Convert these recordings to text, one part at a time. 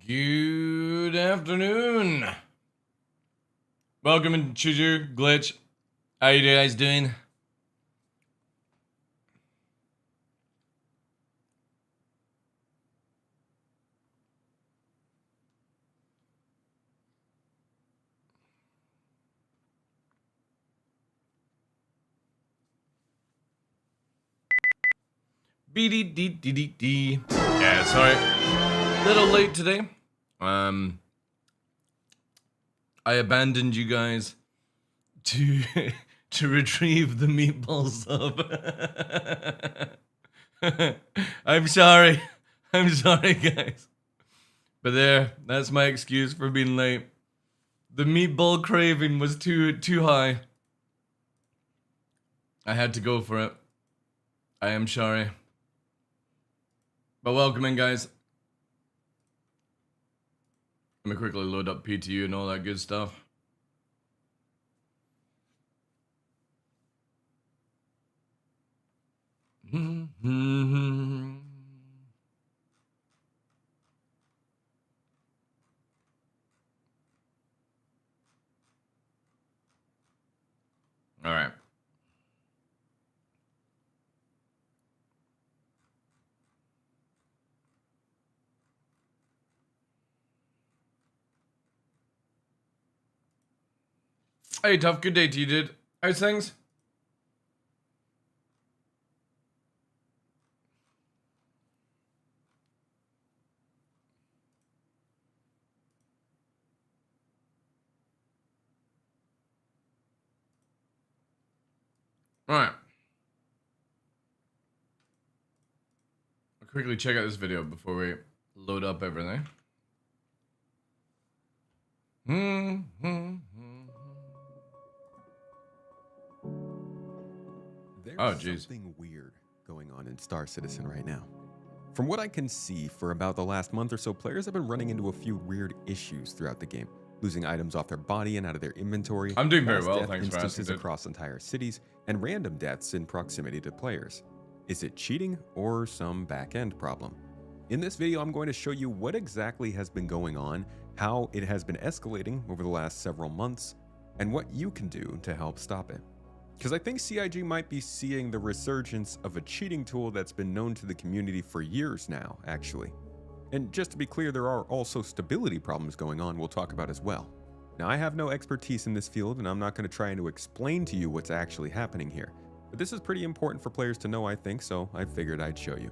Good afternoon. Welcome in Chuju Glitch. How you guys doing? BDDDD. Yeah, sorry. Little late today. I abandoned you guys to to retrieve the meatball sub. I'm sorry. I'm sorry, guys. But that's my excuse for being late. The meatball craving was too high. I had to go for it. I am sorry. But welcome in, guys. Let me quickly load up PTU and all that good stuff. All right. Hey, tough. Good day to you, dude. How's things? All right. I'll quickly check out this video before we load up everything. There's something weird going on in Star Citizen right now. From what I can see, for about the last month or so, players have been running into a few weird issues throughout the game, losing items off their body and out of their inventory. I'm doing very well, thanks for asking. asking. Across entire cities, and random deaths in proximity to players. Is it cheating or some back-end problem? In this video, I'm going to show you what exactly has been going on, how it has been escalating over the last several months, and what you can do to help stop it. Because I think CIG might be seeing the resurgence of a cheating tool that's been known to the community for years now, actually. And just to be clear, there are also stability problems going on we'll talk about as well. Now, I have no expertise in this field, and I'm not going to try to explain to you what's actually happening here. But this is pretty important for players to know, I think, so I figured I'd show you.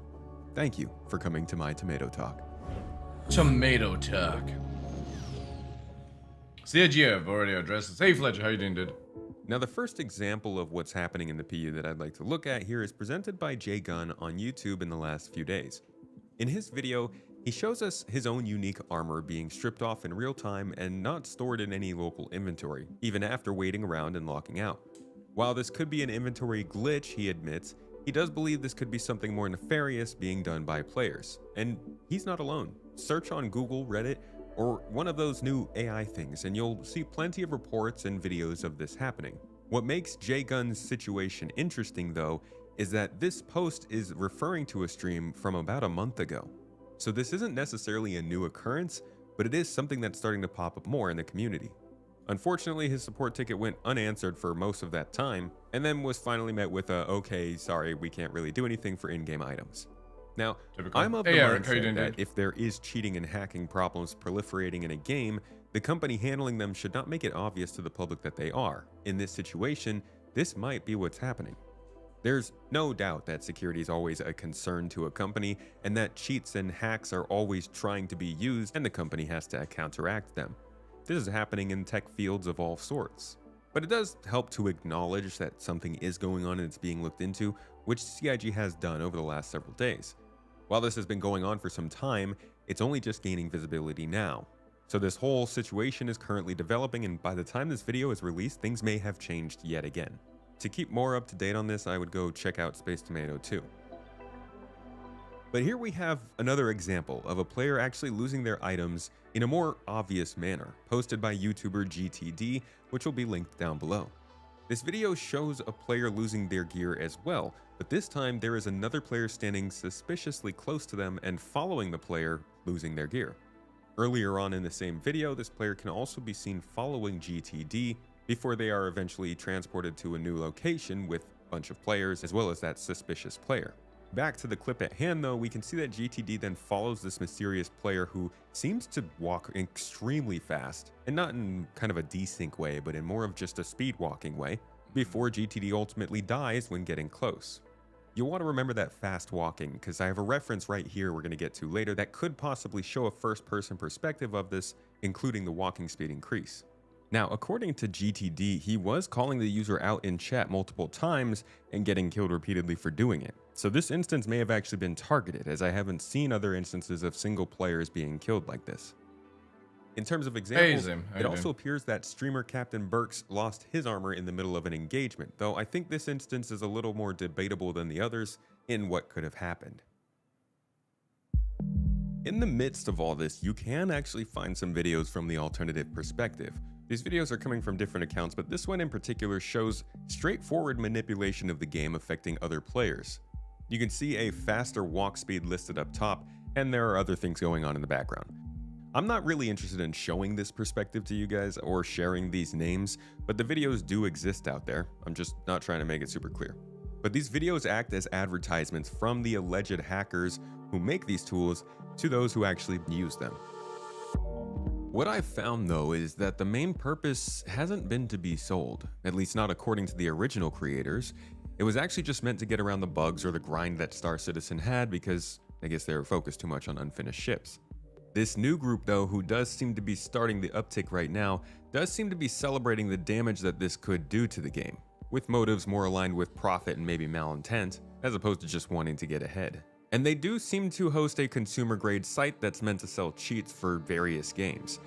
Thank you for coming to my Tomato Talk. Tomato Talk. CIG, I've already addressed this. Hey, Fletcher, how you doing, dude? Now, the first example of what's happening in the PU that I'd like to look at here is presented by Jay Gunn on YouTube in the last few days. In his video, he shows us his own unique armor being stripped off in real time and not stored in any local inventory, even after waiting around and locking out. While this could be an inventory glitch, he admits, he does believe this could be something more nefarious being done by players. And he's not alone. Search on Google, Reddit, or one of those new AI things, and you'll see plenty of reports and videos of this happening. What makes Jay Gunn's situation interesting, though, is that this post is referring to a stream from about a month ago. So this isn't necessarily a new occurrence, but it is something that's starting to pop up more in the community. Unfortunately, his support ticket went unanswered for most of that time, and then was finally met with a, okay, sorry, we can't really do anything for in-game items. Now, I'm of the mindset that if there is cheating and hacking problems proliferating in a game, the company handling them should not make it obvious to the public that they are. In this situation, this might be what's happening. There's no doubt that security is always a concern to a company, and that cheats and hacks are always trying to be used, and the company has to counteract them. This is happening in tech fields of all sorts. But it does help to acknowledge that something is going on and it's being looked into, which CIG has done over the last several days. While this has been going on for some time, it's only just gaining visibility now. So this whole situation is currently developing, and by the time this video is released, things may have changed yet again. To keep more up to date on this, I would go check out Space Tomato 2. But here we have another example of a player actually losing their items in a more obvious manner, posted by YouTuber GTD, which will be linked down below. This video shows a player losing their gear as well, but this time there is another player standing suspiciously close to them and following the player losing their gear. Earlier on in the same video, this player can also be seen following GTD before they are eventually transported to a new location with a bunch of players as well as that suspicious player. Back to the clip at hand though, we can see that GTD then follows this mysterious player who seems to walk extremely fast, and not in kind of a desync way, but in more of just a speed walking way, before GTD ultimately dies when getting close. You'll want to remember that fast walking, because I have a reference right here we're going to get to later that could possibly show a first-person perspective of this, including the walking speed increase. Now, according to GTD, he was calling the user out in chat multiple times and getting killed repeatedly for doing it. So this instance may have actually been targeted, as I haven't seen other instances of single players being killed like this. In terms of examples, it also appears that streamer Captain Burks lost his armor in the middle of an engagement, though I think this instance is a little more debatable than the others in what could have happened. In the midst of all this, you can actually find some videos from the alternative perspective. These videos are coming from different accounts, but this one in particular shows straightforward manipulation of the game affecting other players. You can see a faster walk speed listed up top, and there are other things going on in the background. I'm not really interested in showing this perspective to you guys or sharing these names, but the videos do exist out there. I'm just not trying to make it super clear. But these videos act as advertisements from the alleged hackers who make these tools to those who actually use them. What I've found though is that the main purpose hasn't been to be sold, at least not according to the original creators. It was actually just meant to get around the bugs or the grind that Star Citizen had, because I guess they were focused too much on unfinished ships. This new group though, who does seem to be starting the uptick right now, does seem to be celebrating the damage that this could do to the game, with motives more aligned with profit and maybe malintent, as opposed to just wanting to get ahead. And they do seem to host a consumer-grade site that's meant to sell cheats for various games.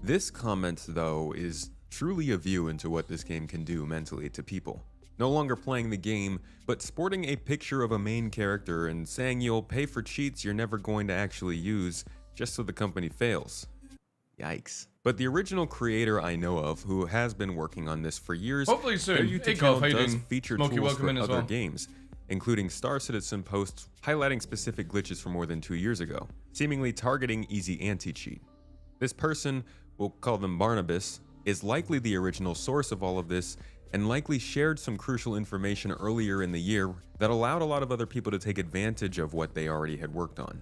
This comment, though, is truly a view into what this game can do mentally to people. No longer playing the game, but sporting a picture of a main character and saying you'll pay for cheats you're never going to actually use just so the company fails. Yikes. But the original creator I know of, who has been working on this for years, hopefully soon. their YouTube channel does feature tools for other games, including Star Citizen posts highlighting specific glitches from more than 2 years ago, seemingly targeting easy anti-cheat. This person, we'll call them Barnabas, is likely the original source of all of this, and likely shared some crucial information earlier in the year that allowed a lot of other people to take advantage of what they already had worked on.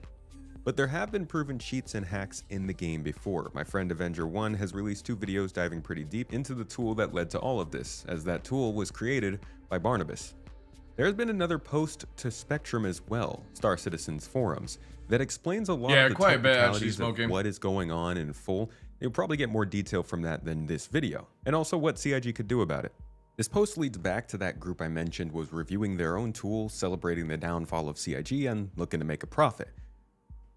But there have been proven cheats and hacks in the game before. My friend Avenger1 has released 2 videos diving pretty deep into the tool that led to all of this, as that tool was created by Barnabas. There has been another post to Spectrum as well, Star Citizen's forums, that explains a lot of the technicalities of what is going on in full. You'll probably get more detail from that than this video, and also what CIG could do about it. This post leads back to that group I mentioned was reviewing their own tool, celebrating the downfall of CIG, and looking to make a profit.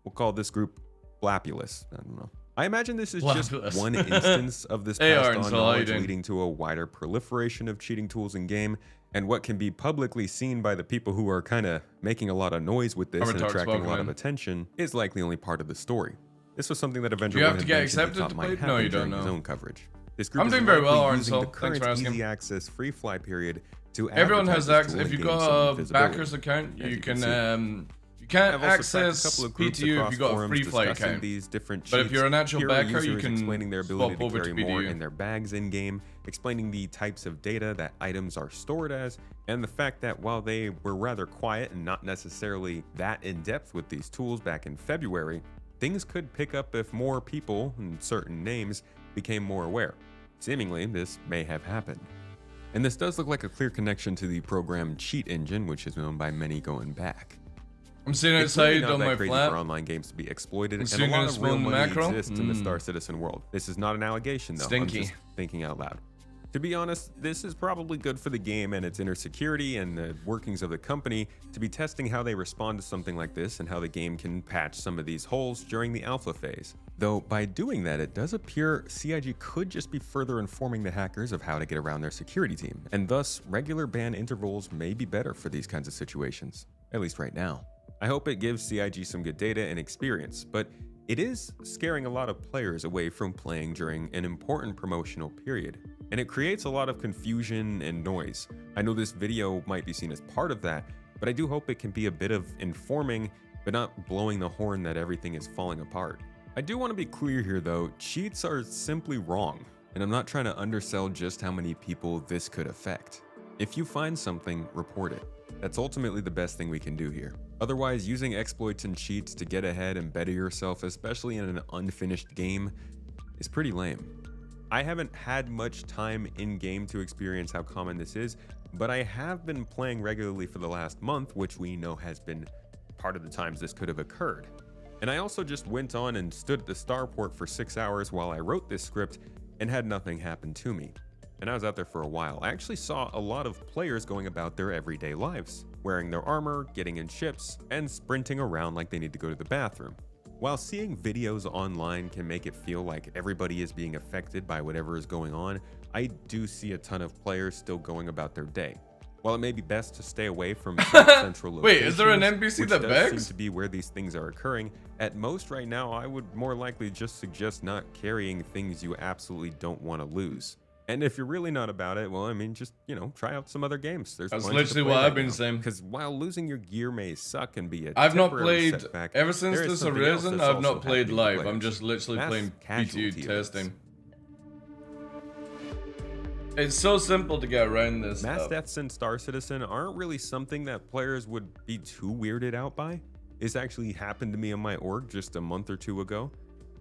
We'll call this group Blapulous. I don't know. I imagine this is just one instance of this passed on knowledge leading to a wider proliferation of cheating tools in game, and what can be publicly seen by the people who are kind of making a lot of noise with this and attracting a lot of attention is likely only part of the story. This was something that Avenger One had mentioned he thought might happen during his own coverage. This group I'm doing very well, using the current easy access free fly period to everyone has access. If you've got a backers account, you can can't access PTU if you've got a free fly account. But if you're an actual backer, you can explaining their ability to carry more in their bags in game, explaining the types of data that items are stored as, and the fact that while they were rather quiet and not necessarily that in depth with these tools back in February, things could pick up if more people and certain names became more aware. Seemingly, this may have happened. And this does look like a clear connection to the program Cheat Engine, which is known by many going back. I'm sitting outside on my flat. For online games to be exploited, and a lot of real money exists in the Star Citizen world. This is not an allegation, though. Stinky. I'm just thinking out loud. To be honest, this is probably good for the game and its inner security and the workings of the company to be testing how they respond to something like this and how the game can patch some of these holes during the alpha phase. Though by doing that, it does appear CIG could just be further informing the hackers of how to get around their security team, and thus regular ban intervals may be better for these kinds of situations, at least right now. I hope it gives CIG some good data and experience, but it is scaring a lot of players away from playing during an important promotional period, and it creates a lot of confusion and noise. I know this video might be seen as part of that, but I do hope it can be a bit of informing, but not blowing the horn that everything is falling apart. I do want to be clear here though, cheats are simply wrong, and I'm not trying to undersell just how many people this could affect. If you find something, report it. That's ultimately the best thing we can do here. Otherwise, using exploits and cheats to get ahead and better yourself, especially in an unfinished game, is pretty lame. I haven't had much time in game to experience how common this is, but I have been playing regularly for the last month, which we know has been part of the times this could have occurred. And I also just went on and stood at the starport for 6 hours while I wrote this script and had nothing happen to me. And I was out there for a while. I actually saw a lot of players going about their everyday lives, wearing their armor, getting in ships, and sprinting around like they need to go to the bathroom. While seeing videos online can make it feel like everybody is being affected by whatever is going on, I do see a ton of players still going about their day. While it may be best to stay away from central locations, wait, is there an NPC which that does begs? seem to be where these things are occurring, at most right now I would more likely just suggest not carrying things you absolutely don't want to lose. And if you're really not about it, well, I mean, just, try out some other games. There's That's plenty to literally play what right I've been now. saying. Because while losing your gear may suck and be a I've not temporary played, setback, ever since there is this something else arisen, that's I've not also played happening to live. I'm players. just literally Mass playing casualty PTU events. testing. It's so simple to get around this Mass stuff. deaths in Star Citizen aren't really something that players would be too weirded out by. This actually happened to me on my org just a month or two ago.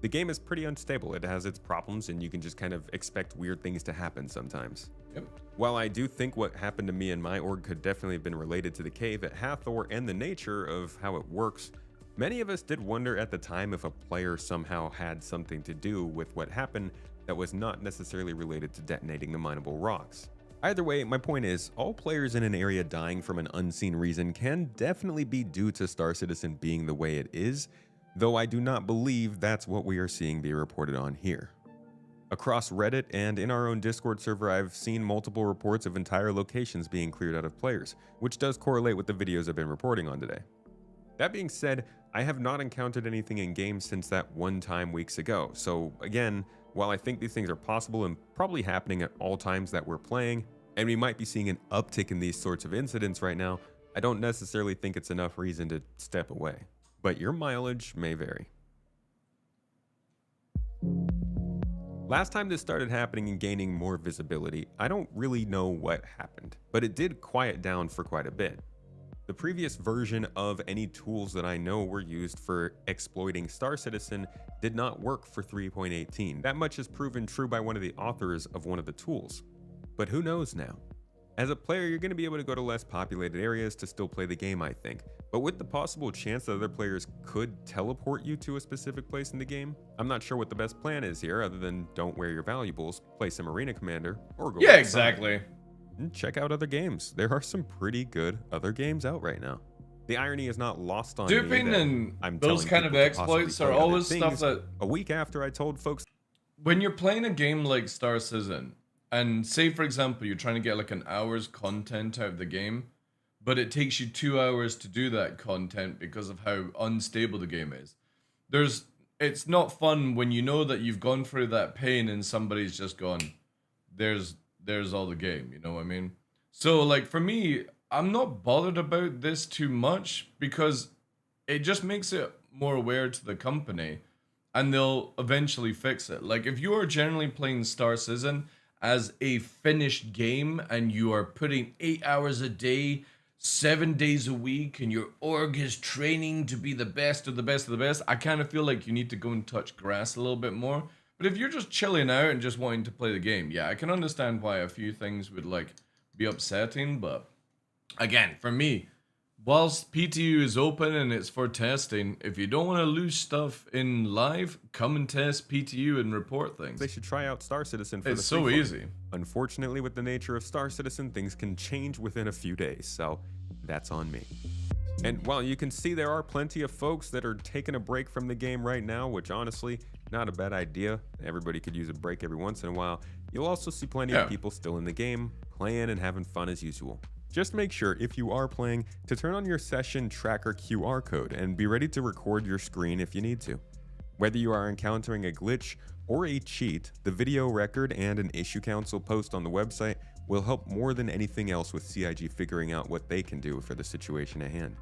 The game is pretty unstable. It has its problems and you can just kind of expect weird things to happen sometimes. Yep. While I do think what happened to me in my org could definitely have been related to the cave at Hathor and the nature of how it works, many of us did wonder at the time if a player somehow had something to do with what happened that was not necessarily related to detonating the mineable rocks. Either way, my point is, all players in an area dying from an unseen reason can definitely be due to Star Citizen being the way it is, though I do not believe that's what we are seeing be reported on here. Across Reddit and in our own Discord server, I've seen multiple reports of entire locations being cleared out of players, which does correlate with the videos I've been reporting on today. That being said, I have not encountered anything in game since that one time weeks ago, so again, while I think these things are possible and probably happening at all times that we're playing, and we might be seeing an uptick in these sorts of incidents right now, I don't necessarily think it's enough reason to step away. But your mileage may vary. Last time this started happening and gaining more visibility, I don't really know what happened, but it did quiet down for quite a bit. The previous version of any tools that I know were used for exploiting Star Citizen did not work for 3.18. That much is proven true by one of the authors of one of the tools. But who knows now? As a player, you're going to be able to go to less populated areas to still play the game, I think. But with the possible chance that other players could teleport you to a specific place in the game, I'm not sure what the best plan is here other than don't wear your valuables, play some Arena Commander, or go outside. Exactly. And check out other games. There are some pretty good other games out right now. The irony is not lost on me Duping that and I'm those telling kind of people to possibly exploits are play other always stuff things that, a week after I told folks when you're playing a game like Star Citizen, and say for example you're trying to get like an hour's content out of the game, but it takes you 2 hours to do that content because of how unstable the game is. It's not fun when you know that you've gone through that pain and somebody's just gone, there's all the game, you know what I mean? So like for me, I'm not bothered about this too much because it just makes it more aware to the company and they'll eventually fix it. Like if you are generally playing Star Citizen as a finished game and you are putting 8 hours a day, 7 days a week, and your org is training to be the best of the best of the best, I kind of feel like you need to go and touch grass a little bit more. But if you're just chilling out and just wanting to play the game, yeah, I can understand why a few things would like be upsetting. But again, for me, whilst PTU is open and it's for testing, if you don't want to lose stuff in live, come and test PTU and report things. they should try out Star Citizen for It's the so free fun. easy. Unfortunately, with the nature of Star Citizen, things can change within a few days, so that's on me. And while you can see there are plenty of folks that are taking a break from the game right now, which honestly, not a bad idea. Everybody could use a break every once in a while. You'll also see plenty of people still in the game, playing and having fun as usual. Just make sure, if you are playing, to turn on your session tracker QR code and be ready to record your screen if you need to. Whether you are encountering a glitch or a cheat, the video record and an issue council post on the website will help more than anything else with CIG figuring out what they can do for the situation at hand.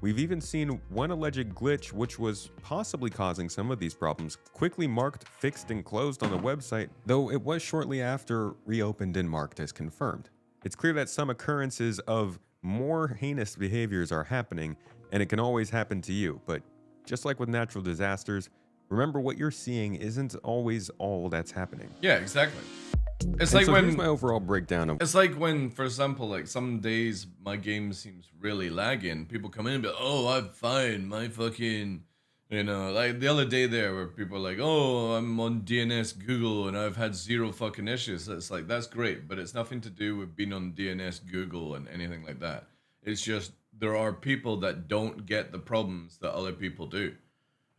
We've even seen one alleged glitch, which was possibly causing some of these problems, quickly marked, fixed, and closed on the website, though it was shortly after reopened and marked as confirmed. It's clear that some occurrences of more heinous behaviors are happening, and it can always happen to you, but just like with natural disasters, remember what you're seeing isn't always all that's happening. Yeah, exactly. It's And like so when here's my overall breakdown of it's like when, for example, like some days my game seems really lagging. People come in and be like, "Oh, I'm fine. My fucking," like the other day there where people are like, "Oh, I'm on DNS Google and I've had zero fucking issues." It's like that's great, but it's nothing to do with being on DNS Google and anything like that. It's just there are people that don't get the problems that other people do.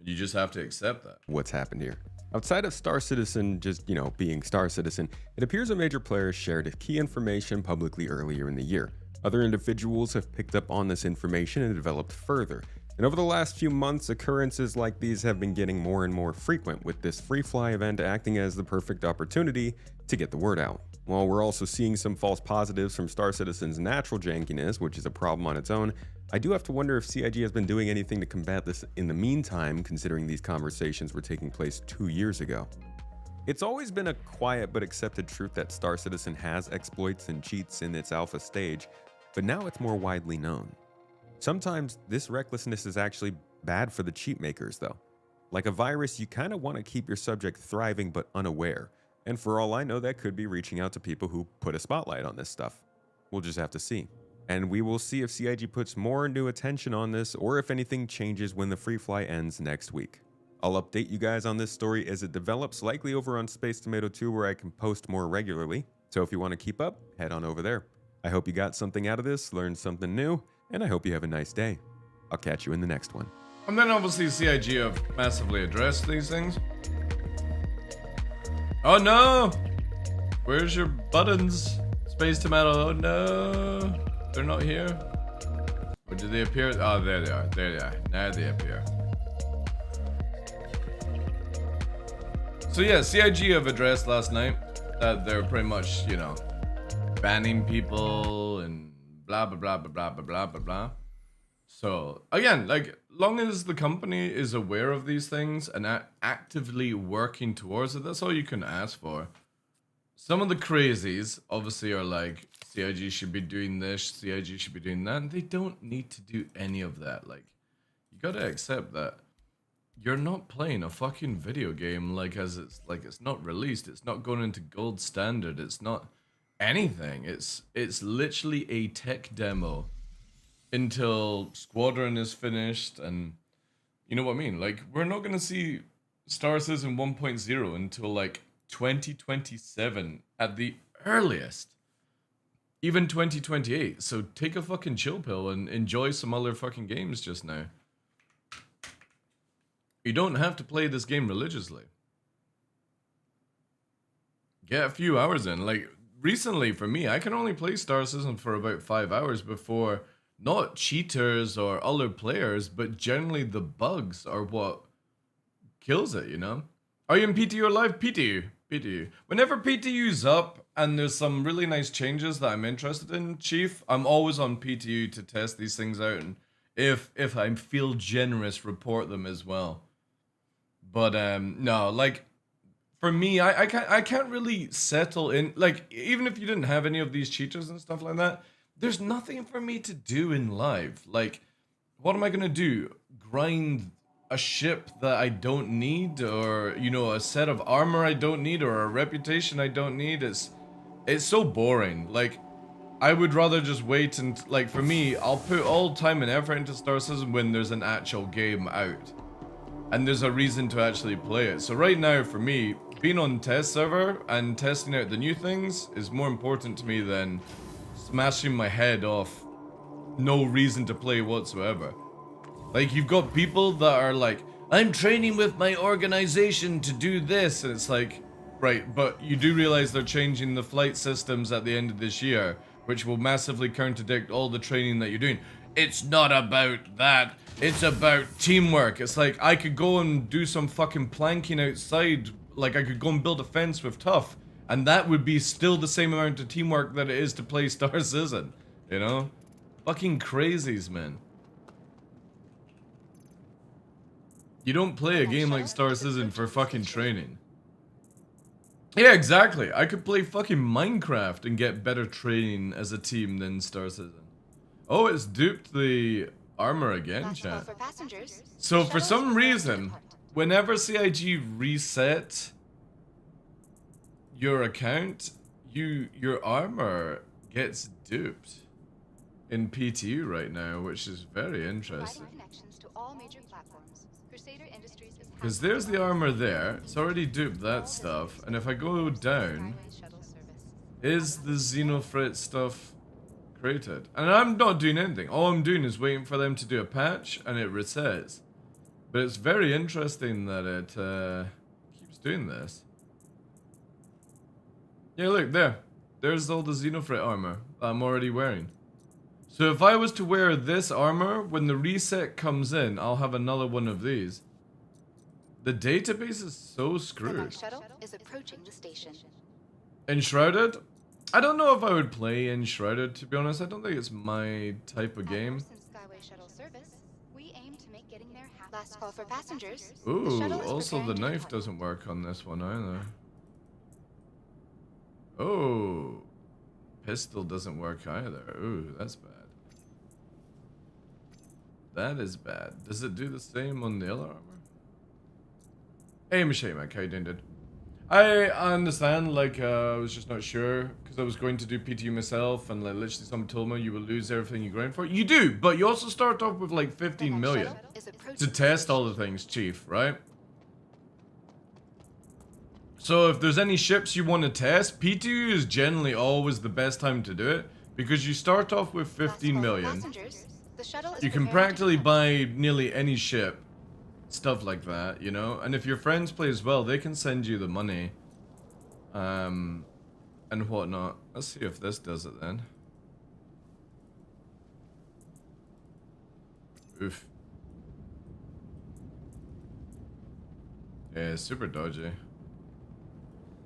You just have to accept that. what's happened here. Outside of Star Citizen just, being Star Citizen, it appears a major player shared key information publicly earlier in the year. Other individuals have picked up on this information and developed further. And over the last few months, occurrences like these have been getting more and more frequent, with this free fly event acting as the perfect opportunity to get the word out. While we're also seeing some false positives from Star Citizen's natural jankiness, which is a problem on its own, I do have to wonder if CIG has been doing anything to combat this in the meantime, considering these conversations were taking place 2 years ago. It's always been a quiet but accepted truth that Star Citizen has exploits and cheats in its alpha stage, but now it's more widely known. Sometimes this recklessness is actually bad for the cheat makers though. Like a virus, you kind of want to keep your subject thriving but unaware, and for all I know that could be reaching out to people who put a spotlight on this stuff. We'll just have to see. And we will see if CIG puts more new attention on this or if anything changes when the free fly ends next week. I'll update you guys on this story as it develops, likely over on Space Tomato 2 where I can post more regularly. So if you want to keep up, head on over there. I hope you got something out of this, learned something new, and I hope you have a nice day. I'll catch you in the next one. And then obviously CIG have massively addressed these things. Oh no! Where's your buttons? Space Tomato, oh no! They're not here? Or did they appear? Oh, there they are. There they are. Now they appear. So yeah, CIG have addressed last night that they're pretty much, banning people and blah, blah, blah, blah, blah, blah, blah, blah, blah. So again, like, long as the company is aware of these things and actively working towards it, that's all you can ask for. Some of the crazies obviously are like, CIG should be doing this, CIG should be doing that, and they don't need to do any of that. Like, you gotta accept that you're not playing a fucking video game it's not released, it's not going into gold standard, it's not anything. It's literally a tech demo until Squadron is finished, and you know what I mean? Like, we're not gonna see Star Citizen 1.0 until like 2027 at the earliest. Even 2028. So take a fucking chill pill and enjoy some other fucking games just now. You don't have to play this game religiously. Get a few hours in. Like, recently for me, I can only play Star Citizen for about 5 hours before not cheaters or other players, but generally the bugs are what kills it, Are you in PTU or live? PTU. PTU. Whenever PTU's up and there's some really nice changes that I'm interested in, Chief, I'm always on PTU to test these things out, and if I feel generous, report them as well. But no, like, for me, I can't really settle in, like, even if you didn't have any of these cheaters and stuff like that, there's nothing for me to do in live. Like, what am I gonna do? Grind a ship that I don't need, or a set of armor I don't need, or a reputation I don't need? It's so boring. Like, I would rather just wait and, like, for me, I'll put all time and effort into Star Citizen when there's an actual game out and there's a reason to actually play it. So right now, for me, being on test server and testing out the new things is more important to me than smashing my head off no reason to play whatsoever. Like, you've got people that are like, I'm training with my organization to do this, and it's like, right, but you do realize they're changing the flight systems at the end of this year, which will massively contradict all the training that you're doing. It's not about that, it's about teamwork. It's like, I could go and do some fucking planking outside, like I could go and build a fence with Tough, and that would be still the same amount of teamwork that it is to play Star Citizen, Fucking crazies, man. You don't play a game like Star Citizen for fucking training. Yeah, exactly. I could play fucking Minecraft and get better training as a team than Star Citizen. Oh, it's duped the armor again, chat. So for some reason, whenever CIG reset your account, your armor gets duped in PTU right now, which is very interesting. Because there's the armor there. It's already duped that stuff. And if I go down, is the Xenofrit stuff created? And I'm not doing anything. All I'm doing is waiting for them to do a patch and it resets. But it's very interesting that it keeps doing this. Yeah, look, there. There's all the Xenofrit armor that I'm already wearing. So if I was to wear this armor, when the reset comes in, I'll have another one of these. The database is so screwed. Shuttle is approaching the station. Enshrouded? I don't know if I would play Enshrouded, to be honest. I don't think it's my type of game. Skyway shuttle service, we aim to make getting there last call for passengers. Ooh, also the knife doesn't work on this one either. Oh, pistol doesn't work either. Ooh, that's bad. That is bad. Does it do the same on the other armor? Hey, Mishaymak, how you doing, dude? I understand, like, I was just not sure, because I was going to do PTU myself, and like, literally someone told me you will lose everything you grind for. You do, but you also start off with like 15 million to test all the things, Chief, right? So if there's any ships you want to test, PTU is generally always the best time to do it, because you start off with 15 million. You can practically buy nearly any ship. Stuff like that, you know? And if your friends play as well, they can send you the money. And whatnot. Let's see if this does it then. Oof. Yeah, super dodgy.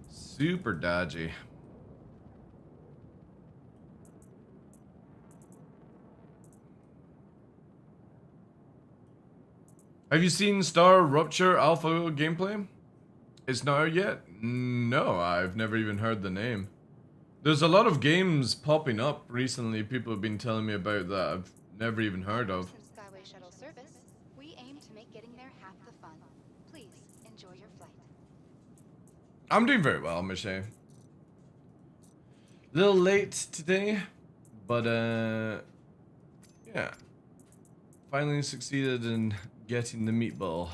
Super dodgy. Have you seen Star Rupture Alpha gameplay? It's not out yet? No, I've never even heard the name. There's a lot of games popping up recently. People have been telling me about that I've never even heard of. Skyway shuttle service, we aim to make getting there half the fun. Please enjoy your flight. I'm doing very well, Miche. A little late today, but yeah. Finally succeeded in getting the meatball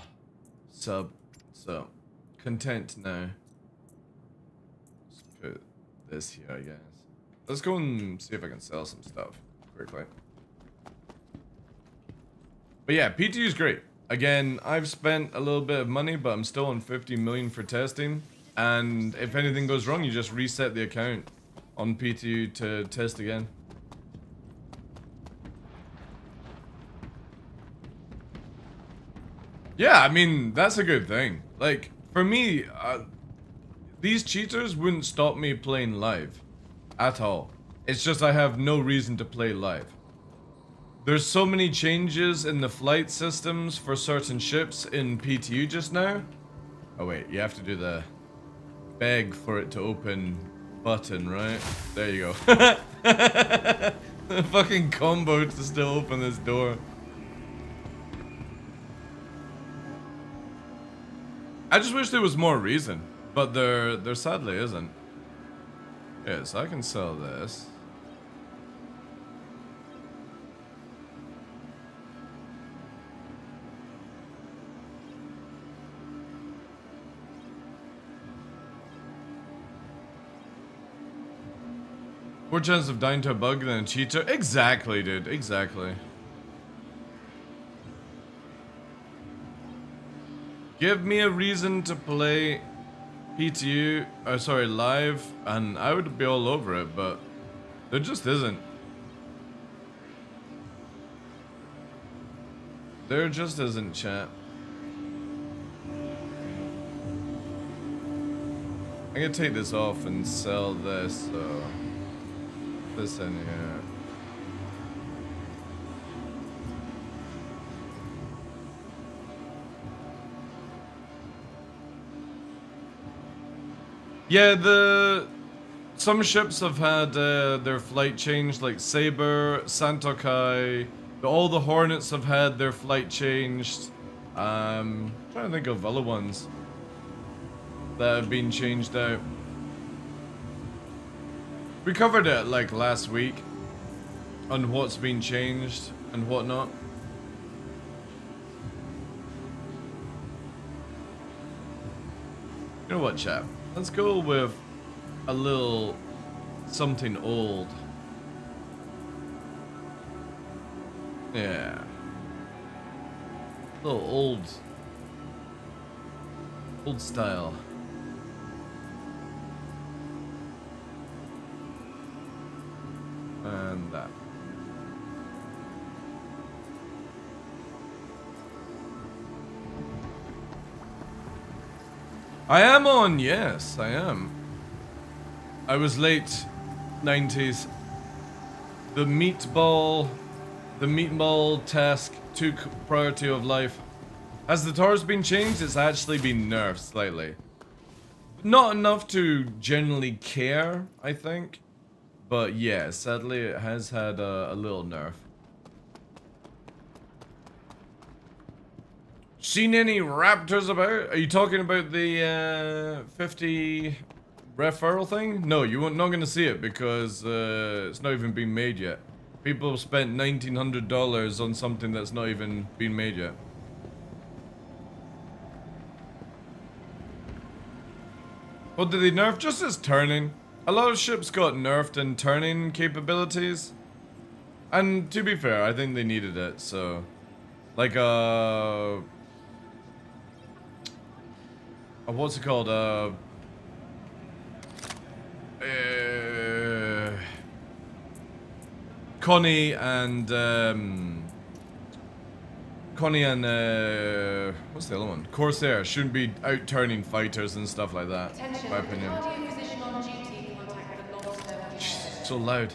sub, so content now. Let's put this here, I guess. Let's go and see if I can sell some stuff quickly. But yeah, PTU is great. Again, I've spent a little bit of money, but I'm still on 50 million for testing. And if anything goes wrong, you just reset the account on PTU to test again. Yeah, I mean, that's a good thing. Like, for me, these cheaters wouldn't stop me playing live. At all. It's just I have no reason to play live. There's so many changes in the flight systems for certain ships in PTU just now. Oh wait, you have to do the beg for it to open button, right? There you go. The fucking combo to still open this door. I just wish there was more reason, but there sadly isn't. Yes, I can sell this. More chance of dying to a bug than a cheater? Exactly, dude. Exactly. Give me a reason to play PTU, sorry, live, and I would be all over it, but there just isn't. There just isn't, chat. I'm gonna take this off and sell this, so this in here. Yeah, some ships have had their flight changed, like Saber, Santokai. All the Hornets have had their flight changed. Trying to think of other ones that have been changed out. We covered it like last week on what's been changed and whatnot. You know what, chap? Let's go with a little something old. Yeah. A little old style. And that. I am on, yes, I am. I was late 90s. The meatball task took priority of life. Has the Taurus been changed? It's actually been nerfed slightly. Not enough to generally care, I think. But yeah, sadly it has had a little nerf. Seen any raptors about? Are you talking about the 50 referral thing? No, you're not going to see it because it's not even been made yet. People have spent $1,900 on something that's not even been made yet. What did they nerf? Just as turning. A lot of ships got nerfed in turning capabilities. And to be fair, I think they needed it, so... Like, what's it called? Connie and what's the other one? Corsair shouldn't be out turning fighters and stuff like that. Attention, In my opinion. cardio physician on duty, contact the long-term care. So loud.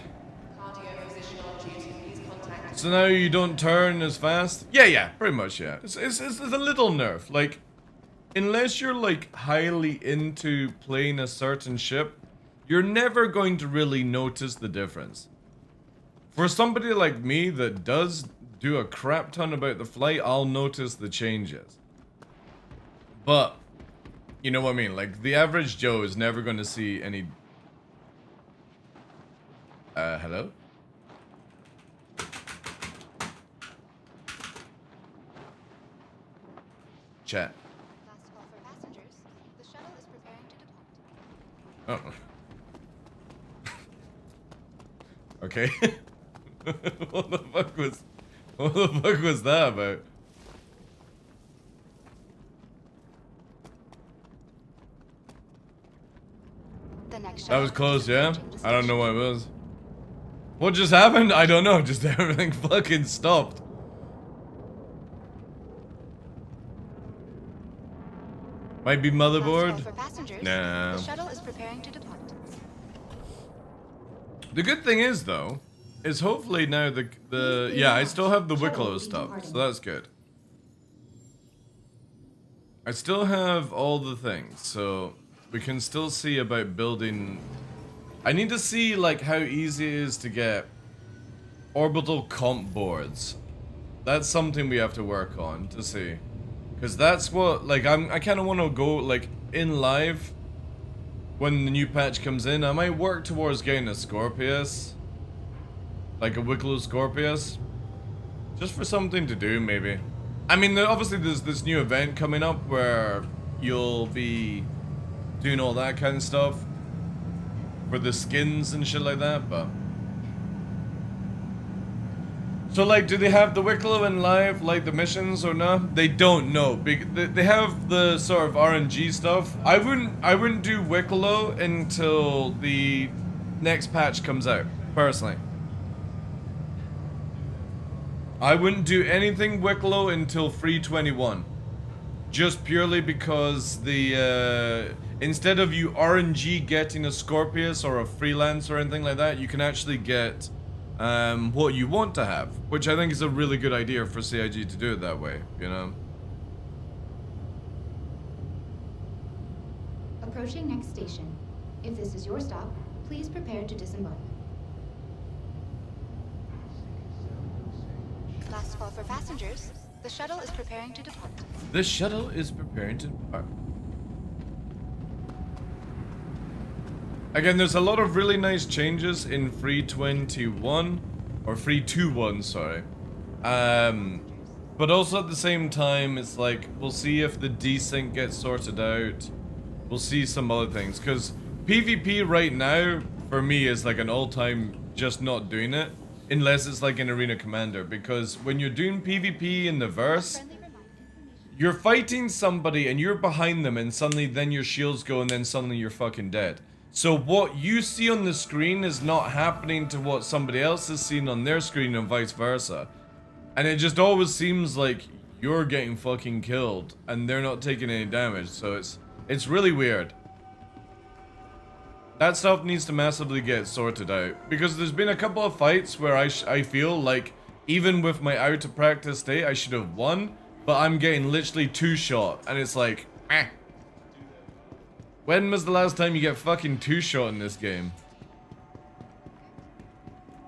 Cardio physician on duty, please contact. So now you don't turn as fast? Yeah, pretty much, yeah. It's a little nerf. Like, unless you're like highly into playing a certain ship, you're never going to really notice the difference. For somebody like me that does do a crap ton about the flight, I'll notice the changes. But, you know what I mean? Like, the average Joe is never going to see any... hello? Chat. Last call for passengers. The shuttle is preparing to depart. Oh. Okay. What the fuck was that about? The next That was shuttle close, is yeah? approaching the I don't know station. what it was. What just happened? I don't know. Just everything fucking stopped. Might be Last call motherboard. for passengers. Nah. The shuttle is preparing to depart. The good thing is, though, is hopefully now the yeah, I still have the Wicklow stuff, so that's good. I still have all the things, so we can still see about building. I need to see like how easy it is to get orbital comp boards. That's something we have to work on to see, because that's what like I kind of want to go like in live when the new patch comes in. I might work towards getting a Scorpius. Like a Wicklow Scorpius. Just for something to do, maybe. I mean, obviously there's this new event coming up where you'll be doing all that kind of stuff. For the skins and shit like that, but... So, like, do they have the Wicklow in live, like the missions or not? They don't know. They have the sort of RNG stuff. I wouldn't do Wicklow until the next patch comes out, personally. I wouldn't do anything Wicklow until 321. Just purely because the, instead of you RNG getting a Scorpius or a Freelance or anything like that, you can actually get what you want to have. Which I think is a really good idea for CIG to do it that way, you know? Approaching next station, If this is your stop, please prepare to disembark. Last call for passengers. The shuttle is preparing to depart. The shuttle is preparing to depart. Again, there's a lot of really nice changes in 321, or 321, sorry. But also at the same time, it's like, we'll see if the desync gets sorted out. We'll see some other things, because PvP right now, for me, is like an all-time just not doing it. Unless it's like an Arena Commander, because when you're doing PvP in the verse, you're fighting somebody and you're behind them and suddenly then your shields go and then suddenly you're fucking dead. So what you see on the screen is not happening to what somebody else is seeing on their screen and vice versa. And it just always seems like you're getting fucking killed and they're not taking any damage, so it's really weird. That stuff needs to massively get sorted out, because there's been a couple of fights where I feel like even with my out of practice state I should have won, but I'm getting literally two-shot and it's like, eh. When was the last time you get fucking two-shot in this game?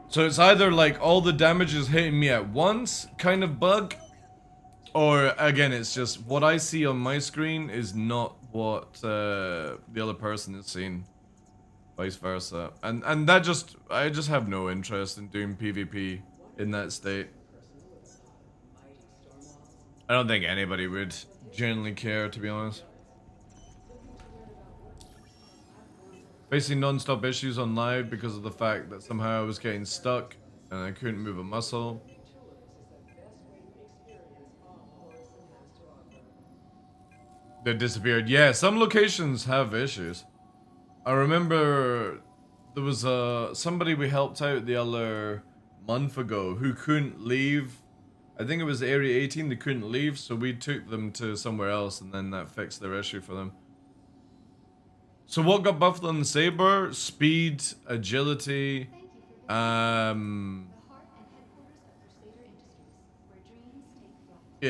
So it's either like all the damage is hitting me at once kind of bug, or again it's just what I see on my screen is not what the other person is seeing. Vice versa. And that I just have no interest in doing PvP in that state. I don't think anybody would genuinely care, to be honest. Facing non-stop issues on live because of the fact that somehow I was getting stuck and I couldn't move a muscle. They disappeared. Yeah, some locations have issues. I remember there was somebody we helped out the other month ago who couldn't leave. I think it was Area 18, they couldn't leave, so we took them to somewhere else and then that fixed their issue for them. So what got buffed on the Saber? Speed, agility, yeah,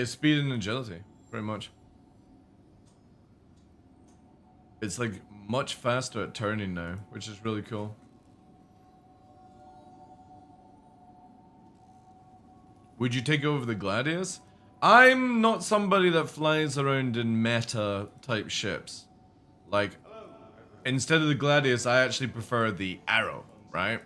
speed and agility, pretty much. It's like much faster at turning now, which is really cool. Would you take over the Gladius? I'm not somebody that flies around in meta type ships. Like, instead of the Gladius, I actually prefer the Arrow, right?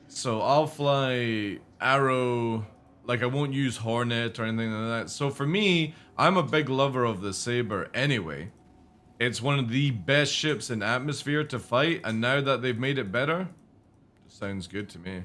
So I'll fly Arrow, like I won't use Hornet or anything like that. So for me, I'm a big lover of the Saber anyway. It's one of the best ships in atmosphere to fight, and now that they've made it better, it sounds good to me.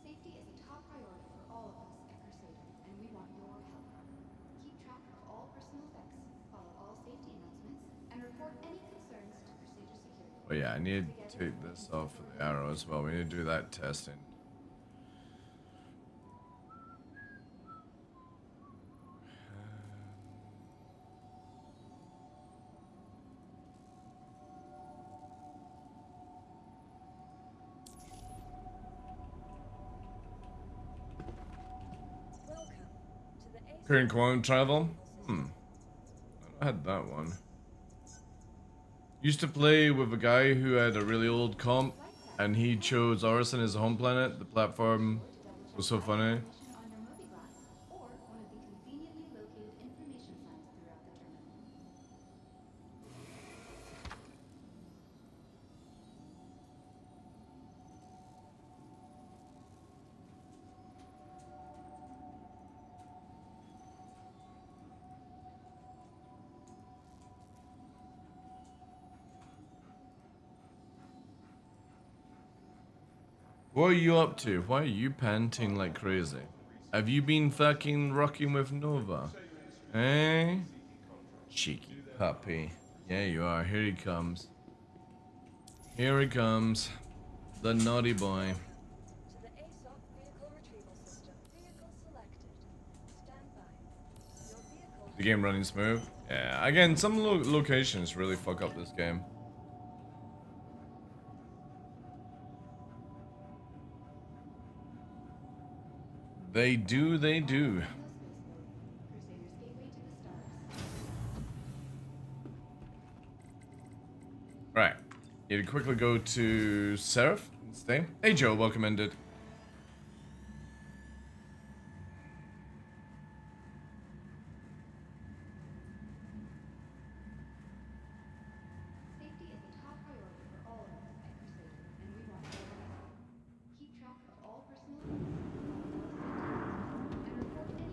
Safety is a top priority for all of us at Crusader, and we want your help. Keep track of all personal effects, follow all safety announcements, and report any concerns to Crusader Security. Oh yeah, I need to take this off for the Arrow as well. We need to do that testing. Current quantum travel? I had that one. Used to play with a guy who had a really old comp, and he chose Orison as a home planet. The platform was so funny. On your movie glass, or one of the conveniently located information signs throughout the terminal. What are you up to? Why are you panting like crazy? Have you been fucking rocking with Nova? Eh? Cheeky puppy. Yeah, you are. Here he comes. Here he comes. The naughty boy. To the ASOC vehicle retrieval system. Vehicle selected. Stand by. Your vehicle The game running smooth? Yeah, again, some locations really fuck up this game. They do, they do. Crusader's Gateway to the Stars. Right. Need to quickly go to Seraph and stay. Hey Joe, welcome ended. Safety is a top priority for all of us at Crusader, and we want your help. Keep track of all personal effects, follow all safety announcements, and report any concerns to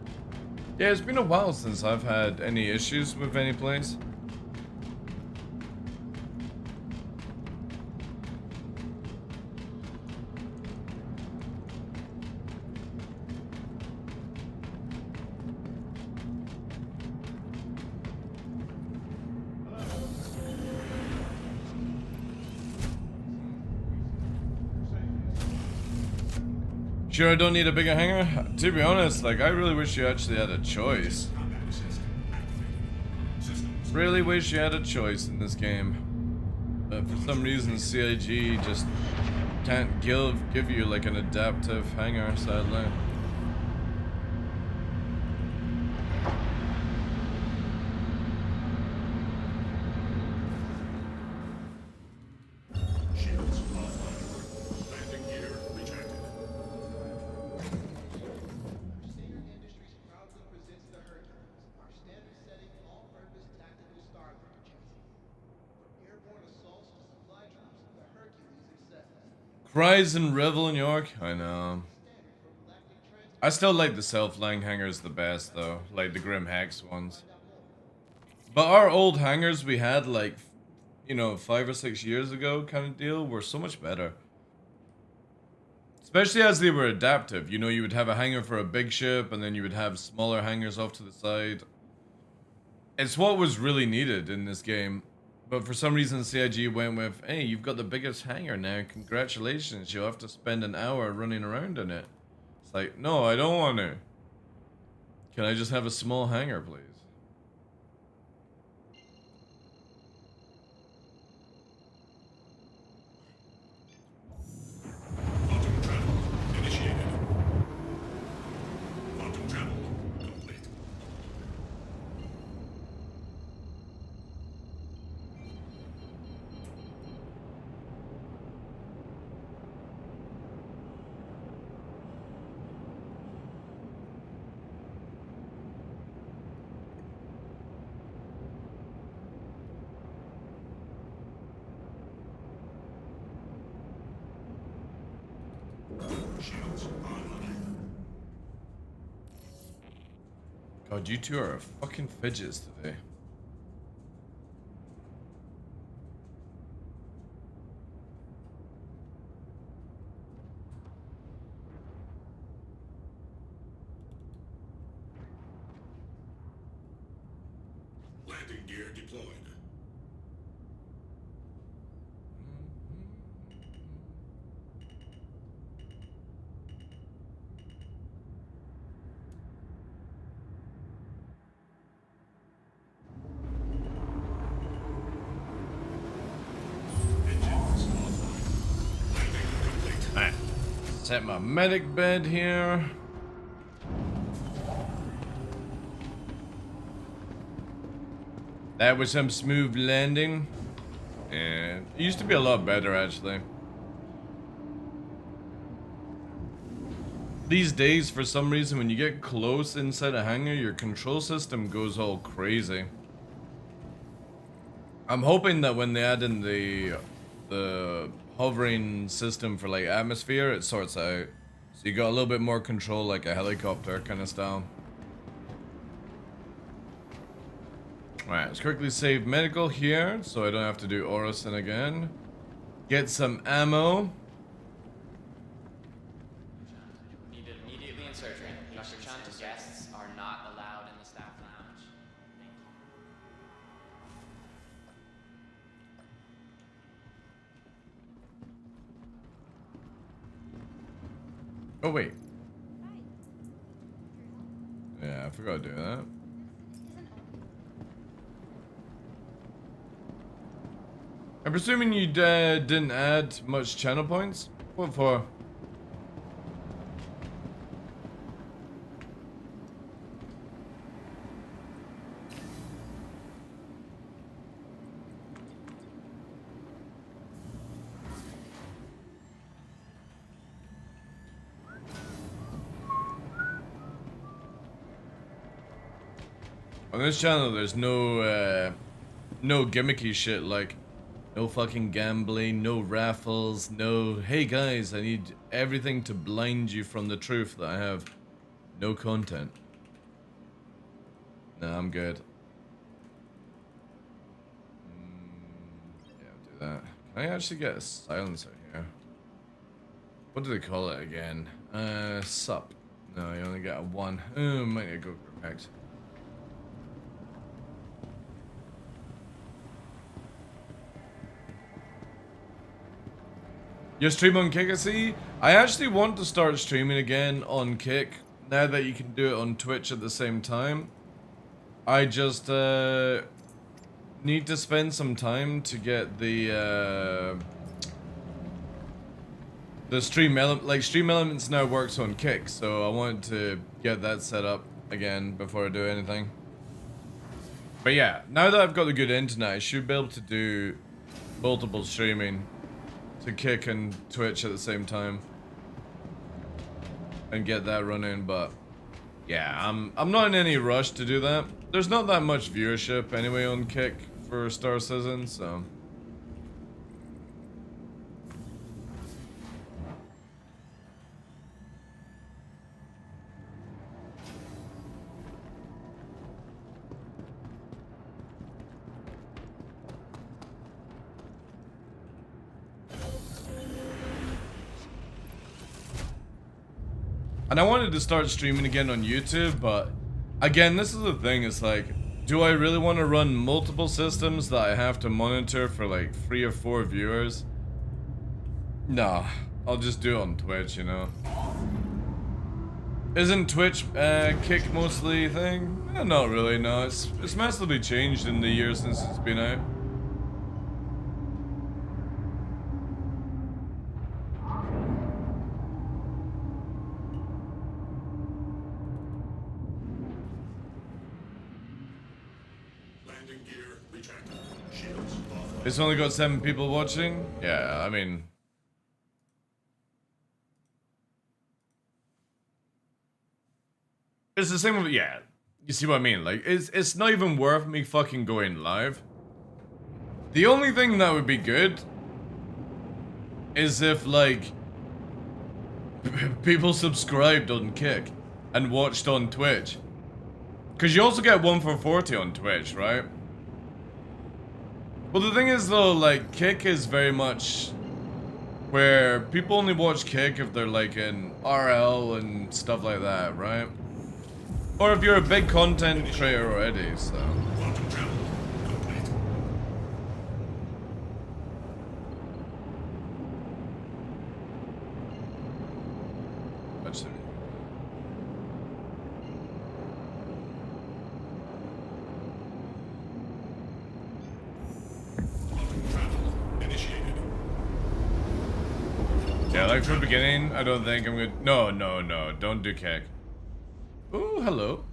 Crusader. Yeah, it's been a while since I've had any issues with any place. Sure, I don't need a bigger hangar? To be honest, like, I really wish you actually had a choice. Really wish you had a choice in this game. But for some reason, CIG just can't give you, like, an adaptive hangar, sadly. Cries and revel in York? I know. I still like the self-flying hangars the best, though. Like the Grim Hex ones. But our old hangars we had, like, you know, 5 or 6 years ago kind of deal were so much better. Especially as they were adaptive. You know, you would have a hangar for a big ship, and then you would have smaller hangars off to the side. It's what was really needed in this game. But for some reason, CIG went with, hey, you've got the biggest hangar now. Congratulations. You'll have to spend an hour running around in it. It's like, no, I don't want to. Can I just have a small hangar, please? Quantum travel initiated. Quantum travel complete. Shields online. God, you two are fucking fidgets today. Landing gear deployed. Engines offline. Landing complete. Alright. Set my medic bed here. That was some smooth landing. And it used to be a lot better, actually. These days, for some reason, when you get close inside a hangar, your control system goes all crazy. I'm hoping that when they add in the hovering system for like atmosphere, it sorts out. So you got a little bit more control, like a helicopter kind of style. Alright, let's quickly save medical here, so I don't have to do Orison again. Get some ammo. Needed immediately in surgery. Dr. Chant's guests are not allowed in the staff lounge. Thank you. Oh, wait. Yeah, I forgot to do that. I'm presuming you didn't add much channel points? What for? On this channel, there's no gimmicky shit like no fucking gambling, no raffles, no, hey guys, I need everything to blind you from the truth that I have no content. Nah, I'm good. Yeah, I'll do that. Can I actually get a silencer here? What do they call it again? Sup. No, you only get a one. Oh, might need to go correct. You stream on Kick, I see? I actually want to start streaming again on Kick, now that you can do it on Twitch at the same time. I just, need to spend some time to get the stream element, like Stream Elements now works on Kick, so I want to get that set up again before I do anything. But yeah, now that I've got the good internet, I should be able to do multiple streaming to Kick and Twitch at the same time and get that running. But yeah, I'm not in any rush to do that. There's not that much viewership anyway on Kick for Star Citizen, so and I wanted to start streaming again on YouTube, but again, this is the thing, it's like, do I really want to run multiple systems that I have to monitor for like 3 or 4 viewers? Nah, I'll just do it on Twitch, you know. Isn't Twitch Kick mostly thing? Not really, no. It's massively changed in the years since it's been out. It's only got 7 people watching? Yeah, I mean... It's the same with... Yeah, you see what I mean? Like, it's not even worth me fucking going live. The only thing that would be good is if, like, people subscribed on Kick and watched on Twitch. Because you also get 1 for 40 on Twitch, right? Well, the thing is, though, like, Kick is very much where people only watch Kick if they're, like, in RL and stuff like that, right? Or if you're a big content creator already, so... Yeah, like from the beginning, I don't think I'm gonna... No, don't do Kick. Ooh, hello.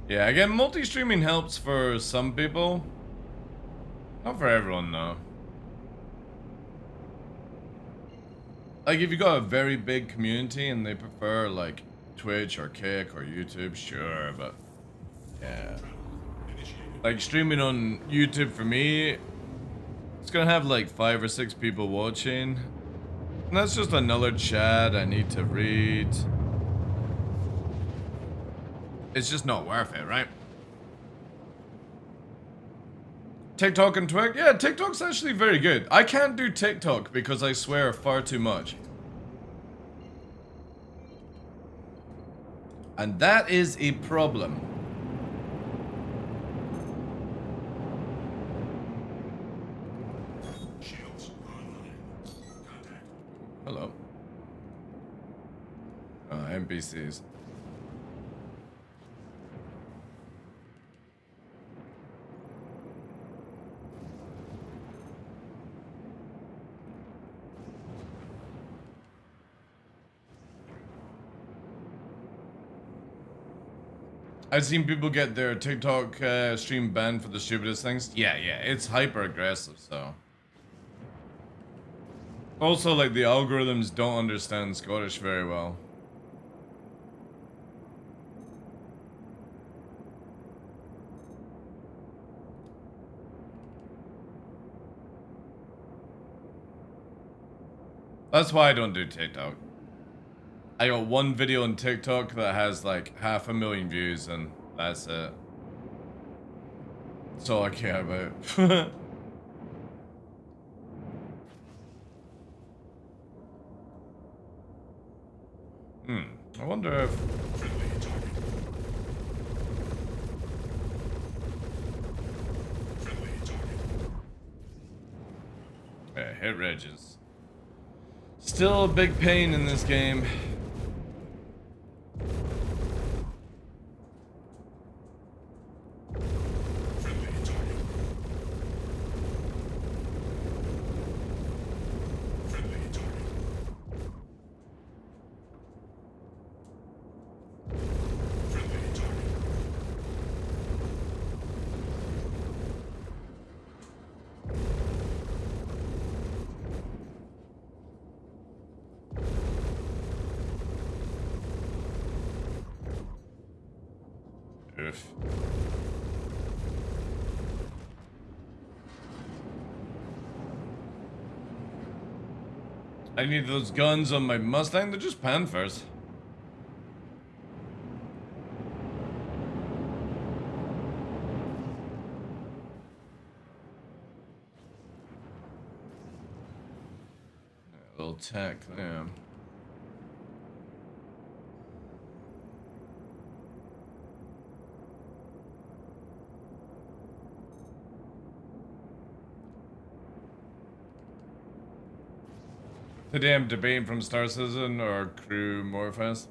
Yeah, again, multi-streaming helps for some people. Not for everyone, though. Like, if you got a very big community and they prefer, like, Twitch or Kick or YouTube, sure, but... Yeah. Like streaming on YouTube for me, it's gonna have like 5 or 6 people watching. And that's just another chat I need to read. It's just not worth it, right? TikTok and Twitch? Yeah, TikTok's actually very good. I can't do TikTok because I swear far too much. And that is a problem. Shields online. Contact. Hello. NPCs. I've seen people get their TikTok stream banned for the stupidest things. Yeah, it's hyper aggressive, so. Also, like, the algorithms don't understand Scottish very well. That's why I don't do TikTok. I got one video on TikTok that has like 500,000 views and that's it. That's all I care about. I wonder if... Friendly target. Friendly target. Yeah, hit ridges. Still a big pain in this game. Friendly target. Friendly target. Friendly target. Oof. I need those guns on my Mustang. They're just Panthers. A little tech there. Today I'm debating from Star Citizen or Crew Morphas.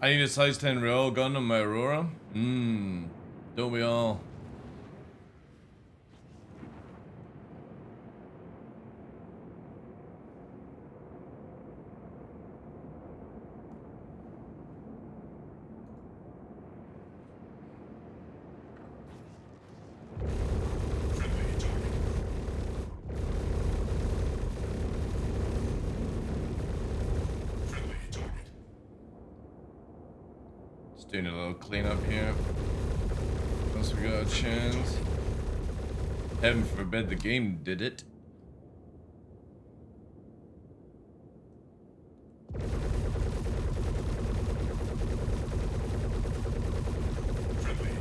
I need a size 10 rail gun on my Aurora. Don't we all? Friendly target. Friendly target. Just doing a little cleanup here. Once we got a chance. Heaven forbid the game did it. Friendly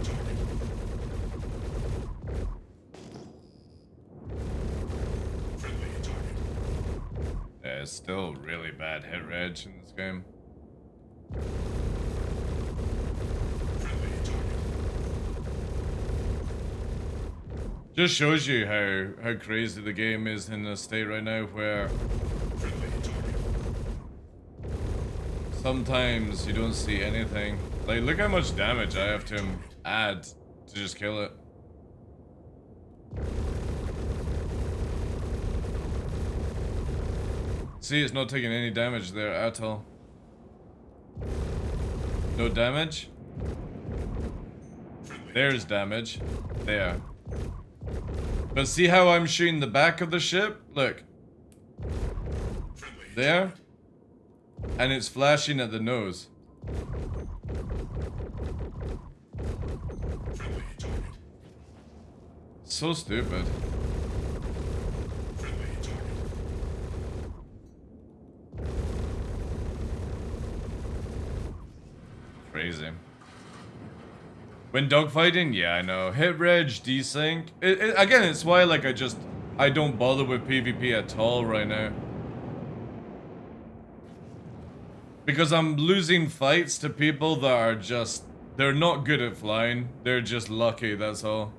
target. Friendly target. Yeah, it's still really bad hit reg in this game. Friendly target. Just shows you how crazy the game is in a state right now where Friendly target. sometimes you don't see anything. Like, look how much damage I have to add to just kill it. See, it's not taking any damage there at all. No damage. There's damage. There. But see how I'm shooting the back of the ship? Look. there, and it's flashing at the nose. Friendly target. So stupid. Friendly target. Crazy. When dogfighting, yeah, I know. Hit reg, desync. Again, it's why like I don't bother with PvP at all right now. Because I'm losing fights to people that are just, they're not good at flying. They're just lucky, that's all.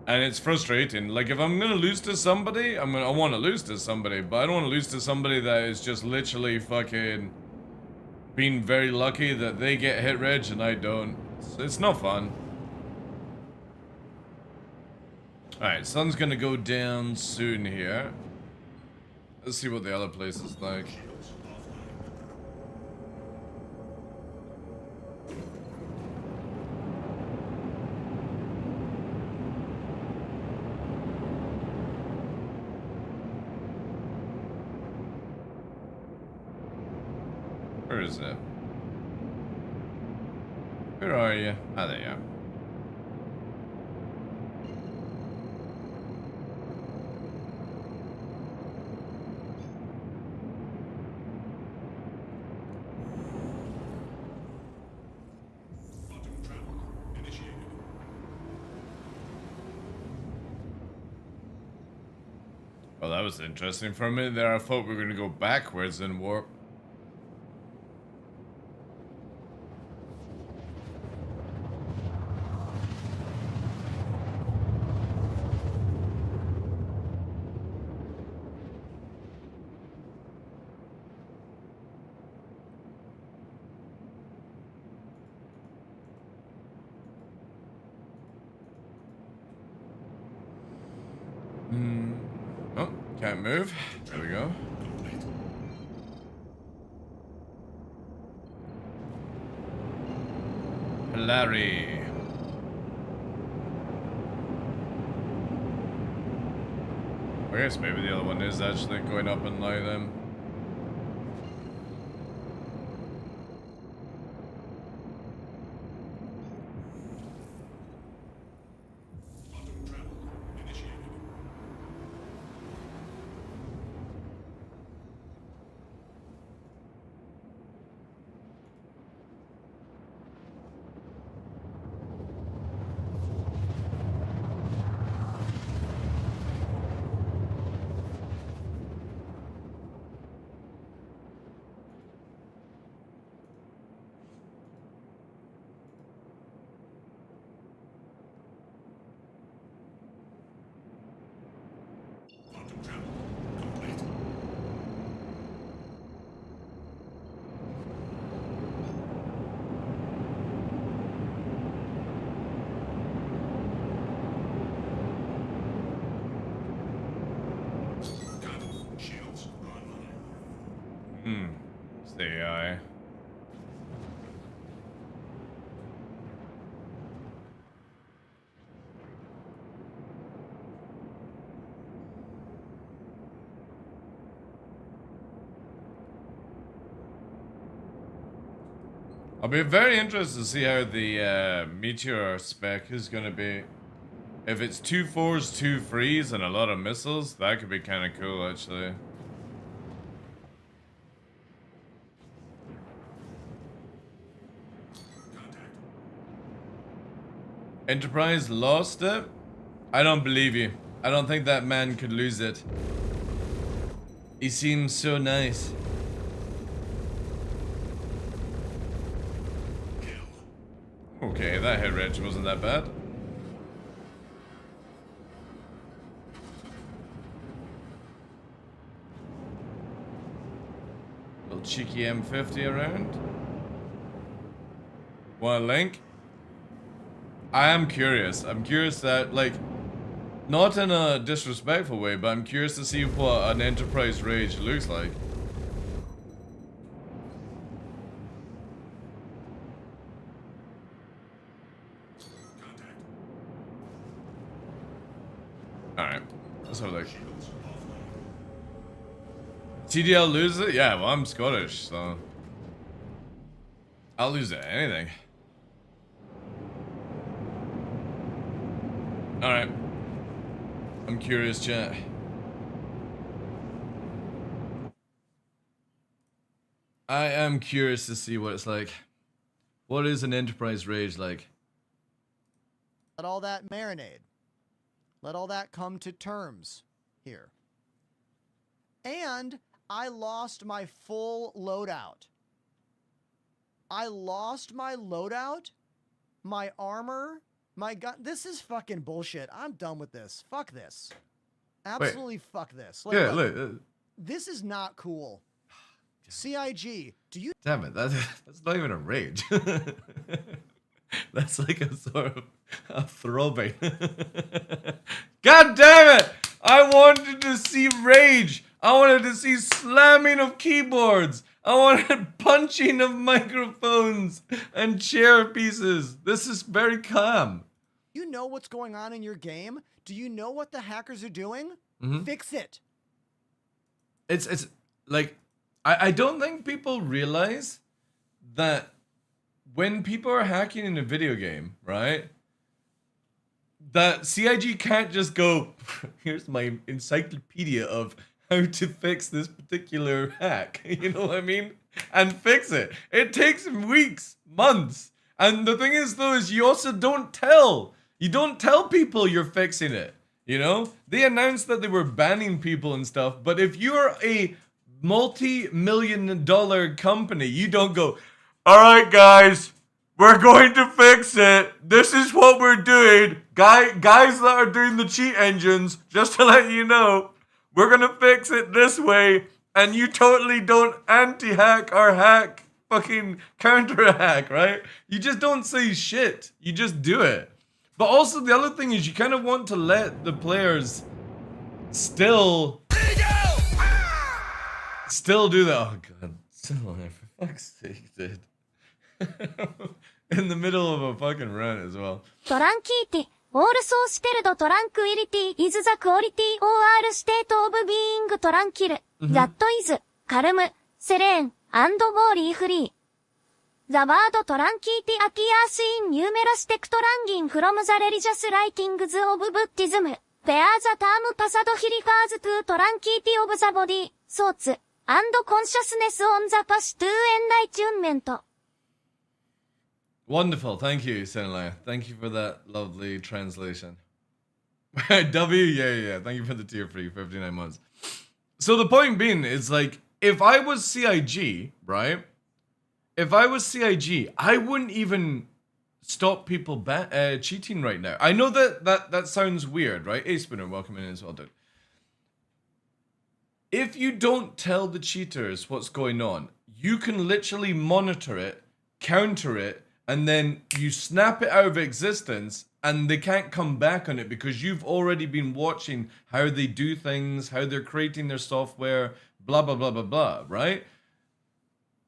And it's frustrating. Like if I'm gonna lose to somebody, I want to lose to somebody, but I don't want to lose to somebody that is just literally fucking being very lucky that they get hit reg and I don't. It's not fun. Alright, sun's gonna go down soon here. Let's see what the other place is like. Where is it? Where are you? Ah, there you are. Quantum travel initiated. Well, that was interesting. For a minute there, I thought we were gonna go backwards in warp. Oh, can't move. There we go. Complete. Larry. I guess maybe the other one is actually going up and lie then. Quantum travel initiated. Quantum travel complete. Gun shields online. It's the AI. I'll be very interested to see how the meteor spec is gonna be. If it's 2 4s, 2 3s, and a lot of missiles, that could be kind of cool, actually. Contact. Enterprise lost it? I don't believe you. I don't think that man could lose it. He seems so nice. Kill. Okay, that hit reg wasn't that bad. Little cheeky M50 around. Want a link? I am curious. I'm curious that, like, not in a disrespectful way, but I'm curious to see what an Enterprise Rage looks like. Contact. Alright. Let's have a look. Shields offline. TDL lose it? Yeah, well, I'm Scottish, so I'll lose it. Anything. Alright. I'm curious, chat. I am curious to see what it's like. What is an Enterprise Rage like? Let all that marinate. Let all that come to terms here. And I lost my full loadout. I lost my loadout, my armor, my gun. This is fucking bullshit. I'm done with this. Fuck this. Absolutely fuck this. Like, Yeah, look, look. this is not cool. CIG, do you Damn it, that's not even a rage. That's like a sort of a throbbing. God damn it! I wanted to see rage. I wanted to see slamming of keyboards. I wanted punching of microphones and chair pieces. This is very calm. know what's going on in your game? Do you know what the hackers are doing? Fix it. It's like I don't think people realize that when people are hacking in a video game, right? That CIG can't just go, here's my encyclopedia of how to fix this particular hack. You know what I mean? And fix it. It takes weeks, months. And the thing is though, is you also don't tell. You don't tell people you're fixing it. You know? They announced that they were banning people and stuff, but if you're a multi-million-dollar company, you don't go, alright guys, we're going to fix it. This is what we're doing. Guys that are doing the cheat engines, just to let you know, we're gonna fix it this way, and you totally don't anti-hack or hack, fucking counter-hack, right? You just don't say shit. You just do it. But also the other thing is you kind of want to let the players still do that. Oh god, still for fuck's sake, dude. In the middle of a fucking rant as well. Tranquility, also spelled tranquility is the quality or state of being tranquil. That is calm, serene, and worry free. The word tranquility appears in numerous text ranging from the religious writings of Buddhism, where the term pasad refers to tranquility of the body, thoughts, and consciousness on the path to enlightenment. Wonderful, thank you, Senlai. Thank you for that lovely translation. W, yeah. Thank you for the tier free, 59 months. So the point being is like, if I was CIG, right? If I was CIG, I wouldn't even stop people cheating right now. I know that sounds weird, right? Hey Spinner, welcome in as well, dude. If you don't tell the cheaters what's going on, you can literally monitor it, counter it, and then you snap it out of existence and they can't come back on it because you've already been watching how they do things, how they're creating their software, blah, blah, blah, blah, blah, right?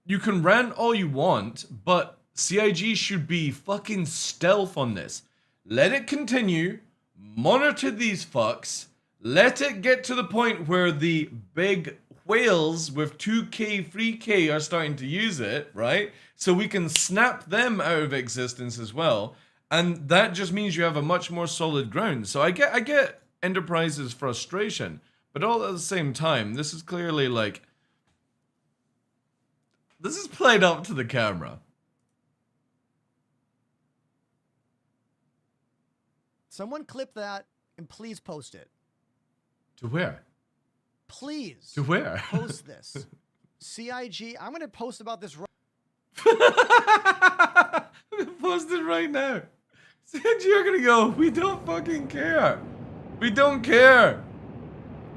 You can rant all you want, but CIG should be fucking stealth on this. Let it continue, monitor these fucks, let it get to the point where the big whales with 2K, 3K are starting to use it, right? So we can snap them out of existence as well. And that just means you have a much more solid ground. So I get Enterprise's frustration, but all at the same time, this is clearly like, this is played up to the camera. Someone clip that and please post it. To where? Please. To where? Post this. CIG, I'm going to post about this right Post it right now. You're gonna go, we don't fucking care. We don't care.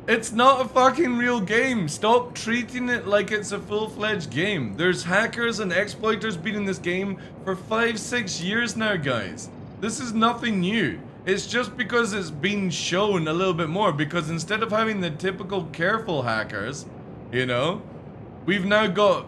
It's not a fucking real game. Stop treating it like it's a full-fledged game. There's hackers and exploiters beating this game for 5-6 years now, guys. This is nothing new. It's just because it's been shown a little bit more, because instead of having the typical careful hackers, you know, we've now got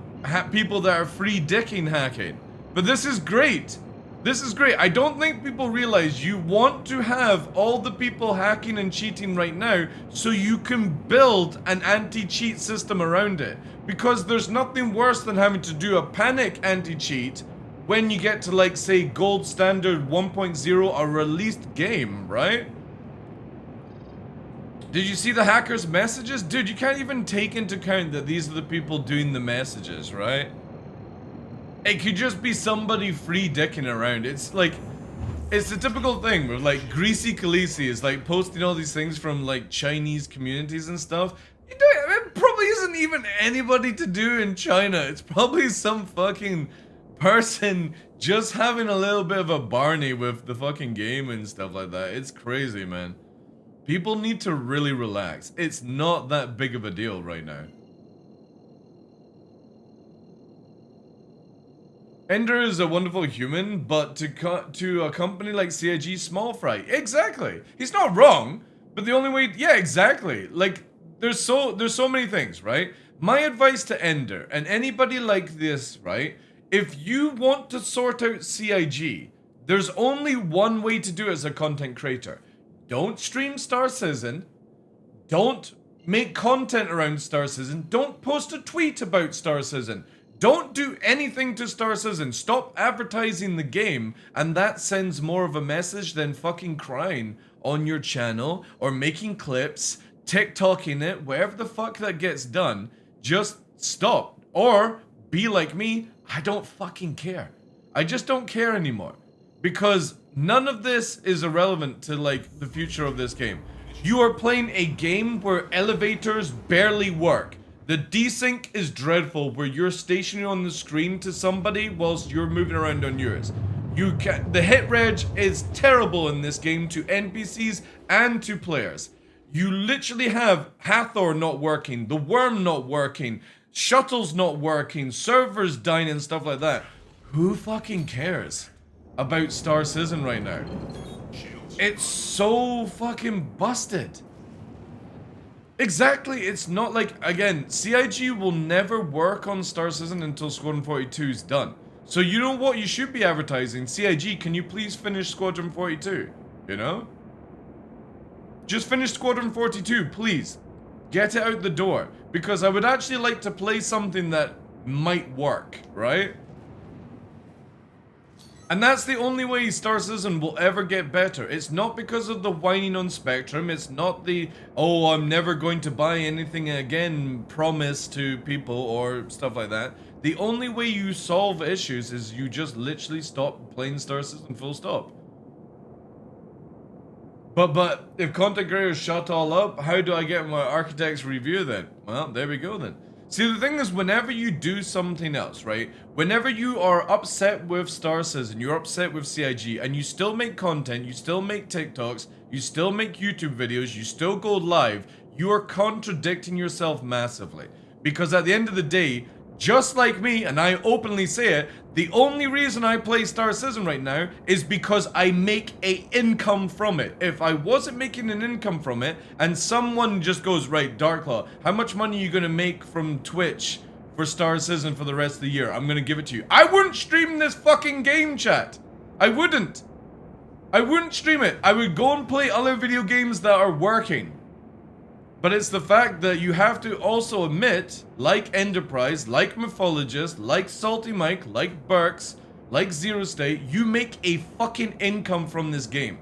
people that are free dicking hacking. But this is great. This is great. I don't think people realize you want to have all the people hacking and cheating right now so you can build an anti-cheat system around it. Because there's nothing worse than having to do a panic anti-cheat when you get to, like, say, gold standard 1.0, a released game, right? Did you see the hackers' messages? Dude, you can't even take into account that these are the people doing the messages, right? It could just be somebody free dicking around. It's like, it's the typical thing where, like, Greasy Khaleesi is, like, posting all these things from, like, Chinese communities and stuff. It probably isn't even anybody to do in China. It's probably some fucking person just having a little bit of a Barney with the fucking game and stuff like that. It's crazy, man. People need to really relax. It's not that big of a deal right now. Ender is a wonderful human, but to a company like CIG, small fry. Exactly. He's not wrong, but the only way, yeah, exactly. Like, there's so many things, right? My advice to Ender and anybody like this, right? If you want to sort out CIG, there's only one way to do it as a content creator. Don't stream Star Citizen. Don't make content around Star Citizen. Don't post a tweet about Star Citizen. Don't do anything to Star Citizen. Stop advertising the game, and that sends more of a message than fucking crying on your channel or making clips, TikToking it, wherever the fuck that gets done. Just stop. Or be like me, I don't fucking care. I just don't care anymore. Because none of this is irrelevant to, like, the future of this game. You are playing a game where elevators barely work. The desync is dreadful, where you're stationary on the screen to somebody whilst you're moving around on yours. The hit reg is terrible in this game to NPCs and to players. You literally have Hathor not working, the worm not working, shuttles not working, servers dying and stuff like that. Who fucking cares about Star Citizen right now? It's so fucking busted. Exactly, it's not like, again, CIG will never work on Star Citizen until Squadron 42 is done. So you know what you should be advertising? CIG, can you please finish Squadron 42? You know? Just finish Squadron 42, please. Get it out the door. Because I would actually like to play something that might work, right? And that's the only way Star Citizen will ever get better. It's not because of the whining on Spectrum. It's not the, oh, I'm never going to buy anything again promise to people or stuff like that. The only way you solve issues is you just literally stop playing Star Citizen, full stop. But if content creators shut all up, how do I get my architect's review then? Well, there we go then. See, the thing is, whenever you do something else, right? Whenever you are upset with Star Citizen, you're upset with CIG, and you still make content, you still make TikToks, you still make YouTube videos, you still go live, you are contradicting yourself massively. Because at the end of the day, just like me, and I openly say it, the only reason I play Star Citizen right now is because I make an income from it. If I wasn't making an income from it, and someone just goes, right, DarkLaw, how much money are you going to make from Twitch for Star Citizen for the rest of the year? I'm going to give it to you. I wouldn't stream this fucking game, chat. I wouldn't. I wouldn't stream it. I would go and play other video games that are working. But it's the fact that you have to also admit, like Enterprise, like Mythologist, like Salty Mike, like Burks, like Zero State, you make a fucking income from this game.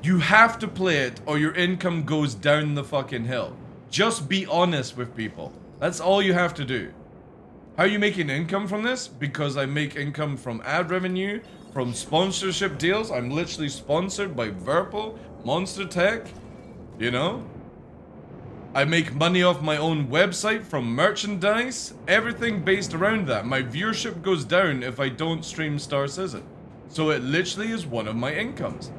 You have to play it or your income goes down the fucking hill. Just be honest with people. That's all you have to do. How are you making income from this? Because I make income from ad revenue, from sponsorship deals. I'm literally sponsored by Verpal, Monster Tech. You know? I make money off my own website from merchandise. Everything based around that. My viewership goes down if I don't stream Star Citizen. So it literally is one of my incomes.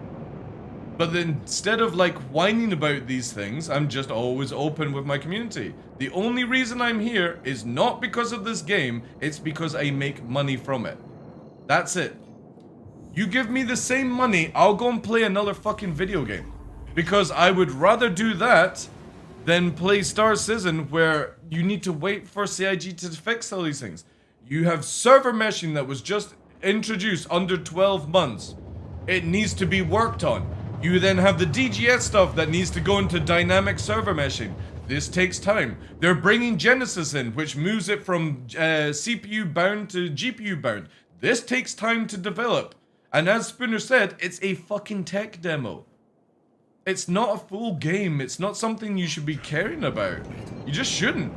But then instead of like whining about these things, I'm just always open with my community. The only reason I'm here is not because of this game, it's because I make money from it. That's it. You give me the same money, I'll go and play another fucking video game. Because I would rather do that than play Star Citizen where you need to wait for CIG to fix all these things. You have server meshing that was just introduced under 12 months, it needs to be worked on. You then have the DGS stuff that needs to go into dynamic server meshing. This takes time. They're bringing Genesis in, which moves it from CPU bound to GPU bound. This takes time to develop. And as Spooner said, it's a fucking tech demo. It's not a full game. It's not something you should be caring about. You just shouldn't.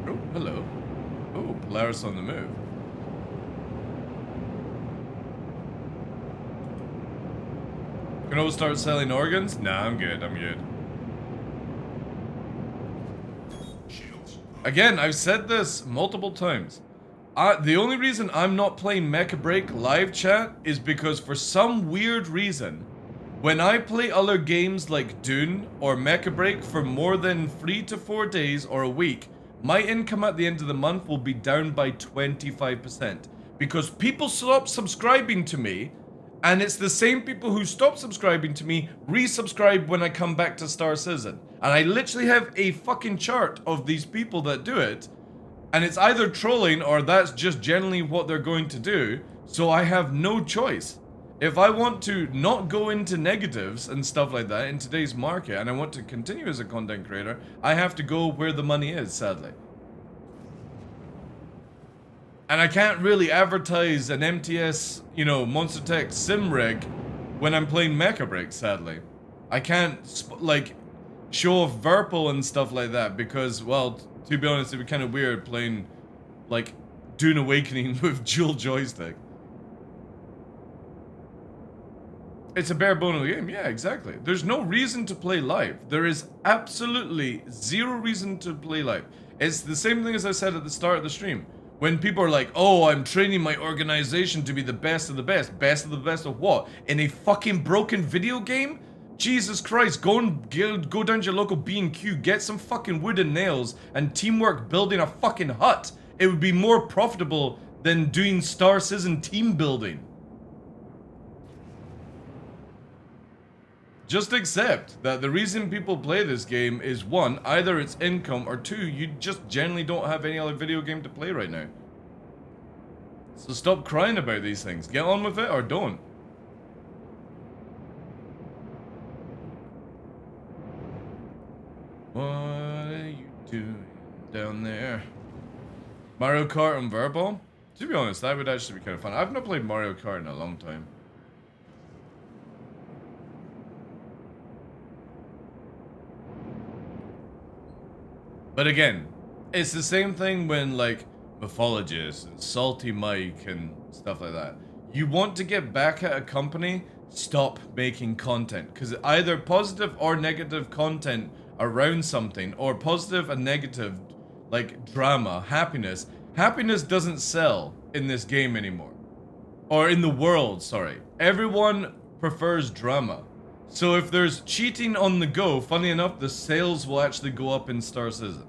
Oh, hello. Oh, Polaris on the move. Can I start selling organs? Nah, I'm good. I'm good. Shields. Again, I've said this multiple times. The only reason I'm not playing Mecha Break live chat is because for some weird reason, when I play other games like Dune or Mecha Break for more than 3 to 4 days or a week, my income at the end of the month will be down by 25%. Because people stop subscribing to me, and it's the same people who stop subscribing to me resubscribe when I come back to Star Citizen. And I literally have a fucking chart of these people that do it. And it's either trolling or that's just generally what they're going to do. So I have no choice. If I want to not go into negatives and stuff like that in today's market, and I want to continue as a content creator, I have to go where the money is, sadly. And I can't really advertise an MTS, you know, Monster Tech sim rig when I'm playing Mecha Break, sadly. I can't, like, show off Verpal and stuff like that because, well, to be honest, it'd be kind of weird playing, like, Dune Awakening with dual joystick. It's a bare bone of the game, yeah, exactly. There's no reason to play live. There is absolutely zero reason to play live. It's the same thing as I said at the start of the stream. When people are like, oh, I'm training my organization to be the best of the best. Best of the best of what? In a fucking broken video game? Jesus Christ, go down to your local B&Q, get some fucking wood and nails, and teamwork building a fucking hut. It would be more profitable than doing Star Citizen team building. Just accept that the reason people play this game is one, either it's income, or two, you just generally don't have any other video game to play right now. So stop crying about these things. Get on with it or don't. What are you doing down there? Mario Kart and Verbal? To be honest, that would actually be kind of fun. I've not played Mario Kart in a long time. But again, it's the same thing when, like, Mythologist and Salty Mike and stuff like that. You want to get back at a company, stop making content. Because either positive or negative content around something, or positive and negative, like, drama, happiness. Happiness doesn't sell in this game anymore. Or in the world, sorry. Everyone prefers drama. So if there's cheating on the go, funny enough, the sales will actually go up in Star Citizen.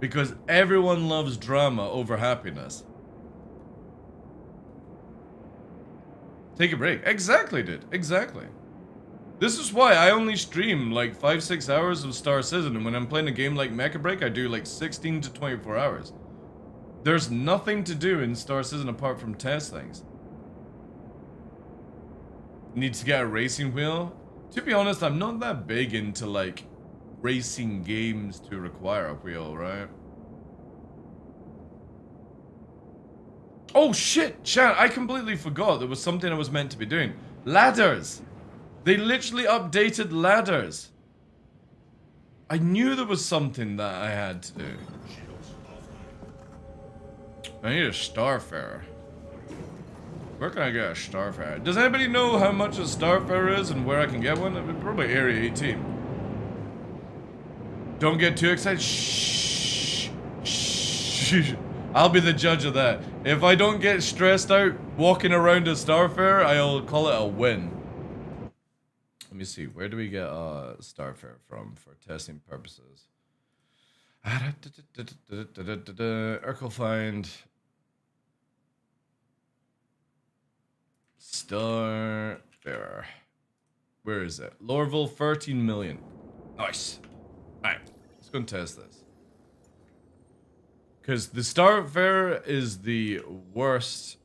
Because everyone loves drama over happiness. Take a break. Exactly, dude. Exactly. This is why I only stream like 5-6 hours of Star Citizen, and when I'm playing a game like Mecha Break, I do like 16 to 24 hours. There's nothing to do in Star Citizen apart from test things. Need to get a racing wheel? To be honest, I'm not that big into like racing games to require a wheel, right? Oh shit, chat, I completely forgot there was something I was meant to be doing. Ladders! They literally updated ladders. I knew there was something that I had to do. I need a Starfarer. Where can I get a Starfarer? Does anybody know how much a Starfarer is and where I can get one? I mean, probably Area 18. Don't get too excited. Shh. Shh. I'll be the judge of that. If I don't get stressed out walking around a Starfarer, I'll call it a win. Let me see. Where do we get a Starfarer from for testing purposes? Urkel find Starfarer. Where is it? Lorville, 13 million. Nice. Alright, let's go and test this. Because the Starfare is the worst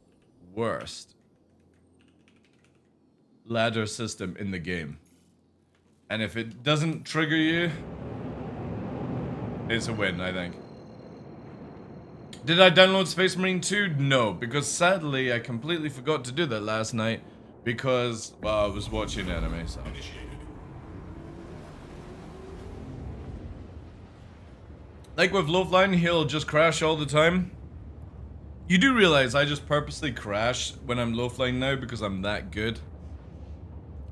ladder system in the game. And if it doesn't trigger you, it's a win, I think. Did I download Space Marine 2? No, because sadly I completely forgot to do that last night because, well, I was watching anime, so. Like with Loafline, he'll just crash all the time. You do realize I just purposely crash when I'm Loafline now because I'm that good.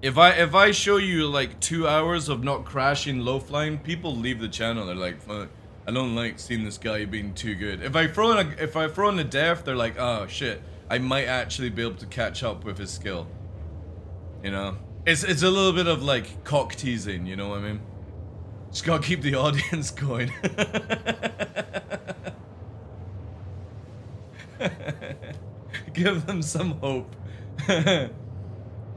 If I show you like 2 hours of not crashing Loafline, people leave the channel. They're like, fuck, I don't like seeing this guy being too good. If I throw in a def, they're like, oh shit, I might actually be able to catch up with his skill. You know, it's a little bit of like cock teasing. You know what I mean? Just gotta keep the audience going. Give them some hope.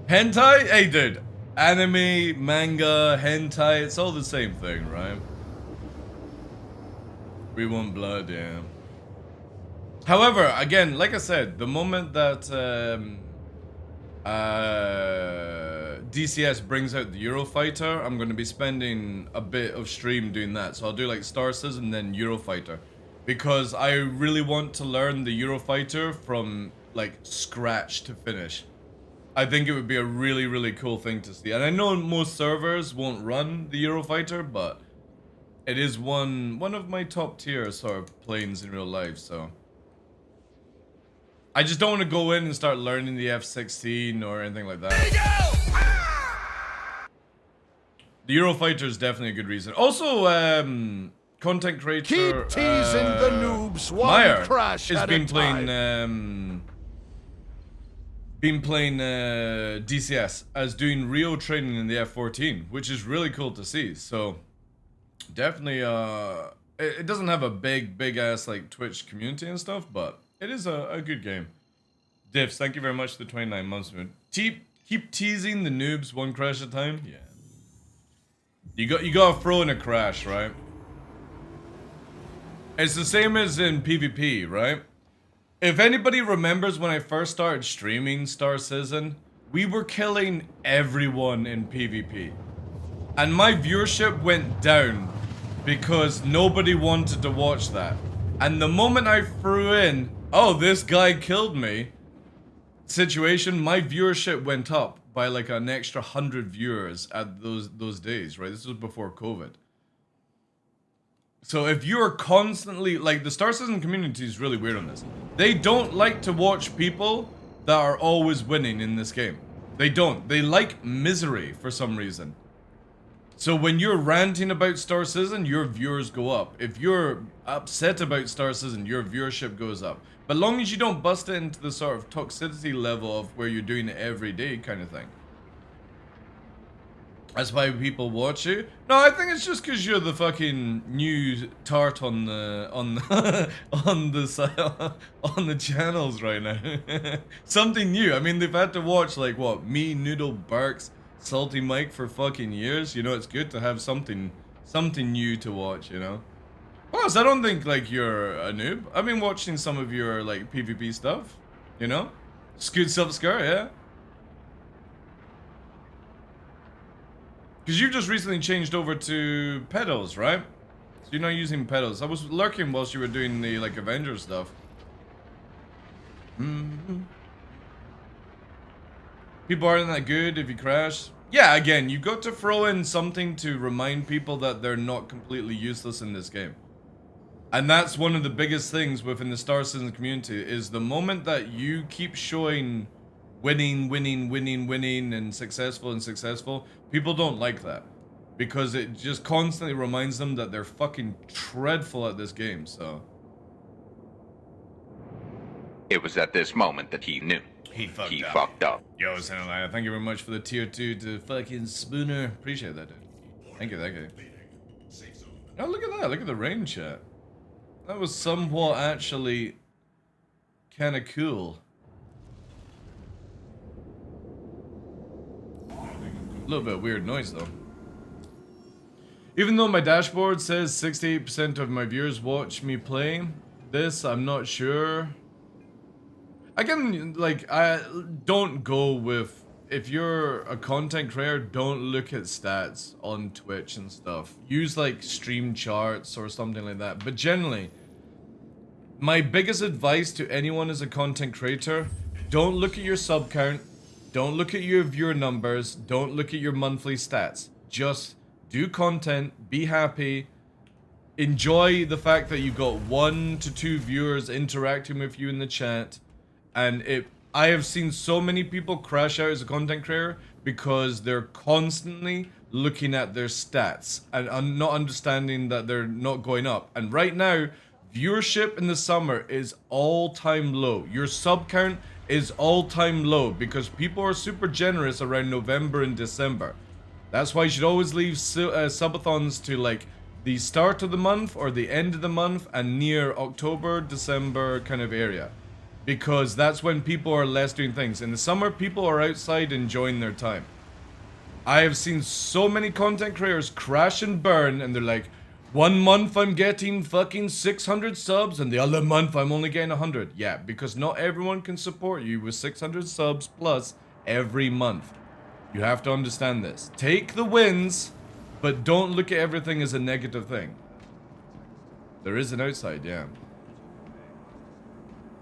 Hentai? Hey dude, anime, manga, hentai, it's all the same thing, right? We want blood, yeah. However, again, like I said, the moment that DCS brings out the Eurofighter, I'm going to be spending a bit of stream doing that. So I'll do like Star Citizen and then Eurofighter. Because I really want to learn the Eurofighter from like scratch to finish. I think it would be a really, really cool thing to see. And I know most servers won't run the Eurofighter, but it is one of my top tier sort of planes in real life, so. I just don't want to go in and start learning the F-16 or anything like that. The Eurofighter is definitely a good reason. Also, content creator Keep teasing the noobs while Meyer you crash has at been a playing time. DCS as doing Rio training in the F-14, which is really cool to see. So definitely, it doesn't have a big ass like Twitch community and stuff, but it is a good game. Diffs, thank you very much for the 29 months. Keep teasing the noobs one crash at a time. Yeah. You gotta throw in a crash, right? It's the same as in PvP, right? If anybody remembers when I first started streaming Star Citizen, we were killing everyone in PvP. And my viewership went down because nobody wanted to watch that. And the moment I threw in, oh, this guy killed me, situation, my viewership went up by like an extra 100 viewers at those days, right? This was before COVID. So if you're constantly, like, the Star Citizen community is really weird on this. They don't like to watch people that are always winning in this game. They don't. They like misery for some reason. So when you're ranting about Star Citizen, your viewers go up. If you're upset about Star Citizen, your viewership goes up. But long as you don't bust it into the sort of toxicity level of where you're doing it every day kind of thing. That's why people watch you. No, I think it's just because you're the fucking new tart on the on the channels right now. Something new. I mean, they've had to watch like what, me, Noodle, Barks, Salty Mike for fucking years. You know, it's good to have something new to watch. You know. Plus, I don't think like you're a noob. I've been watching some of your like PvP stuff. You know, Scoot Self-Scar, yeah. Because you've just recently changed over to pedals, right? So you're not using pedals. I was lurking whilst you were doing the like Avengers stuff. People aren't that good if you crash. Yeah, again, you've got to throw in something to remind people that they're not completely useless in this game. And that's one of the biggest things within the Star Citizen community, is the moment that you keep showing winning, and successful, people don't like that. Because it just constantly reminds them that they're fucking dreadful at this game, so. It was at this moment that he knew. He fucked up. Fucked up. Yo, Sanalaya, thank you very much for the tier 2 to fucking Spooner. Appreciate that, dude. Thank you, that guy. Oh, look at that. Look at the rain chat. That was somewhat actually kind of cool. A little bit of weird noise, though. Even though my dashboard says 68% of my viewers watch me play this, I'm not sure. Again, like, I don't go with, if you're a content creator, don't look at stats on Twitch and stuff. Use like stream charts or something like that. But generally, my biggest advice to anyone as a content creator, don't look at your sub count, don't look at your viewer numbers, don't look at your monthly stats. Just do content, be happy, enjoy the fact that you got 1 to 2 viewers interacting with you in the chat. And I have seen so many people crash out as a content creator because they're constantly looking at their stats and not understanding that they're not going up. And right now, viewership in the summer is all-time low. Your sub count is all-time low because people are super generous around November and December. That's why you should always leave subathons to like the start of the month or the end of the month and near October, December kind of area. Because that's when people are less doing things. In the summer, people are outside enjoying their time. I have seen so many content creators crash and burn, and they're like, 1 month I'm getting fucking 600 subs, and the other month I'm only getting 100. Yeah, because not everyone can support you with 600 subs plus every month. You have to understand this. Take the wins, but don't look at everything as a negative thing. There is an outside, yeah.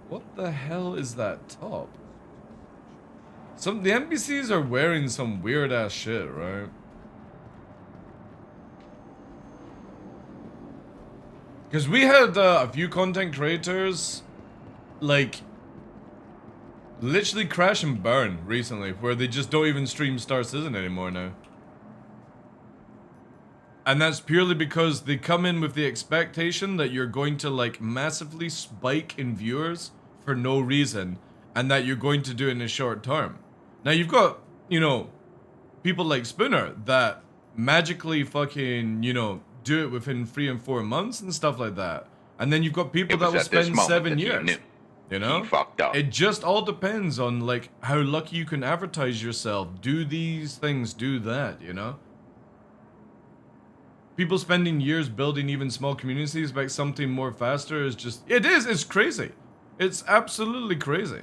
What the hell is that top? The NPCs are wearing some weird ass shit, right? Because we had a few content creators, like, literally crash and burn recently, where they just don't even stream Star Citizen anymore now. And that's purely because they come in with the expectation that you're going to, like, massively spike in viewers for no reason, and that you're going to do it in a short term. Now, you've got, you know, people like Spooner that magically fucking, you know, do it within 3 and 4 months and stuff like that. And then you've got people that will spend 7 years. You know? Fucked up. It just all depends on, like, how lucky you can advertise yourself. Do these things, do that, you know? People spending years building even small communities about something more faster is just... It's crazy. It's absolutely crazy.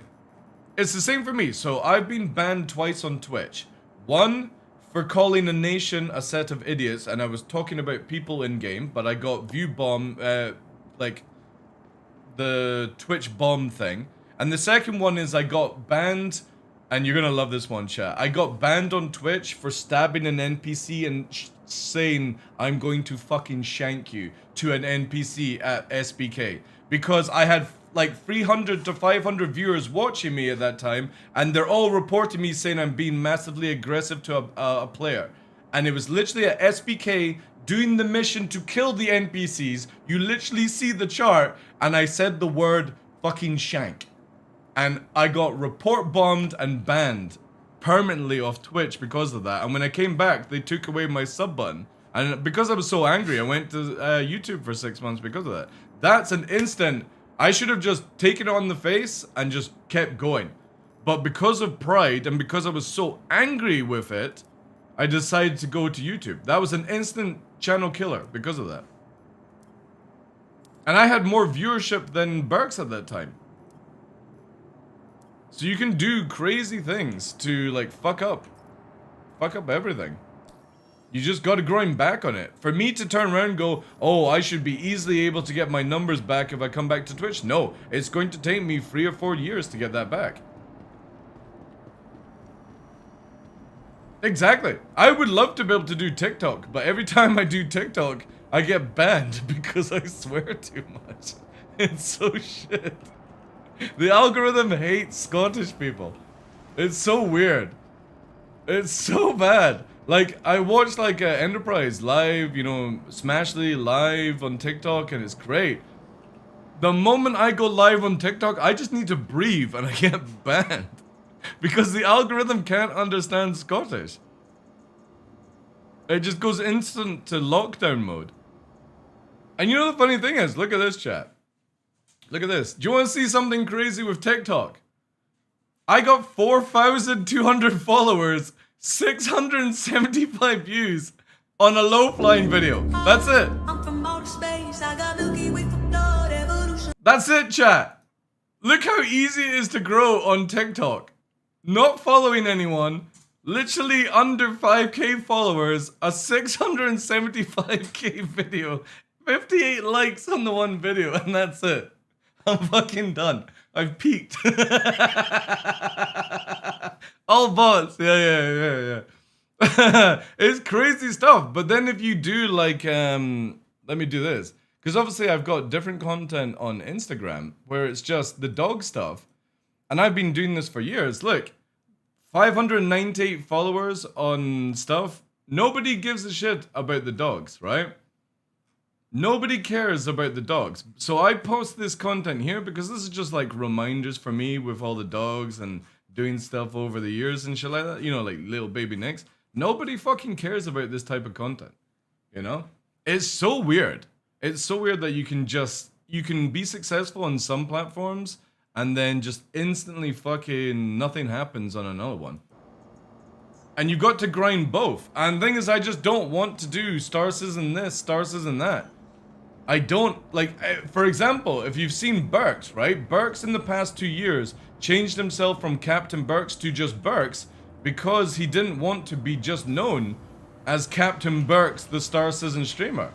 It's the same for me. So I've been banned twice on Twitch. One, for calling a nation a set of idiots, and I was talking about people in-game, but I got view bomb, like, the Twitch bomb thing. And the second one is I got banned, and you're gonna love this one, chat. I got banned on Twitch for stabbing an NPC and saying, I'm going to fucking shank you, to an NPC at SBK. Because I had like 300 to 500 viewers watching me at that time, and they're all reporting me saying I'm being massively aggressive to a player. And it was literally at SBK doing the mission to kill the NPCs. You literally see the chart, and I said the word fucking shank. And I got report bombed and banned permanently off Twitch because of that. And when I came back, they took away my sub button. And because I was so angry, I went to YouTube for 6 months because of that. That's an instant... I should have just taken it on the face and just kept going. But because of pride and because I was so angry with it, I decided to go to YouTube. That was an instant channel killer because of that. And I had more viewership than Burks at that time. So you can do crazy things to, like, fuck up everything. You just gotta grind back on it. For me to turn around and go, oh, I should be easily able to get my numbers back if I come back to Twitch. No, it's going to take me 3 or 4 years to get that back. Exactly. I would love to be able to do TikTok, but every time I do TikTok, I get banned because I swear too much. It's so shit. The algorithm hates Scottish people. It's so weird. It's so bad. Like, I watched, like, Enterprise live, you know, Smashly live on TikTok, and it's great. The moment I go live on TikTok, I just need to breathe, and I get banned. Because the algorithm can't understand Scottish. It just goes instant to lockdown mode. And you know the funny thing is, look at this, chat. Look at this. Do you want to see something crazy with TikTok? I got 4,200 followers, 675 views on a low-flying video. That's it. That's it, chat. Look how easy it is to grow on TikTok. Not following anyone, literally under 5k followers, a 675k video, 58 likes on the one video, and that's it. I'm fucking done. I've peaked. All bots. Yeah. It's crazy stuff. But then if you do like, let me do this. Because obviously I've got different content on Instagram where it's just the dog stuff. And I've been doing this for years. Look, 598 followers on stuff. Nobody gives a shit about the dogs, right? Nobody cares about the dogs. So I post this content here because this is just like reminders for me with all the dogs and doing stuff over the years and shit like that. You know, like little baby Nicks. Nobody fucking cares about this type of content. You know? It's so weird. It's so weird that you can be successful on some platforms and then just instantly fucking nothing happens on another one. And you've got to grind both. And the thing is, I just don't want to do Star Citizen this, Star Citizen that. I don't, like, for example, if you've seen Burks, right? Burks in the past 2 years changed himself from Captain Burks to just Burks because he didn't want to be just known as Captain Burks, the Star Citizen streamer.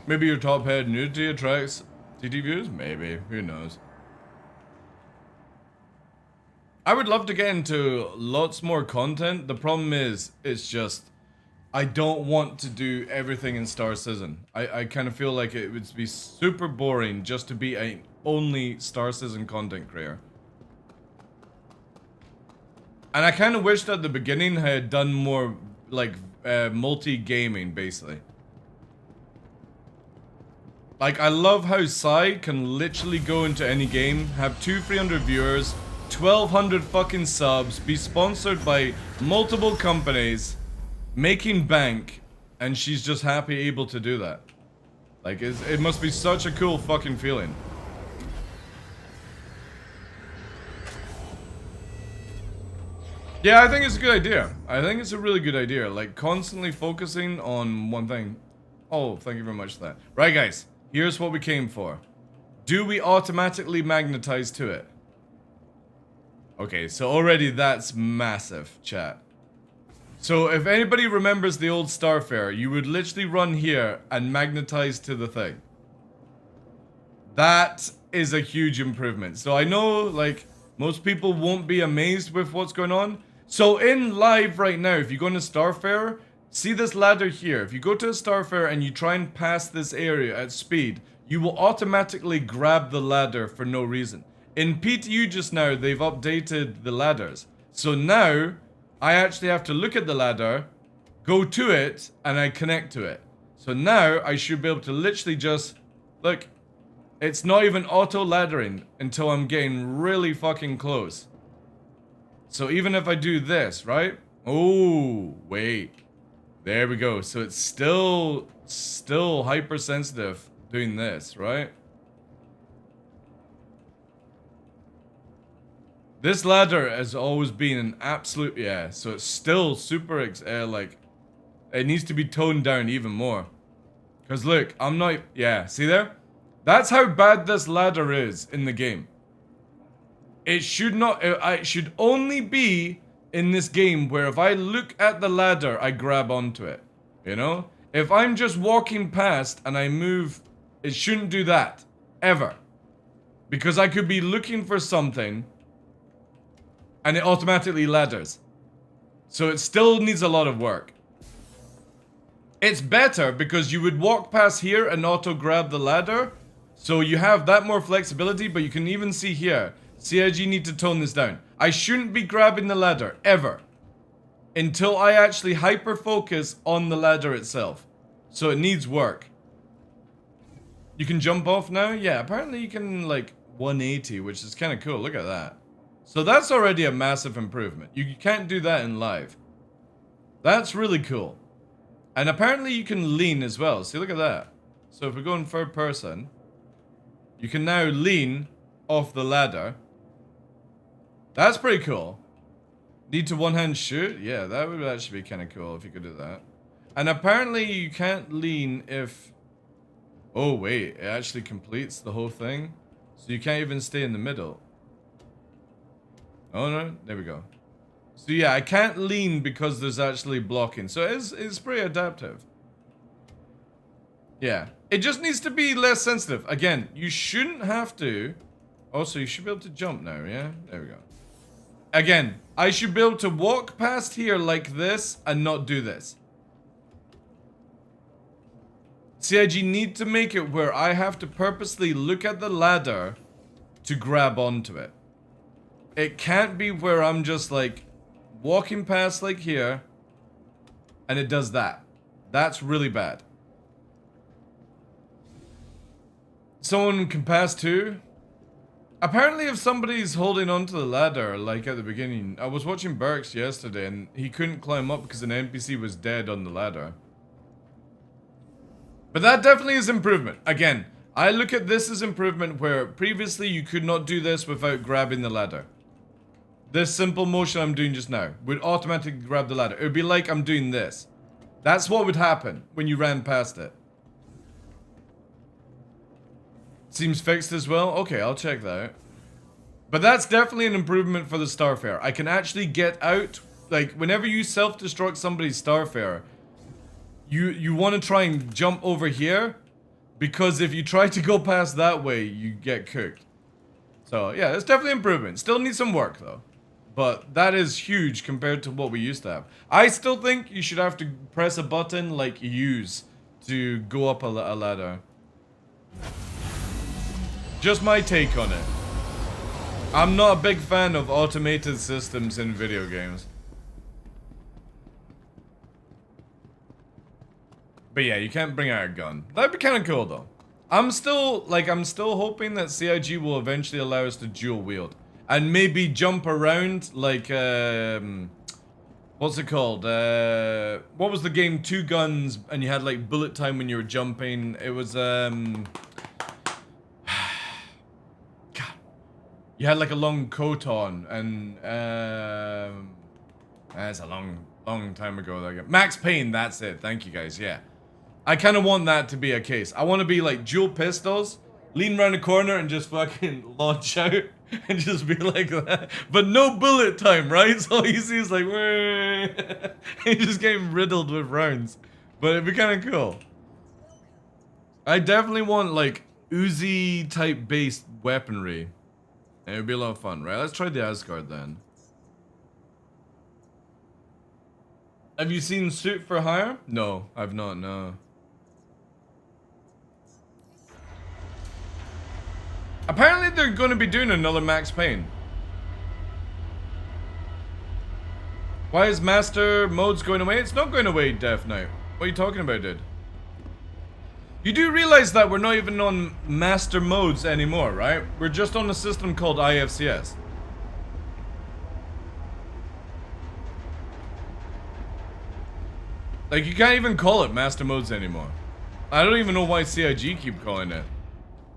Maybe your top head nudity attracts TT views? Maybe. Who knows? I would love to get into lots more content. The problem is, it's just, I don't want to do everything in Star Citizen. I kind of feel like it would be super boring just to be an only Star Citizen content creator. And I kind of wished at the beginning I had done more, like, multi-gaming, basically. Like, I love how Sai can literally go into any game, have 200-300 viewers, 1,200 fucking subs, be sponsored by multiple companies, making bank, and she's just happy able to do that. Like, it must be such a cool fucking feeling. Yeah, I think it's a good idea. I think it's a really good idea. Like, constantly focusing on one thing. Oh, thank you very much for that. Right, guys. Here's what we came for. Do we automatically magnetize to it? Okay, so already that's massive, chat. So if anybody remembers the old Starfare, you would literally run here and magnetize to the thing. That is a huge improvement. So I know, like, most people won't be amazed with what's going on. So in live right now, if you go into Starfare, see this ladder here. If you go to a Starfare and you try and pass this area at speed, you will automatically grab the ladder for no reason. In PTU just now, they've updated the ladders. So now, I actually have to look at the ladder, go to it, and I connect to it. So now, I should be able to literally just, look, it's not even auto-laddering until I'm getting really fucking close. So even if I do this, right? Oh, wait. There we go. So it's still hypersensitive doing this, right? This ladder has always been an absolute, yeah, so it's still super, like, it needs to be toned down even more. Because look, I'm not, yeah, see there? That's how bad this ladder is in the game. It should not, it should only be in this game where if I look at the ladder, I grab onto it, you know? If I'm just walking past and I move, it shouldn't do that, ever. Because I could be looking for something and it automatically ladders. So it still needs a lot of work. It's better because you would walk past here and auto grab the ladder. So you have that more flexibility, but you can even see here. CIG need to tone this down. I shouldn't be grabbing the ladder, ever. Until I actually hyper focus on the ladder itself. So it needs work. You can jump off now? Yeah, apparently you can like 180, which is kind of cool. Look at that. So that's already a massive improvement. You can't do that in live. That's really cool. And apparently you can lean as well. See, look at that. So if we go in third person, you can now lean off the ladder. That's pretty cool. Need to one-hand shoot? Yeah, that would actually be kind of cool if you could do that. And apparently you can't lean if... Oh, wait. It actually completes the whole thing? So you can't even stay in the middle. Oh, no. There we go. So yeah, I can't lean because there's actually blocking. So it's pretty adaptive. Yeah. It just needs to be less sensitive. Again, you shouldn't have to... Also, you should be able to jump now, yeah? There we go. Again, I should be able to walk past here like this and not do this. CIG need to make it where I have to purposely look at the ladder to grab onto it. It can't be where I'm just like walking past like here and it does that. That's really bad. Someone can pass too. Apparently if somebody's holding onto the ladder, like at the beginning, I was watching Burks yesterday and he couldn't climb up because an NPC was dead on the ladder. But that definitely is improvement. Again, I look at this as improvement where previously you could not do this without grabbing the ladder. This simple motion I'm doing just now would automatically grab the ladder. It would be like I'm doing this. That's what would happen when you ran past it. Seems fixed as well? Okay, I'll check that out. But that's definitely an improvement for the Starfare. I can actually get out, like, whenever you self-destruct somebody's Starfare, you want to try and jump over here, because if you try to go past that way, you get cooked. So, yeah, it's definitely an improvement. Still needs some work, though. But that is huge compared to what we used to have. I still think you should have to press a button like use to go up a ladder. Just my take on it. I'm not a big fan of automated systems in video games. But yeah, you can't bring out a gun. That'd be kind of cool though. I'm still hoping that CIG will eventually allow us to dual wield. And maybe jump around like, what's it called? What was the game? Two guns and you had like bullet time when you were jumping. It was, you had like a long coat on, and that's a long time ago. Like Max Payne, that's it. Thank you guys. Yeah, I kind of want that to be a case. I want to be like dual pistols, lean around the corner and just fucking launch out and just be like that. But no bullet time, right? So all you see is like, you just getting riddled with rounds. But it'd be kind of cool. I definitely want like Uzi type based weaponry. It would be a lot of fun, right? Let's try the Asgard then. Have you seen Suit for Hire? No, I've not, no. Apparently they're going to be doing another Max Payne. Why is Master Modes going away? It's not going away, Death Knight. What are you talking about, dude? You do realize that we're not even on Master Modes anymore, right? We're just on a system called IFCS. Like, you can't even call it Master Modes anymore. I don't even know why CIG keep calling it.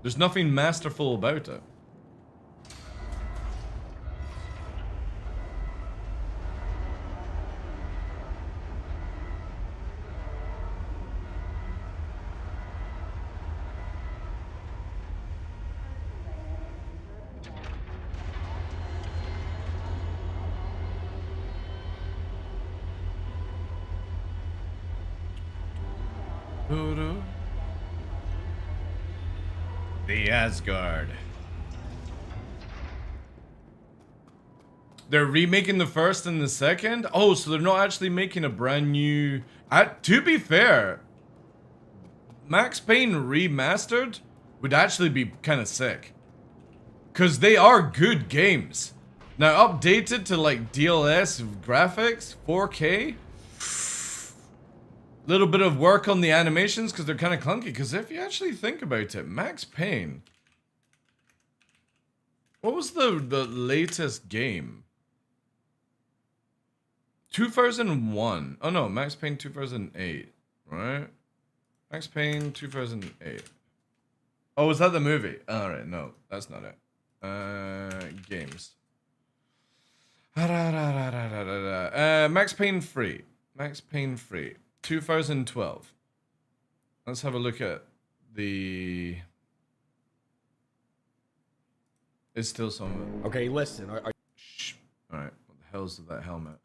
There's nothing masterful about it. The Asgard. They're remaking the first and the second? Oh, so they're not actually making a brand new... to be fair, Max Payne remastered would actually be kind of sick. Because they are good games. Now, updated to like DLS graphics, 4K... little bit of work on the animations because they're kind of clunky. Because if you actually think about it, Max Payne. What was the latest game? 2001. Oh no, Max Payne 2008. Right? Max Payne 2008. Oh, was that the movie? Alright, no, that's not it. Games. Max Payne free. Max Payne free. 2012. Let's have a look at the... It's still some... Okay, listen. Shh. Alright, what the hell's that helmet?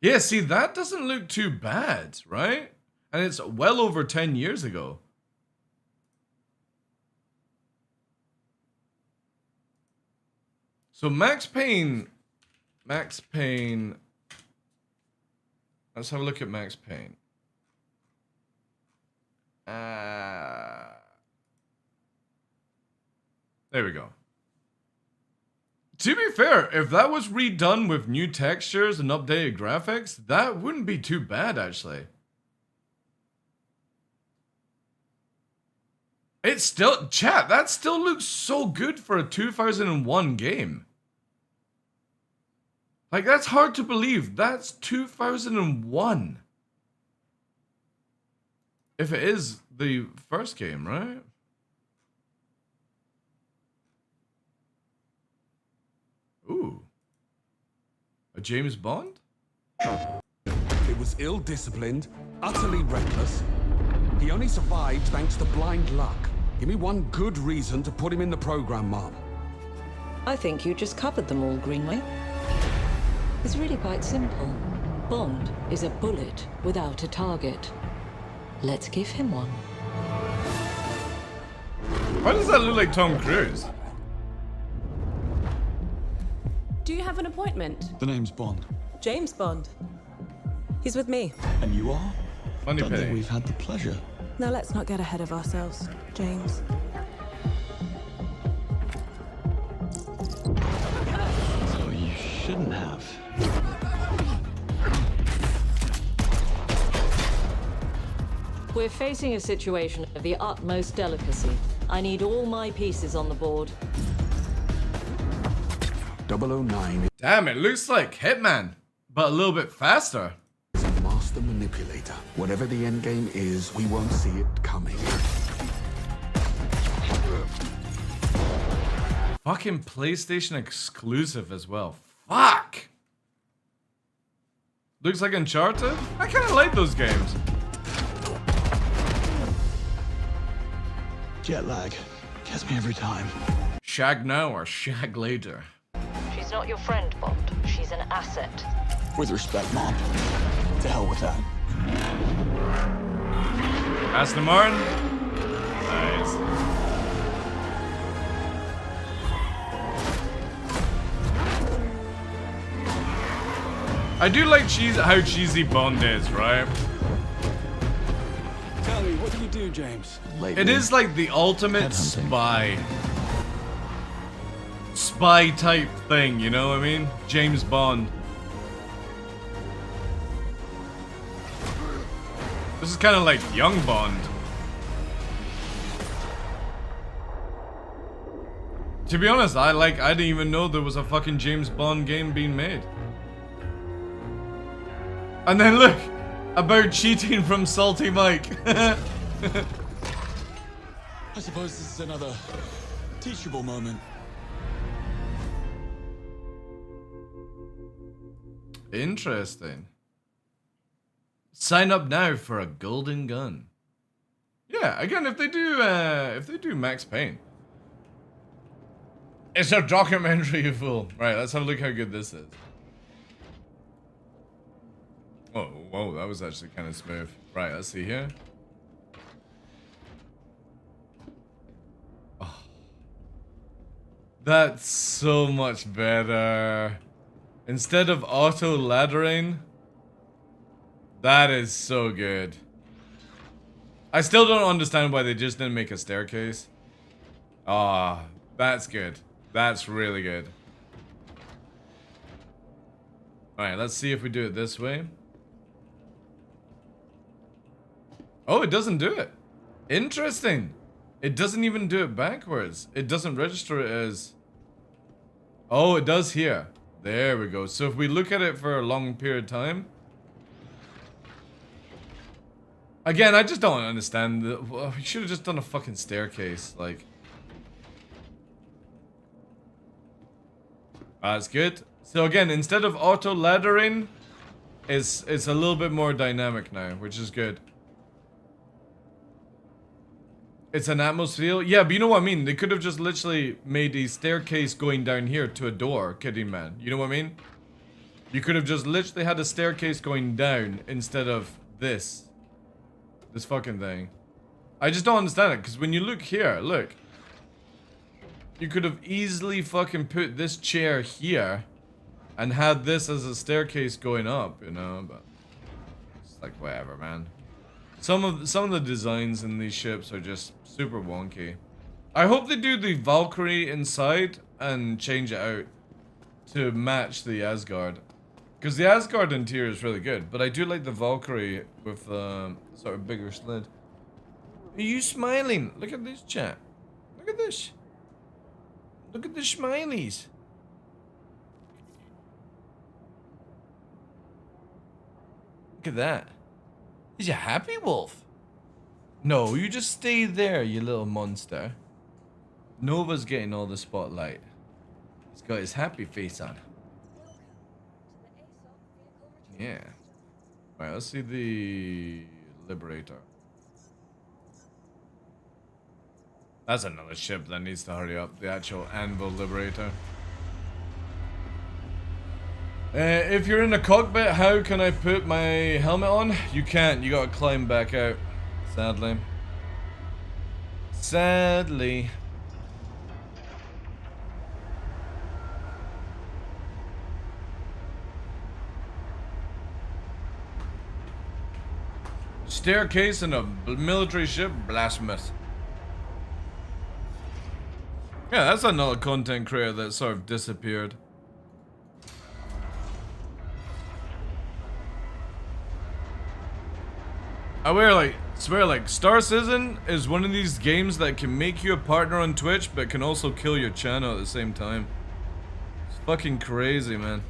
Yeah, see, that doesn't look too bad, right? And it's well over 10 years ago. So Max Payne... Let's have a look at Max Payne. There we go. To be fair, if that was redone with new textures and updated graphics, that wouldn't be too bad, actually. It's still... Chat, that still looks so good for a 2001 game. Like, that's hard to believe. That's 2001. If it is the first game, right? Ooh. A James Bond? It was ill-disciplined, utterly reckless. He only survived thanks to blind luck. Give me one good reason to put him in the program, Mom. I think you just covered them all, Greenway. It's really quite simple. Bond is a bullet without a target. Let's give him one. Why does that look like Tom Cruise? Do you have an appointment? The name's Bond. James Bond. He's with me. And you are? Funny Don't think pity. we've had the pleasure. Now let's not get ahead of ourselves, James. So you shouldn't have. We're facing a situation of the utmost delicacy. I need all my pieces on the board. 009 Damn, it looks like Hitman, but a little bit faster. is a master manipulator. Whatever the end game is, we won't see it coming. Fucking PlayStation exclusive as well. Fuck! Looks like Uncharted? I kinda like those games. Jet lag gets me every time. Shag now or shag later? She's not your friend, Bond. She's an asset. With respect, Mom. To hell with that. Aston Martin? Nice. I do like how cheesy Bond is, right? Tell me, what do you do, James? It is like the ultimate spy type thing, you know what I mean? James Bond. This is kind of like young Bond. To be honest, I didn't even know there was a fucking James Bond game being made. And then look, about cheating from Salty Mike. I suppose this is another teachable moment. Interesting. Sign up now for a golden gun. Yeah, again, if they do Max Payne. It's a documentary, you fool. Right, let's have a look how good this is. Oh, whoa, that was actually kind of smooth. Right, let's see here. Oh. That's so much better. Instead of auto laddering, that is so good. I still don't understand why they just didn't make a staircase. Ah, that's good. That's really good. Alright, let's see if we do it this way. Oh, it doesn't do it. Interesting. It doesn't even do it backwards. It doesn't register it as... Oh, it does here. There we go. So if we look at it for a long period of time... Again, I just don't understand. We should have just done a fucking staircase. Like... That's good. So again, instead of auto laddering, it's a little bit more dynamic now, which is good. It's an atmosphere. Yeah, but you know what I mean? They could have just literally made a staircase going down here to a door, Kidding Man. You know what I mean? You could have just literally had a staircase going down instead of this. This fucking thing. I just don't understand it, because when you look here, look. You could have easily fucking put this chair here and had this as a staircase going up, you know, but it's like whatever, man. Some of the designs in these ships are just super wonky. I hope they do the Valkyrie inside and change it out to match the Asgard. Because the Asgard interior is really good, but I do like the Valkyrie with the sort of bigger slid. Are you smiling? Look at this, chat. Look at this. Look at the smileys. Look at that. Is you happy, Wolf? No, you just stay there, you little monster. Nova's getting all the spotlight. He's got his happy face on. Yeah. Alright, let's see the Liberator. That's another ship that needs to hurry up. The actual Anvil Liberator. If you're in a cockpit, how can I put my helmet on? You can't. You gotta climb back out. Sadly. Sadly. Staircase in a military ship? Blasphemous. Yeah, that's another content creator that sort of disappeared. I swear like Star Citizen is one of these games that can make you a partner on Twitch but can also kill your channel at the same time. It's fucking crazy, man.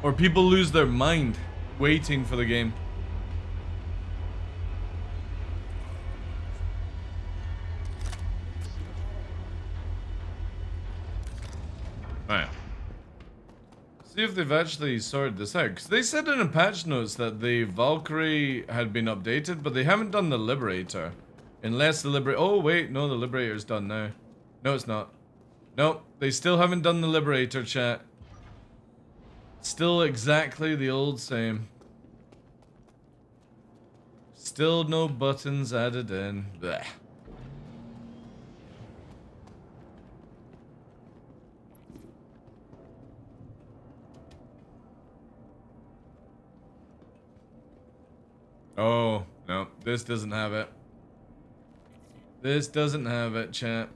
Or people lose their mind waiting for the game. Alright. See if they've actually sorted this out. Because they said in the patch notes that the Valkyrie had been updated, but they haven't done the Liberator. Unless the Liberator... Oh, wait. No, the Liberator's done now. No, it's not. Nope. They still haven't done the Liberator, chat. Still exactly the old same. Still no buttons added in. Blech. Oh, no. This doesn't have it. This doesn't have it, chat.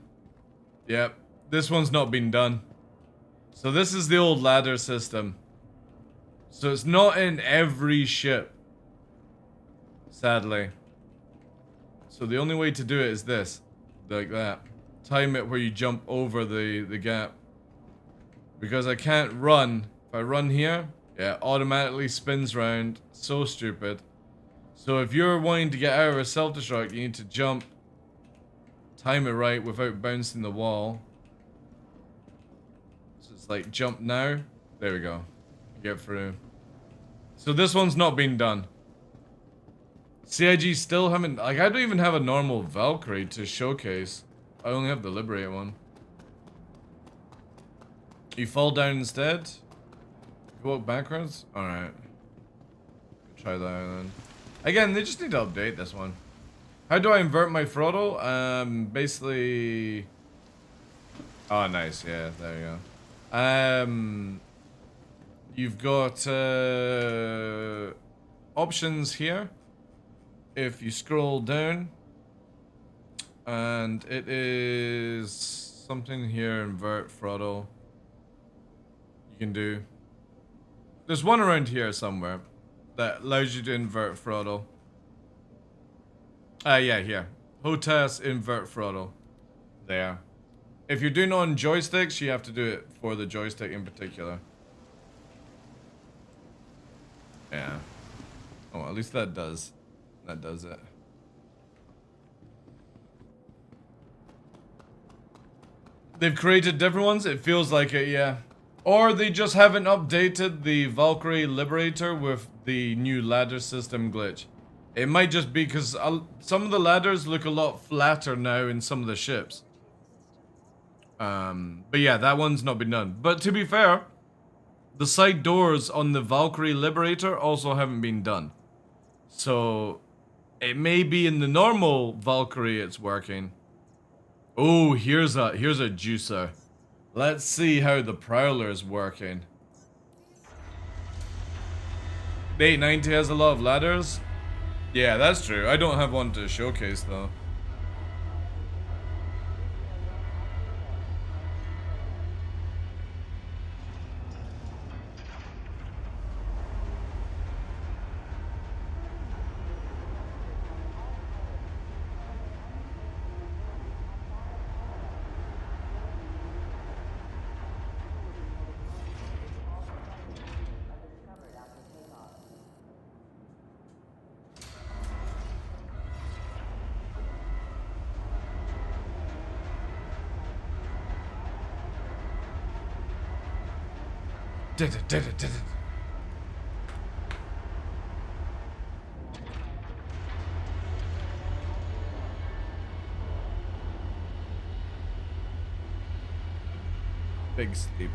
Yep. This one's not been done. So this is the old ladder system. So it's not in every ship. Sadly. So the only way to do it is this. Like that. Time it where you jump over the gap. Because I can't run. If I run here, yeah, it automatically spins round. So stupid. So if you're wanting to get out of a self-destruct, you need to jump. Time it right without bouncing the wall. So it's like jump now. There we go. Get through. So this one's not been done. CIG still haven't... Like, I don't even have a normal Valkyrie to showcase. I only have the Liberator one. You fall down instead? You walk backwards? Alright. Try that then. Again, they just need to update this one. How do I invert my throttle? Basically... Oh, nice. Yeah, there you go. You've got options here. If you scroll down, and it is something here, invert throttle. You can do. There's one around here somewhere that allows you to invert throttle. Yeah, here. HOTAS invert throttle. There. If you're doing it on joysticks, you have to do it for the joystick in particular. Yeah. Oh, at least that does. That does it. they've created different ones. It feels like it, yeah. Or they just haven't updated the Valkyrie Liberator with the new ladder system glitch. It might just be because some of the ladders look a lot flatter now in some of the ships. But yeah, that one's not been done. But to be fair, the side doors on the Valkyrie Liberator also haven't been done. So it may be in the normal Valkyrie it's working. Oh, here's a juicer. Let's see how the Prowler is working. The 890 has a lot of ladders. Yeah, that's true. I don't have one to showcase though. Big sleepies.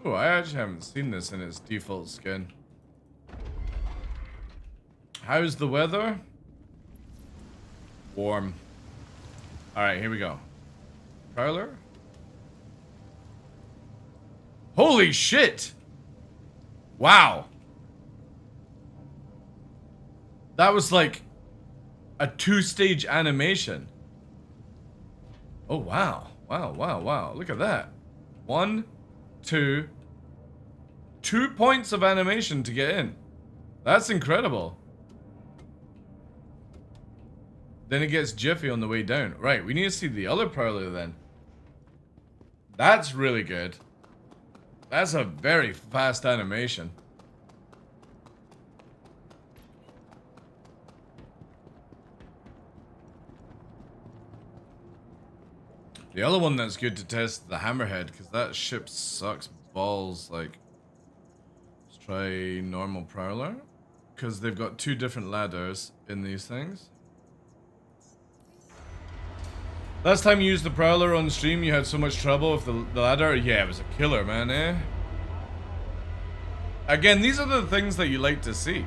Oh, I actually haven't seen this in its default skin. How's the weather? Warm. Alright, here we go. Prowler? Holy shit! Wow. That was like a 2-stage animation. Oh, wow. Wow, wow, wow. Look at that. 1, 2 points of animation to get in. That's incredible. Then it gets jiffy on the way down. Right, we need to see the other Prowler then. That's really good. That's a very fast animation. The other one that's good to test, the Hammerhead, because that ship sucks balls. Like, let's try normal Prowler, because they've got 2 different ladders in these things. Last time you used the Prowler on stream, you had so much trouble with the ladder. Yeah, it was a killer, man, eh? Again, these are the things that you like to see.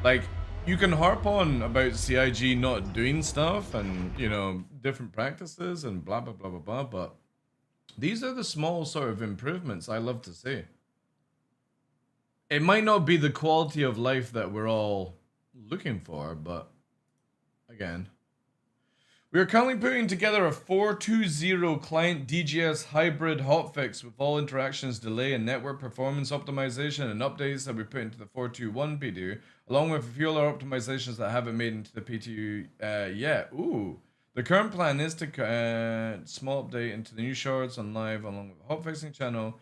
Like, you can harp on about CIG not doing stuff and, you know, different practices and blah, blah, blah, blah, blah, but these are the small sort of improvements I love to see. It might not be the quality of life that we're all looking for, but again... We are currently putting together a 420 client DGS hybrid hotfix with all interactions, delay, and network performance optimization and updates that we put into the 421 PDU, along with a few other optimizations that haven't made into the PTU yet. Ooh. The current plan is to small update into the new shorts on live along with the hotfixing channel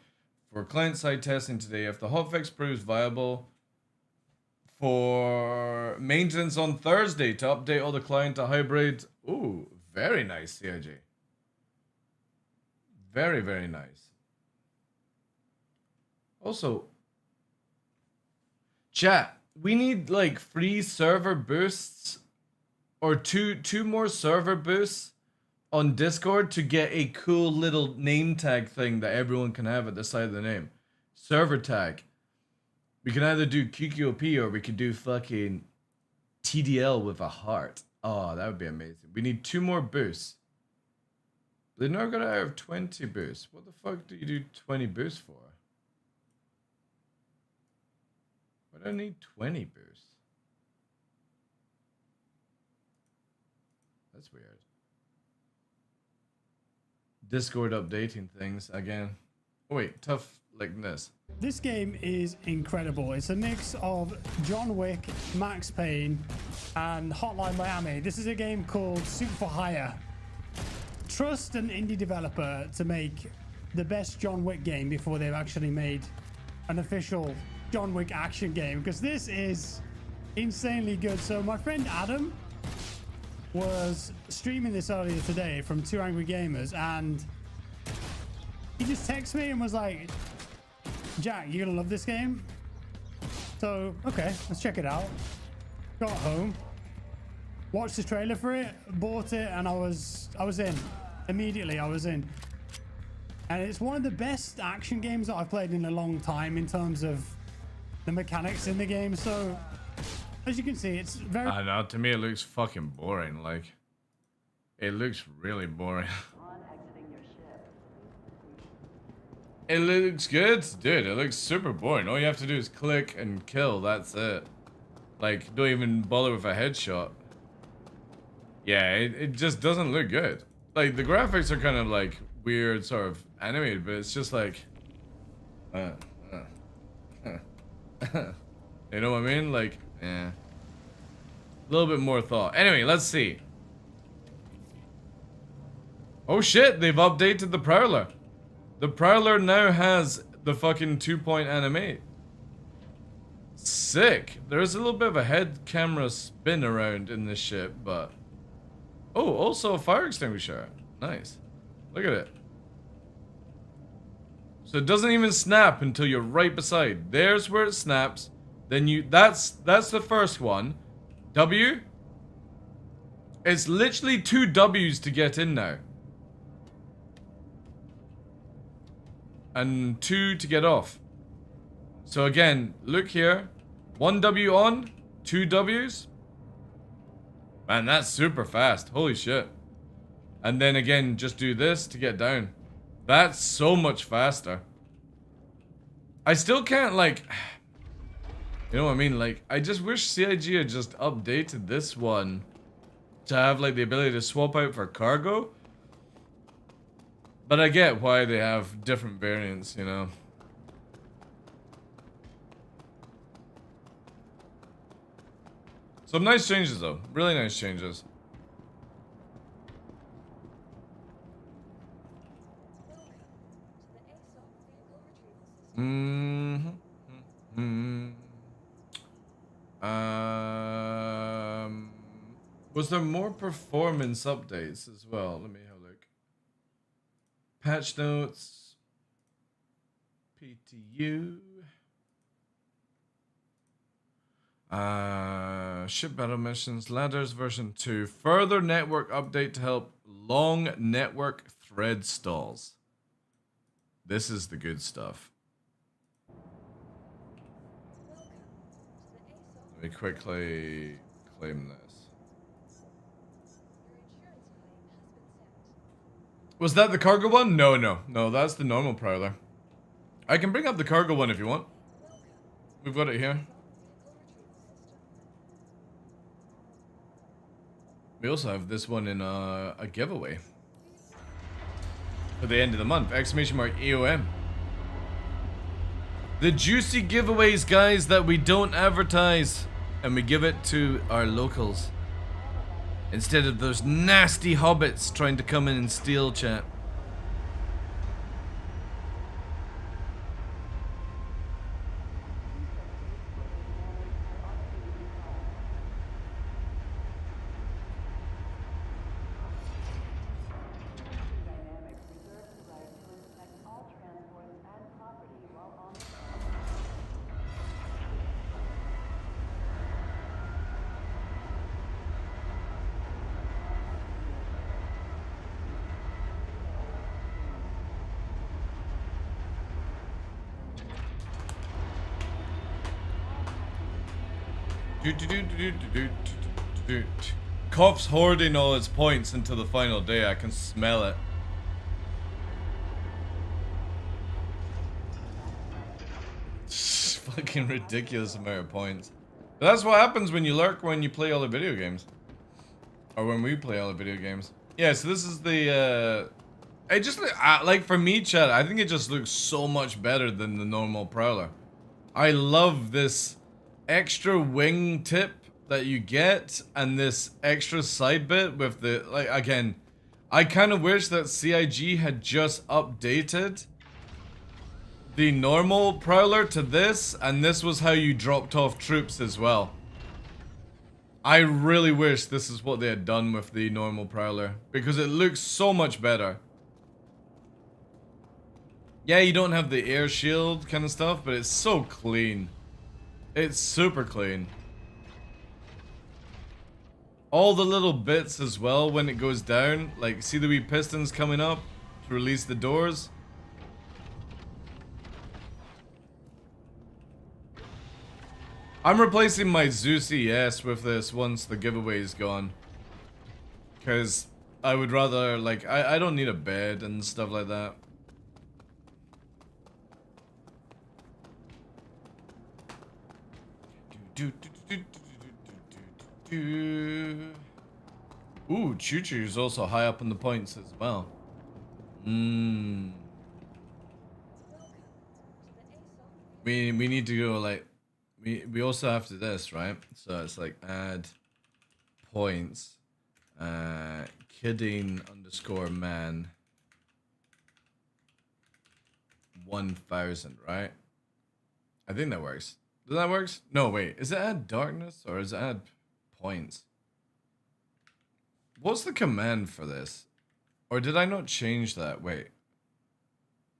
for client-side testing today. If the hotfix proves viable, for maintenance on Thursday to update all the client to hybrid. Ooh, very nice, CIG. Very, very nice. Also, chat, we need like free server boosts or two more server boosts on Discord to get a cool little name tag thing that everyone can have at the side of the name. Server tag. We can either do QQOP or we could do fucking TDL with a heart. Oh, that would be amazing. We need 2 more boosts. They're not gonna have 20 boosts. What the fuck do you do 20 boosts for? Why do I need 20 boosts? That's weird. Discord updating things again. Oh wait, tough like this. This game is incredible. It's a mix of John Wick, Max Payne, and Hotline Miami. This is a game called Suit for Hire. Trust an indie developer to make the best John Wick game before they've actually made an official John Wick action game, because this is insanely good. So my friend Adam was streaming this earlier today from Two Angry Gamers, and he just texted me and was like, Jack, you're gonna love this game. So okay, let's check it out. Got home, watched the trailer for it, bought it, and I was in immediately. I was in, and it's one of the best action games that I've played in a long time in terms of the mechanics in the game. So as you can see, it's very... I know, to me it looks fucking boring. Like, it looks really boring. It looks good, dude. It looks super boring. All you have to do is click and kill. That's it. Like, don't even bother with a headshot. Yeah, it just doesn't look good. Like, the graphics are kind of like weird, sort of animated, but it's just like, you know what I mean? Like, yeah, a little bit more thought. Anyway, let's see. Oh shit, they've updated the Prowler. The Prowler now has the fucking 2-point animate. Sick. There's a little bit of a head camera spin around in this shit, but... Oh, also a fire extinguisher. Nice. Look at it. So it doesn't even snap until you're right beside. There's where it snaps. Then you... That's the first one. W. It's literally 2 W's to get in now. And 2 to get off. So again, look here. 1 W on, 2 W's. Man, that's super fast. Holy shit. And then again, just do this to get down. That's so much faster. I still can't, like... You know what I mean? Like, I just wish CIG had just updated this one to have, like, the ability to swap out for cargo. But I get why they have different variants, you know. Some nice changes, though. Really nice changes. Was there more performance updates as well? Let me have a look. Patch notes. PTU. Ship battle missions. Ladders version 2. Further network update to help long network thread stalls. This is the good stuff. Let me quickly claim this. Was that the cargo one? No, that's the normal Prowler. I can bring up the cargo one if you want. We've got it here. We also have this one in a giveaway. For the end of the month. !EOM. The juicy giveaways, guys, that we don't advertise. And we give it to our locals. Instead of those nasty hobbits trying to come in and steal chat. Cops hoarding all its points until the final day. I can smell it. Fucking ridiculous amount of points. But that's what happens when you lurk when you play all the video games. Or when we play all the video games. Yeah, so this is the, it just, like for me, chat, I think it just looks so much better than the normal Prowler. I love this extra wing tip that you get and this extra side bit with the, like, again, I kind of wish that CIG had just updated the normal Prowler to this, and this was how you dropped off troops as well. I really wish this is what they had done with the normal Prowler, because it looks so much better. Yeah, you don't have the air shield kind of stuff, but it's so clean. It's super clean. All the little bits as well when it goes down, like see the wee pistons coming up to release the doors? I'm replacing my Zeus ES with this once the giveaway is gone. Because I would rather, like, I don't need a bed and stuff like that. Ooh, Choo Choo's also high up in the points as well. We need to go, like, we also have to this, right? So it's like add points, kidding underscore man 1000, right? I think that works. Does that work? No, wait. Is it add darkness or is it add points? What's the command for this? Or did I not change that? Wait.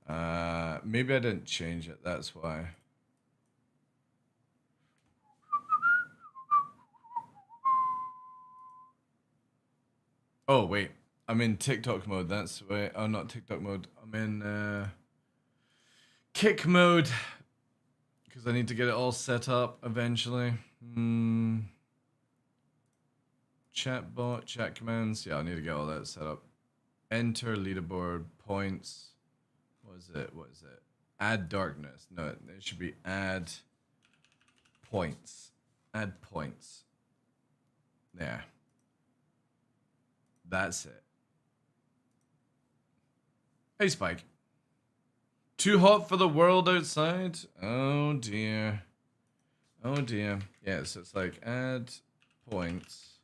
Maybe I didn't change it. That's why. Oh, wait. I'm in TikTok mode. That's wait. Oh, not TikTok mode. I'm in kick mode. Because I need to get it all set up eventually. Chatbot, chat commands. Yeah, I need to get all that set up. Enter leaderboard points. What is it? What is it? Add darkness. No, it should be add points. Add points. There. That's it. Hey, Spike. Too hot for the world outside? Oh, dear. Oh, dear. Yeah, so it's like add points.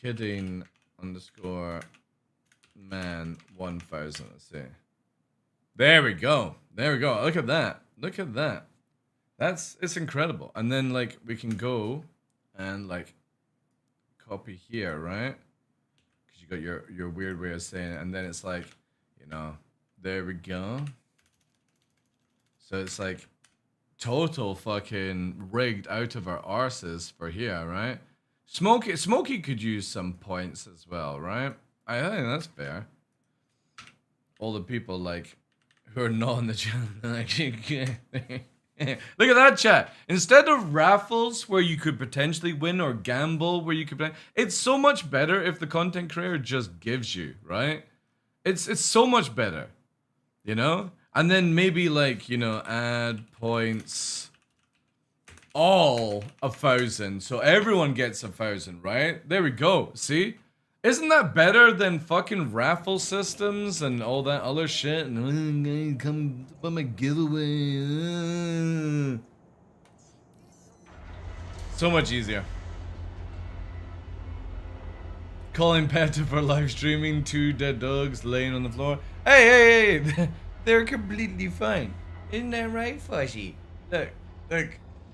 Kidding underscore man 1000. Let's see. There we go. There we go. Look at that. Look at that. It's incredible. And then, like, we can go and, like, copy here, right? Because you got your weird way of saying it. And then it's like, you know, there we go. So it's like total fucking rigged out of our arses for here, right? Smokey could use some points as well, right? I think that's fair. All the people, like, who are not in the channel. Look at that, chat. Instead of raffles where you could potentially win or gamble where you could play, it's so much better if the content creator just gives you, right? It's so much better, you know? And then maybe, like, you know, add points all 1,000. So everyone gets 1,000, right? There we go. See? Isn't that better than fucking raffle systems and all that other shit? And come on my giveaway. So much easier. Calling Peta for live streaming, 2 dead dogs laying on the floor. Hey, they're completely fine. Isn't that right, Fuzzy? Look,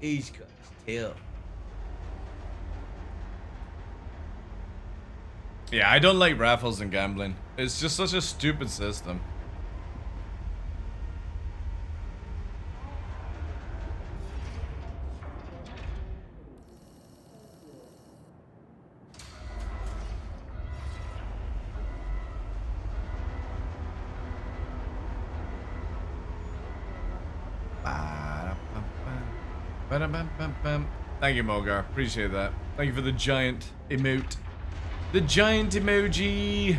he's got his tail. Yeah, I don't like raffles and gambling. It's just such a stupid system. Thank you, Mogar. Appreciate that. Thank you for the giant emote. The giant emoji.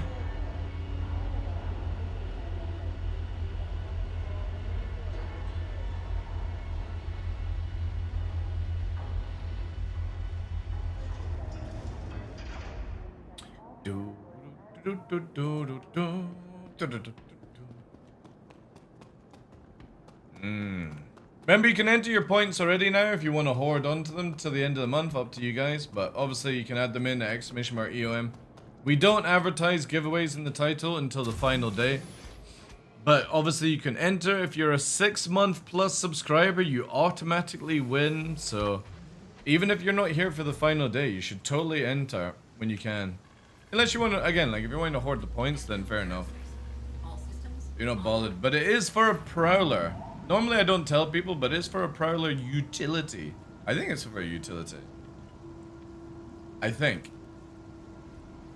Remember, you can enter your points already now if you want to hoard onto them till the end of the month. Up to you guys, but obviously you can add them in at !EOM. We don't advertise giveaways in the title until the final day. But obviously you can enter. If you're a 6-month plus subscriber, you automatically win. So even if you're not here for the final day, you should totally enter when you can. Unless you want to, again, like if you're wanting to hoard the points, then fair enough. You're not bothered. But it is for a Prowler. Normally I don't tell people, but it's for a Prowler utility. I think it's for a utility. I think.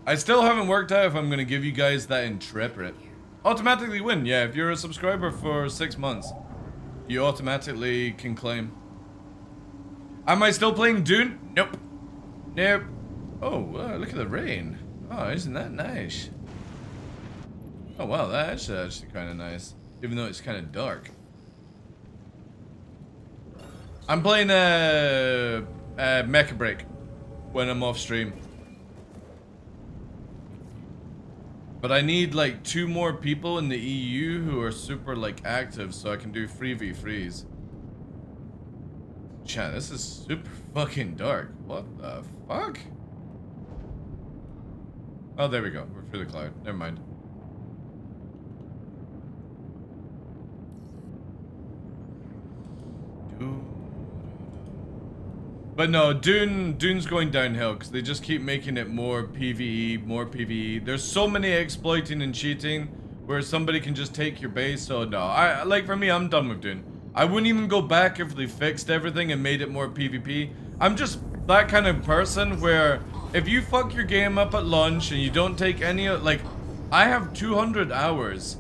I still haven't worked out if I'm going to give you guys that Intrepid. Automatically win, yeah. If you're a subscriber for 6 months, you automatically can claim. Am I still playing Dune? Nope. Nope. Oh, look at the rain. Oh, isn't that nice? Oh, wow, that's actually kind of nice. Even though it's kind of dark. I'm playing Mecha Break when I'm off stream. But I need like 2 more people in the EU who are super like active so I can do 3v3s. Chat, this is super fucking dark. What the fuck? Oh, there we go. We're through the cloud. Never mind. But no, Dune's going downhill because they just keep making it more PvE, more PvE. There's so many exploiting and cheating where somebody can just take your base. So no, like for me, I'm done with Dune. I wouldn't even go back if they fixed everything and made it more PvP. I'm just that kind of person where if you fuck your game up at launch and you don't take any, like, I have 200 hours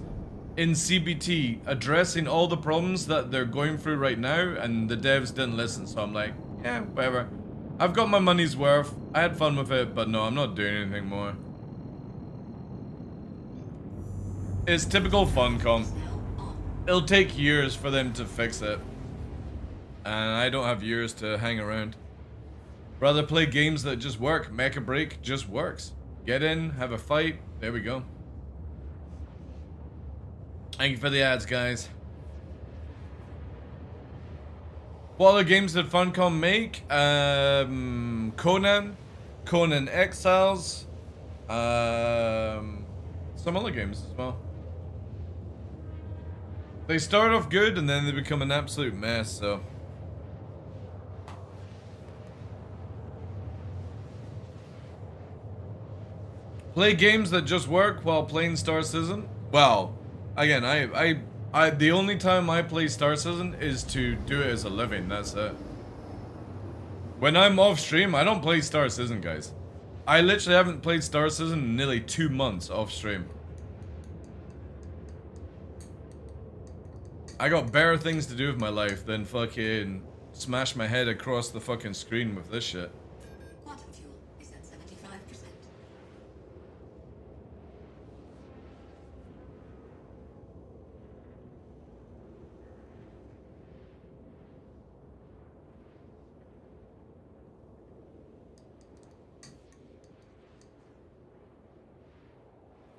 in CBT addressing all the problems that they're going through right now, and the devs didn't listen, so I'm like, yeah, whatever. I've got my money's worth. I had fun with it, but no, I'm not doing anything more. It's typical Funcom. It'll take years for them to fix it. And I don't have years to hang around. Rather play games that just work. Mecha Break just works. Get in, have a fight, there we go. Thank you for the ads, guys. What other games did Funcom make? Conan Exiles, some other games as well. They start off good and then they become an absolute mess, so. Play games that just work while playing Star Citizen? Well, again, the only time I play Star Citizen is to do it as a living, that's it. When I'm off stream, I don't play Star Citizen, guys. I literally haven't played Star Citizen in nearly 2 months off stream. I got better things to do with my life than fucking smash my head across the fucking screen with this shit. Quantum fuel is at 75%.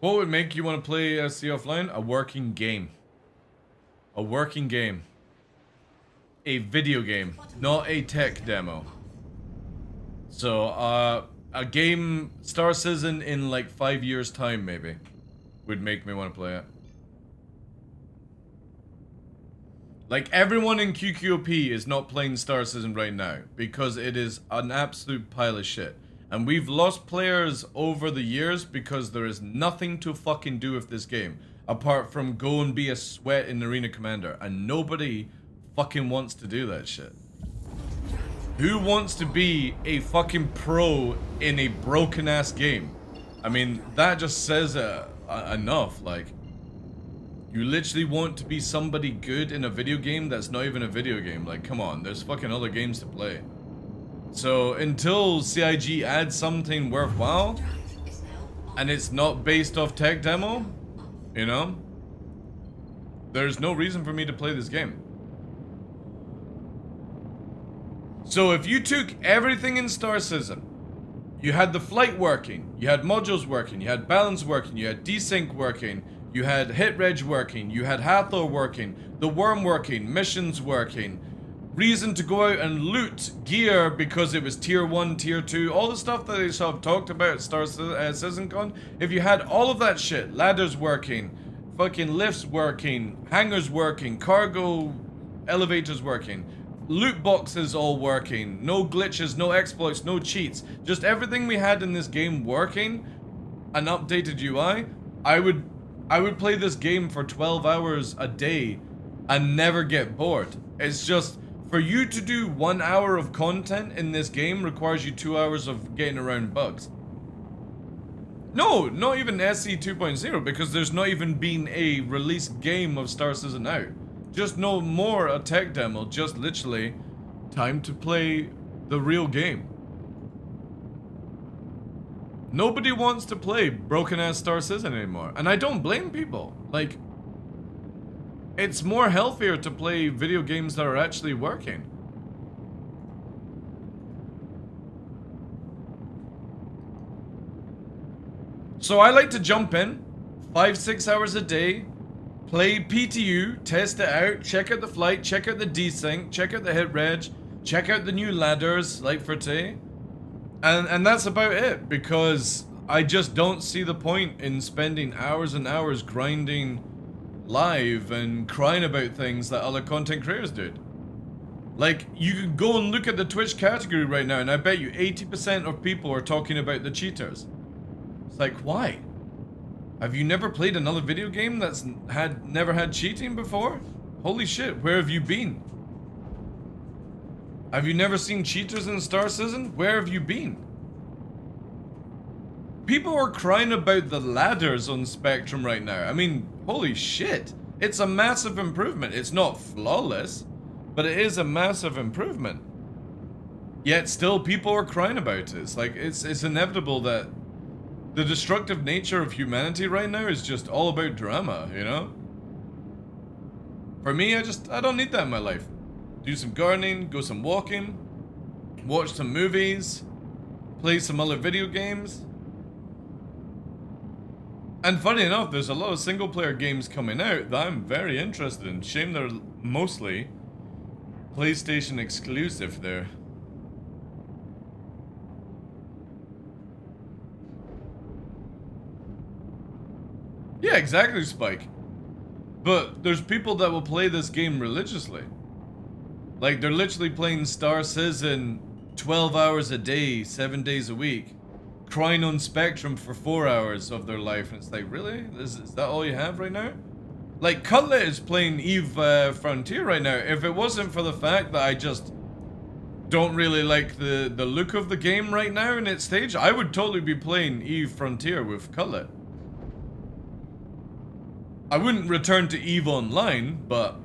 What would make you want to play SC offline? A working game. A working game. A video game, not a tech demo. So, a game, Star Citizen in like 5 years time maybe, would make me want to play it. Like everyone in QQOP is not playing Star Citizen right now because it is an absolute pile of shit. And we've lost players over the years because there is nothing to fucking do with this game apart from go and be a sweat in Arena Commander, and nobody fucking wants to do that shit. Who wants to be a fucking pro in a broken ass game? I mean, that just says enough. Like, you literally want to be somebody good in a video game that's not even a video game. Like, come on, there's fucking other games to play. So until CIG adds something worthwhile and it's not based off tech demo, you know, there's no reason for me to play this game. So if you took everything in Star Citizen, you had the flight working, you had modules working, you had balance working, you had desync working, You had hit reg working, you had Hathor working, the worm working, missions working, reason to go out and loot gear because it was tier 1, tier 2, all the stuff that they sort of talked about at CitizenCon. If you had all of that shit, ladders working, fucking lifts working, hangars working, cargo elevators working, loot boxes all working, no glitches, no exploits, no cheats, just everything we had in this game working, an updated UI, I would play this game for 12 hours a day and never get bored. It's just, for you to do 1 hour of content in this game requires you 2 hours of getting around bugs. No, not even SE 2.0, because there's not even been a released game of Star Citizen out. Just no more a tech demo, just literally time to play the real game. Nobody wants to play broken ass Star Citizen anymore, and I don't blame people. Like, it's more healthier to play video games that are actually working. So I like to jump in 5-6 hours a day, play PTU, test it out, check out the flight, check out the desync, check out the hit reg, check out the new ladders like for today. And that's about it, because I just don't see the point in spending hours and hours grinding live and crying about things that other content creators did. Like, you can go and look at the Twitch category right now, and I bet you 80% of people are talking about the cheaters. It's like, why? Have you never played another video game that's never had cheating before? Holy shit, where have you been? Have you never seen cheaters in Star Citizen? Where have you been? People are crying about the ladders on Spectrum right now. I mean, holy shit. It's a massive improvement. It's not flawless, but it is a massive improvement. Yet still people are crying about it. It's like, it's inevitable that the destructive nature of humanity right now is just all about drama, you know? For me, I don't need that in my life. Do some gardening, go some walking, watch some movies, play some other video games. And funny enough, there's a lot of single player games coming out that I'm very interested in. Shame they're mostly PlayStation exclusive there. Yeah, exactly, Spike. But there's people that will play this game religiously. Like, they're literally playing Star Citizen 12 hours a day, 7 days a week, crying on Spectrum for 4 hours of their life. And it's like, really? Is that all you have right now? Like, Cutlet is playing Eve Frontier right now. If it wasn't for the fact that I just don't really like the look of the game right now in its stage, I would totally be playing Eve Frontier with Cutlet. I wouldn't return to Eve Online, but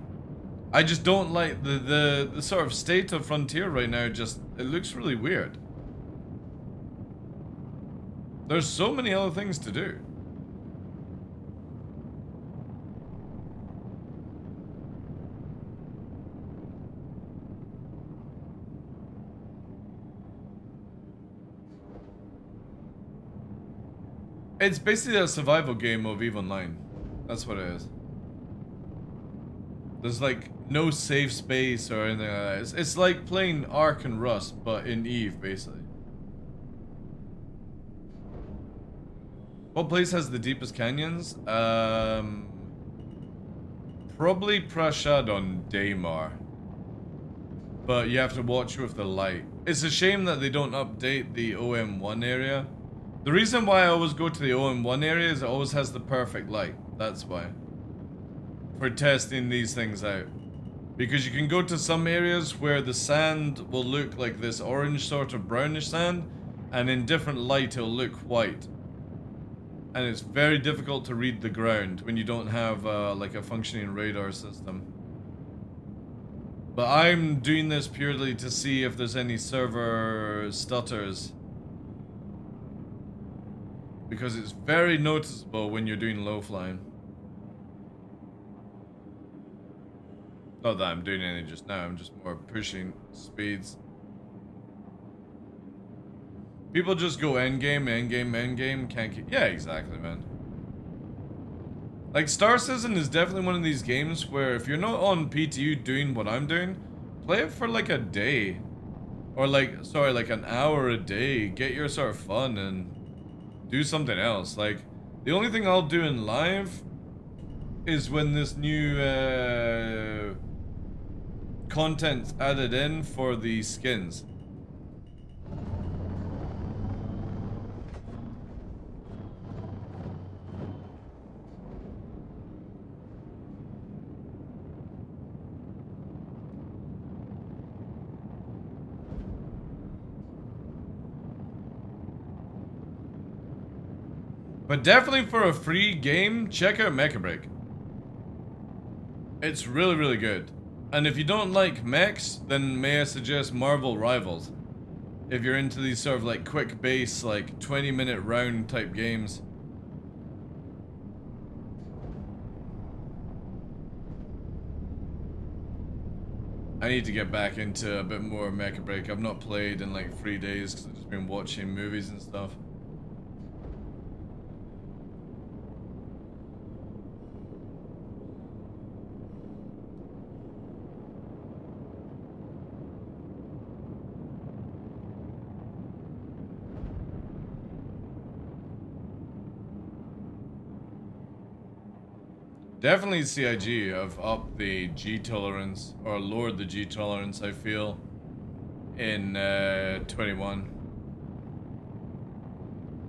I just don't like the sort of state of Frontier right now. Just, it looks really weird. There's so many other things to do. It's basically a survival game of EVE Online. That's what it is. There's like no safe space or anything like that. It's like playing Ark and Rust, but in EVE, basically. What place has the deepest canyons? Probably Prashad on Daymar. But you have to watch with the light. It's a shame that they don't update the OM1 area. The reason why I always go to the OM1 area is it always has the perfect light. That's why. For testing these things out. Because you can go to some areas where the sand will look like this orange sort of brownish sand, and in different light it'll look white. And it's very difficult to read the ground when you don't have like a functioning radar system. But I'm doing this purely to see if there's any server stutters. Because it's very noticeable when you're doing low flying. Not that I'm doing any just now, I'm just more pushing speeds. People just go endgame, endgame, endgame, can't keep... Yeah, exactly, man. Like, Star Citizen is definitely one of these games where if you're not on PTU doing what I'm doing, play it for like a day. Or like, sorry, like an hour a day. Get your sort of fun and do something else. Like, the only thing I'll do in live is when this new content's added in for the skins. But definitely for a free game, check out Mecha Break. It's really, really good. And if you don't like mechs, then may I suggest Marvel Rivals. If you're into these sort of like quick base, like 20-minute round type games. I need to get back into a bit more Mecha Break. I've not played in like 3 days because I've just been watching movies and stuff. Definitely CIG have upped the G tolerance, or lowered the G tolerance, I feel, in 21.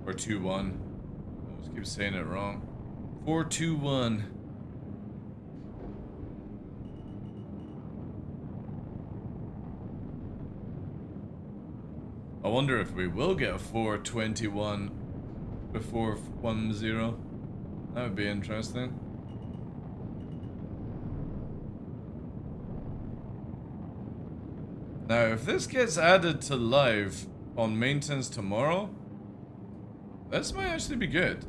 Or 2-1. I always keep saying it wrong. 4-2-1. I wonder if we will get a 4-21 before 1-0. That would be interesting. Now, if this gets added to live on maintenance tomorrow, this might actually be good.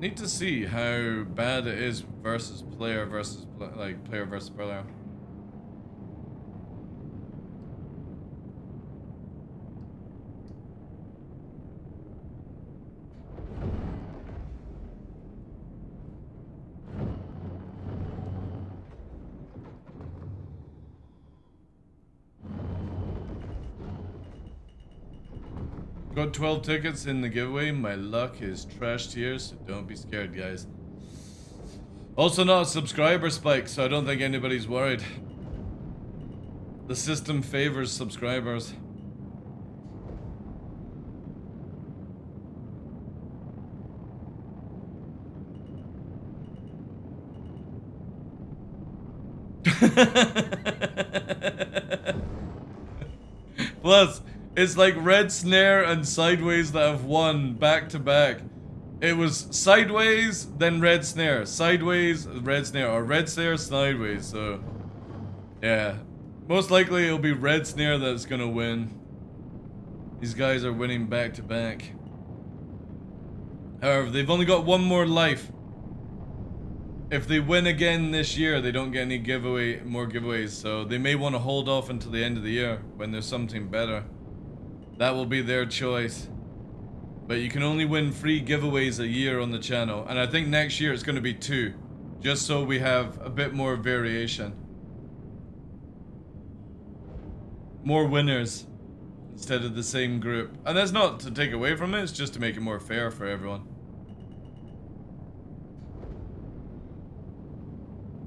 Need to see how bad it is versus player versus player versus player. Got 12 tickets in the giveaway. My luck is trashed here, so don't be scared, guys. Also not a subscriber spike, so I don't think anybody's worried. The system favors subscribers. Plus, it's like Red Snare and Sideways that have won back to back. It was Sideways, then Red Snare. Sideways, Red Snare, or Red Snare, Sideways, so... yeah. Most likely it'll be Red Snare that's gonna win. These guys are winning back to back. However, they've only got one more life. If they win again this year, they don't get any more giveaways, so they may want to hold off until the end of the year when there's something better. That will be their choice. But you can only win free giveaways a year on the channel, and I think next year it's going to be 2, just so we have a bit more variation. More winners instead of the same group. And that's not to take away from it, it's just to make it more fair for everyone.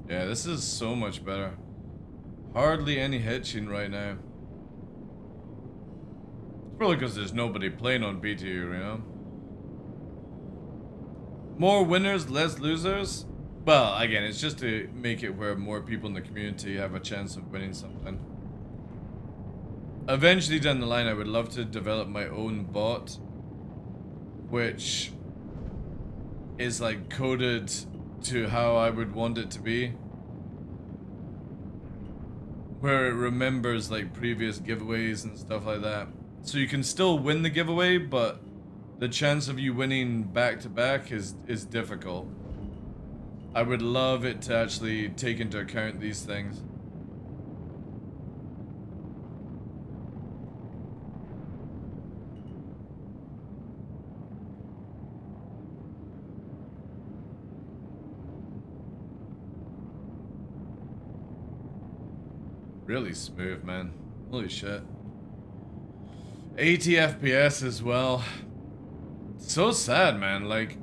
Yeah, this is so much better. Hardly any hitching right now. It's probably because there's nobody playing on BTU, you know? More winners, less losers? Well, again, it's just to make it where more people in the community have a chance of winning something. Eventually down the line, I would love to develop my own bot, which is like coded to how I would want it to be, where it remembers like previous giveaways and stuff like that, so you can still win the giveaway, but the chance of you winning back to back is difficult. I would love it to actually take into account these things. Really smooth, man. Holy shit. 80 FPS as well. So sad, man. Like,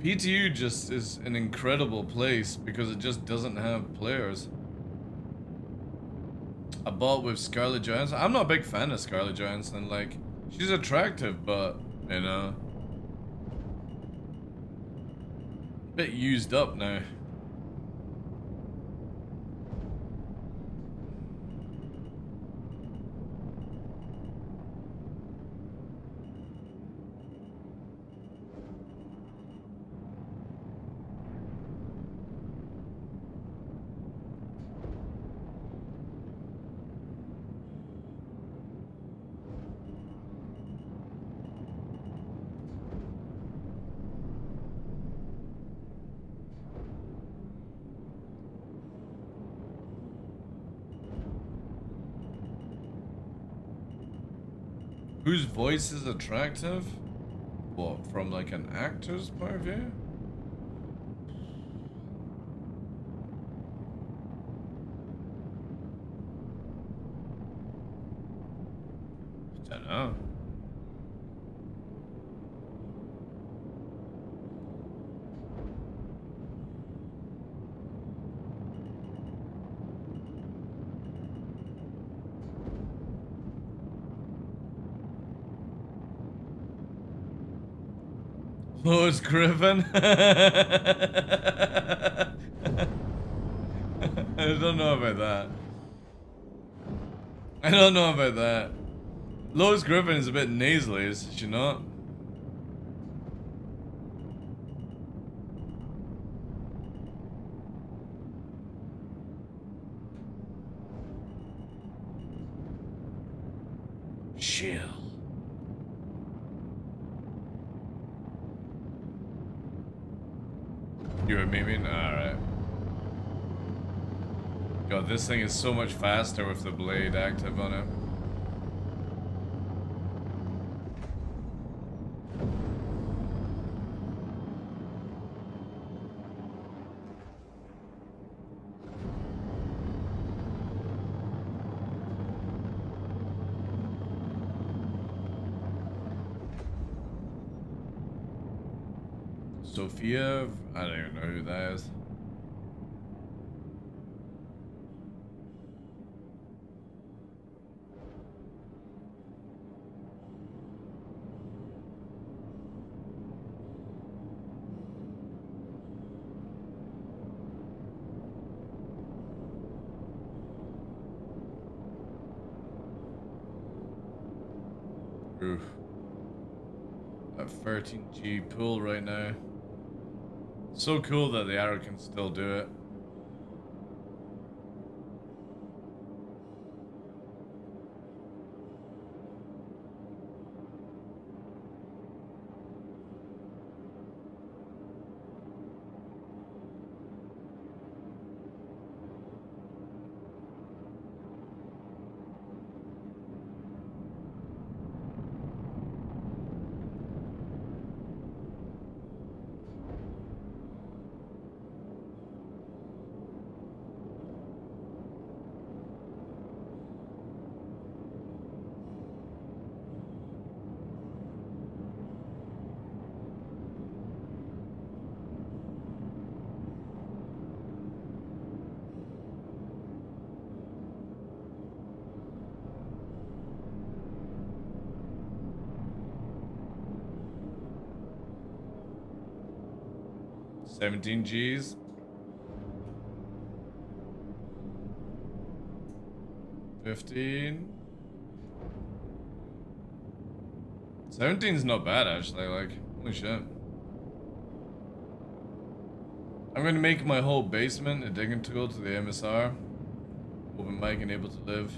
PTU just is an incredible place because it just doesn't have players. I bought with Scarlett Johansson. I'm not a big fan of Scarlett Johansson. Like, she's attractive, but, you know, a bit used up now. Whose voice is attractive? What, from like an actor's point of view? I don't know. Lois Griffin? I don't know about that. I don't know about that. Lois Griffin is a bit nasally, is she not? Chill. You were memeing? Alright. God, this thing is so much faster with the blade active on it. Sophia? I don't even know who that is. Oof. That 13G pull right now. So cool that the arrow can still do it. $17 Gs. 15. 17's not bad actually, like, holy shit. I'm gonna make my whole basement a digging tool to the MSR. Open mic and able to live.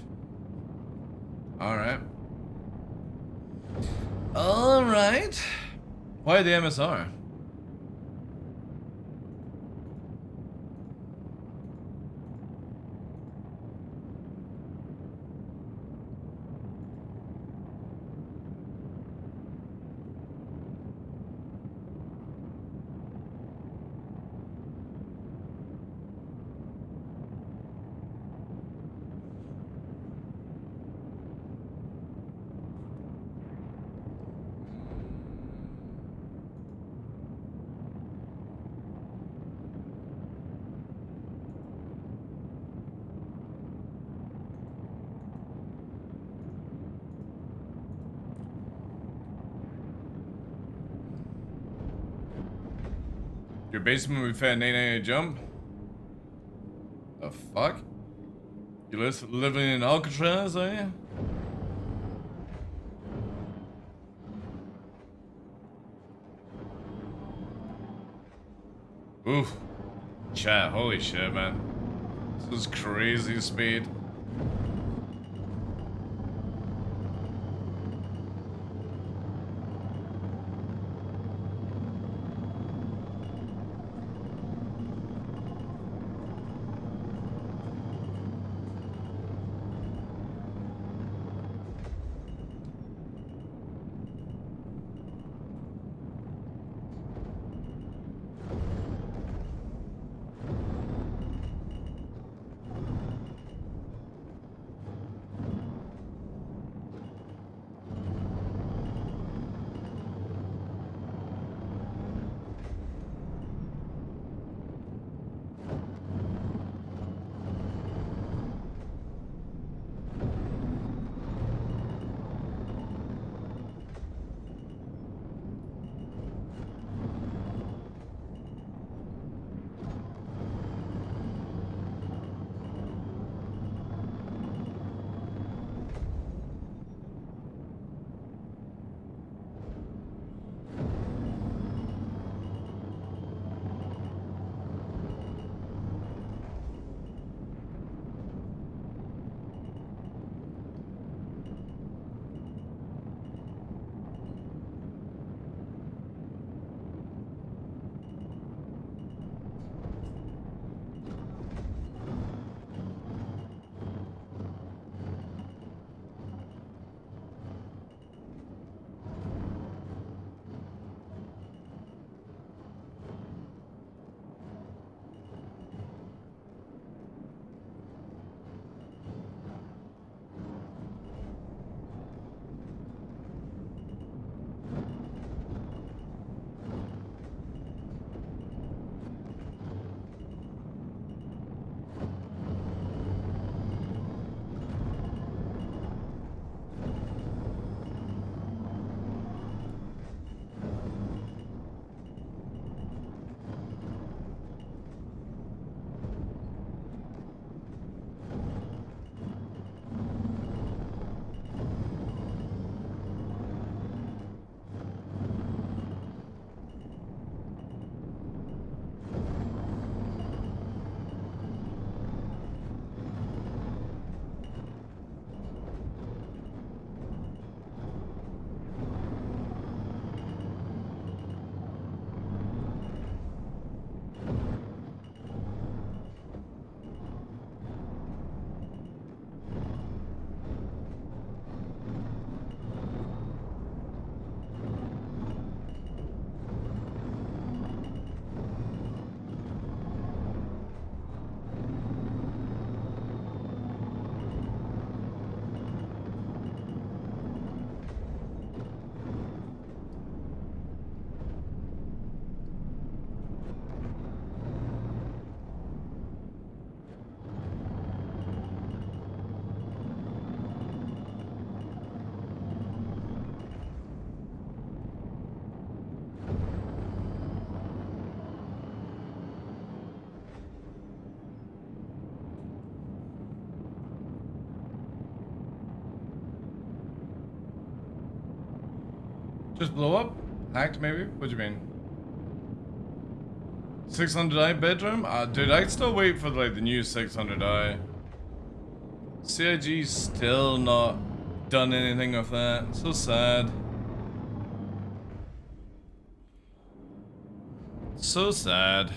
Alright. Alright. Why the MSR? Your basement would fit a 990 jump? The fuck? You living in Alcatraz, are you? Oof. Chat, holy shit, man. This is crazy speed. Just blow up? Hacked maybe? What do you mean? 600i bedroom? Dude, I'd still wait for like the new 600i. CIG's still not done anything with that. So sad. So sad.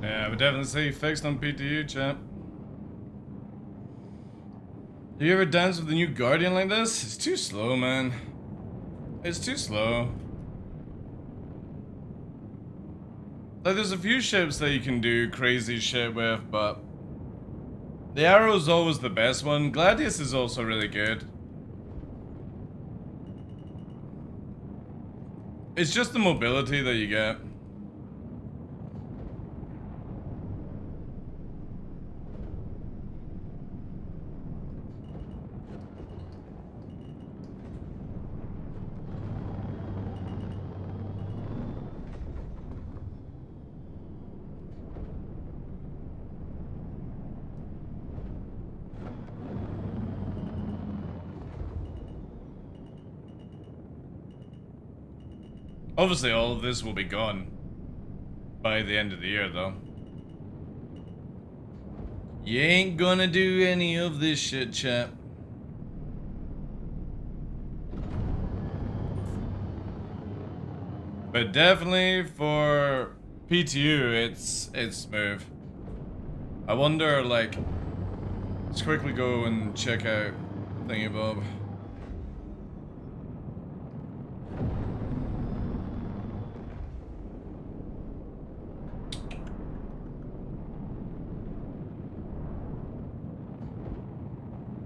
Yeah, I would definitely say fixed on PTU, chat. Have you ever danced with the new Guardian like this? It's too slow, man. It's too slow. Like, there's a few ships that you can do crazy shit with, but the Arrow's always the best one. Gladius is also really good. It's just the mobility that you get. Obviously, all of this will be gone by the end of the year, though. You ain't gonna do any of this shit, chap. But definitely for PTU, it's smooth. I wonder, like, let's quickly go and check out Thingy Bob.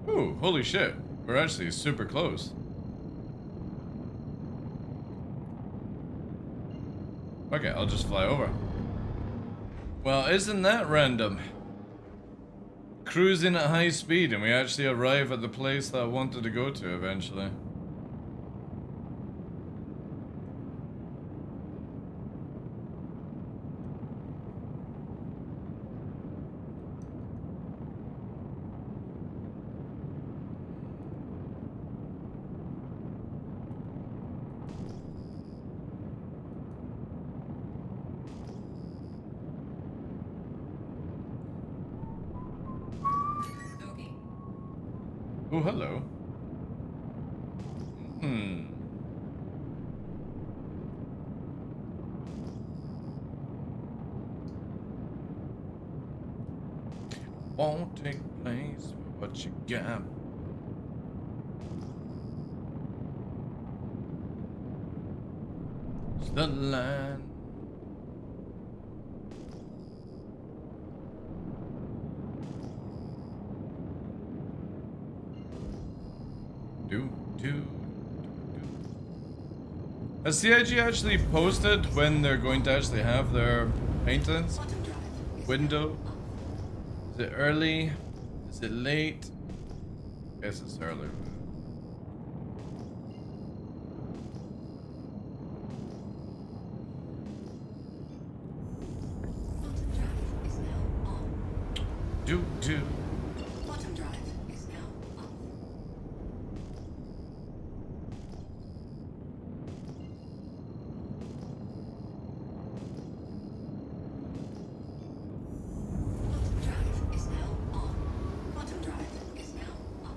Ooh, holy shit. We're actually super close. Okay, I'll just fly over. Well, isn't that random? Cruising at high speed and we actually arrive at the place that I wanted to go to eventually. Oh, hello. Won't take place for what you got. It's the line. Has CIG actually posted when they're going to actually have their maintenance window? Is it early? Is it late? I guess it's early. Do. Bottom drive is now off. Bottom drive is now on. Bottom drive is now off.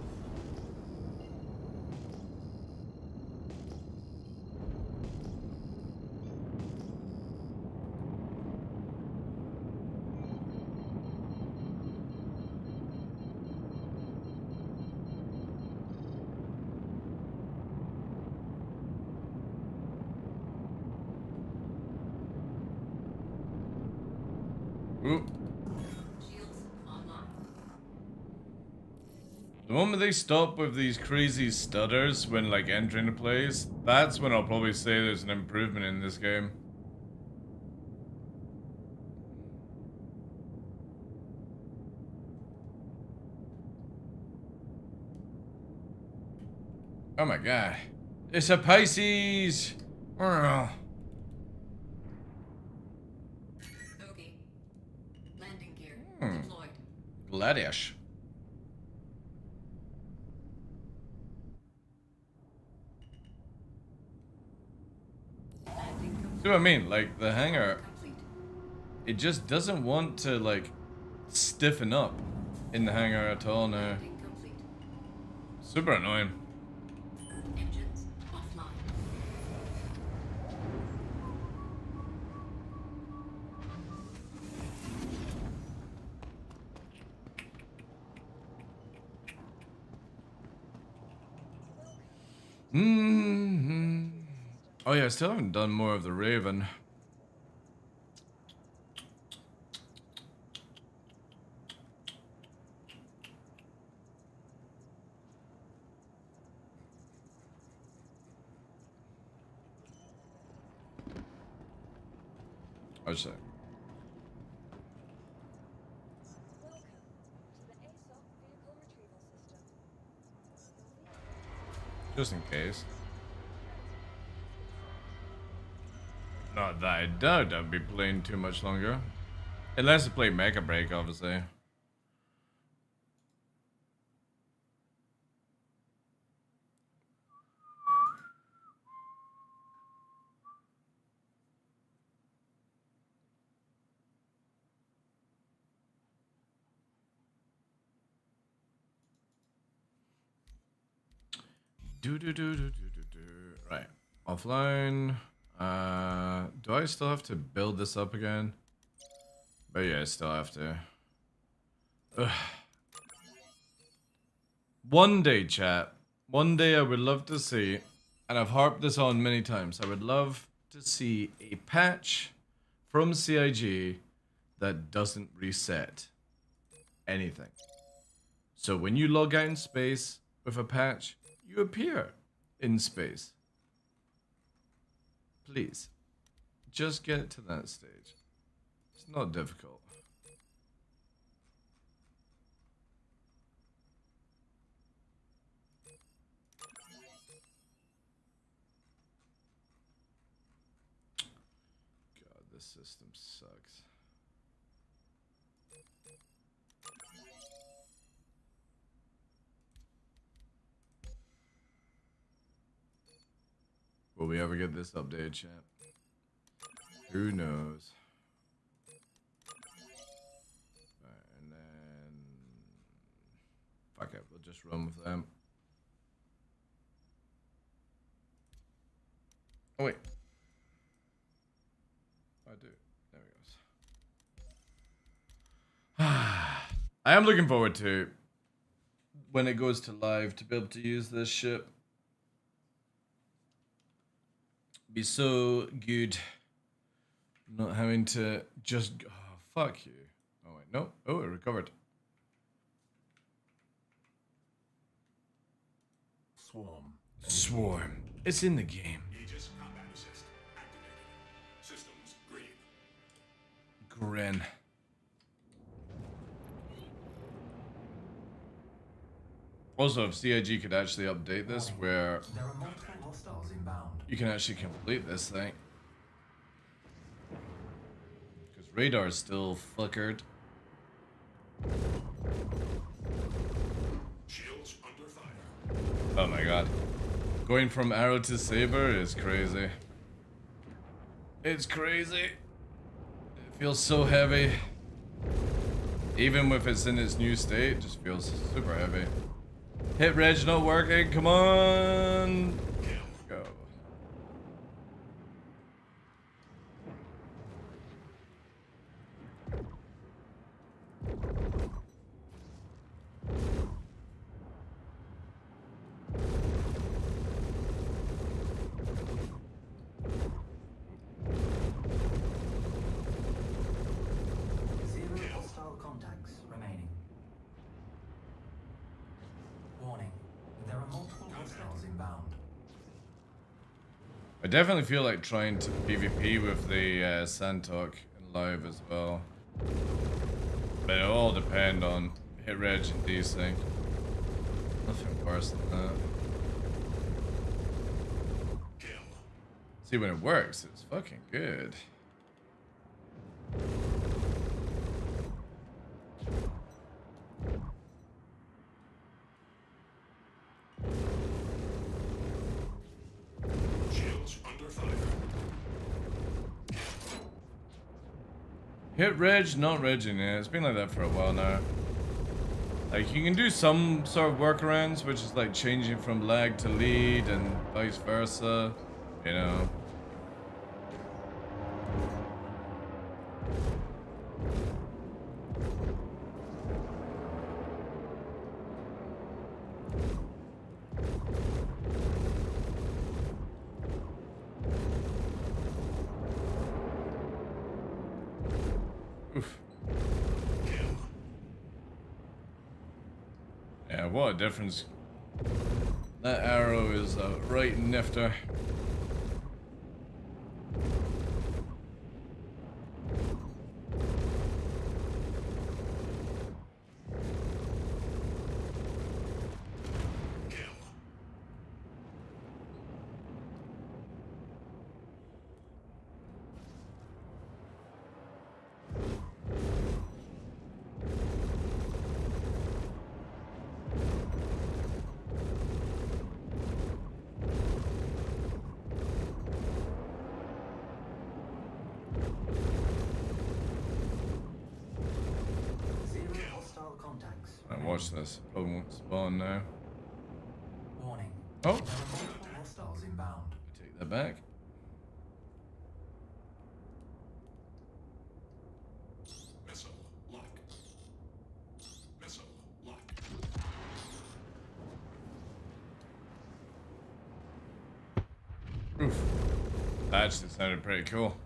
Ooh. The moment they stop with these crazy stutters when like entering a place, that's when I'll probably say there's an improvement in this game. Oh my god. It's a Pisces! Ugh. Okay. Landing gear deployed. Gladius. See what I mean? Like, the hangar, it just doesn't want to, like, stiffen up in the hangar at all now. Super annoying. Engines offline. Oh yeah, I still haven't done more of the Raven. Oh shit. Just in case. Not that I doubt I'd be playing too much longer. Unless I play Mega Break, obviously. Right. Offline. Do I still have to build this up again? But yeah, I still have to. Ugh. One day, chat. One day I would love to see, and I've harped this on many times, I would love to see a patch from CIG that doesn't reset anything. So when you log out in space with a patch, you appear in space. Please, just get to that stage. It's not difficult. God, this system sucks. Will we ever get this update, chat? Who knows? Alright, and then... Fuck it, we'll just run with them. Oh wait. I do. There we go. I am looking forward to when it goes to live to be able to use this ship. Be so good not having to just fuck you. Oh wait, no. Oh, it recovered. Swarm. It's in the game. Aegis combat assist activated. Systems green. Grin. Also, if CIG could actually update this where there are multiple hostiles inbound. You can actually complete this thing. Because radar is still flickered. Shields under fire. Oh my god. Going from arrow to saber is crazy. It's crazy. It feels so heavy. Even if it's in its new state, it just feels super heavy. Hit reg not working, come on! Go. Zero hostile contacts remaining. Warning. There are multiple hostiles inbound. I definitely feel like trying to PvP with the Santok in live as well. But it'll all depend on hit reg and desync. Nothing worse than that. See, when it works, it's fucking good. Shields under fire. Hit reg, not regging it. It's been like that for a while now. Like, you can do some sort of workarounds, which is like changing from lag to lead and vice versa, you know. Oof. Yeah, what a difference. That arrow is right nifter. Zero hostile contacts. Right, watch this. Probably won't spawn now. Warning. Oh! There are multiple hostiles inbound. Take that back. Missile lock. Missile lock. Oof. That actually sounded pretty cool.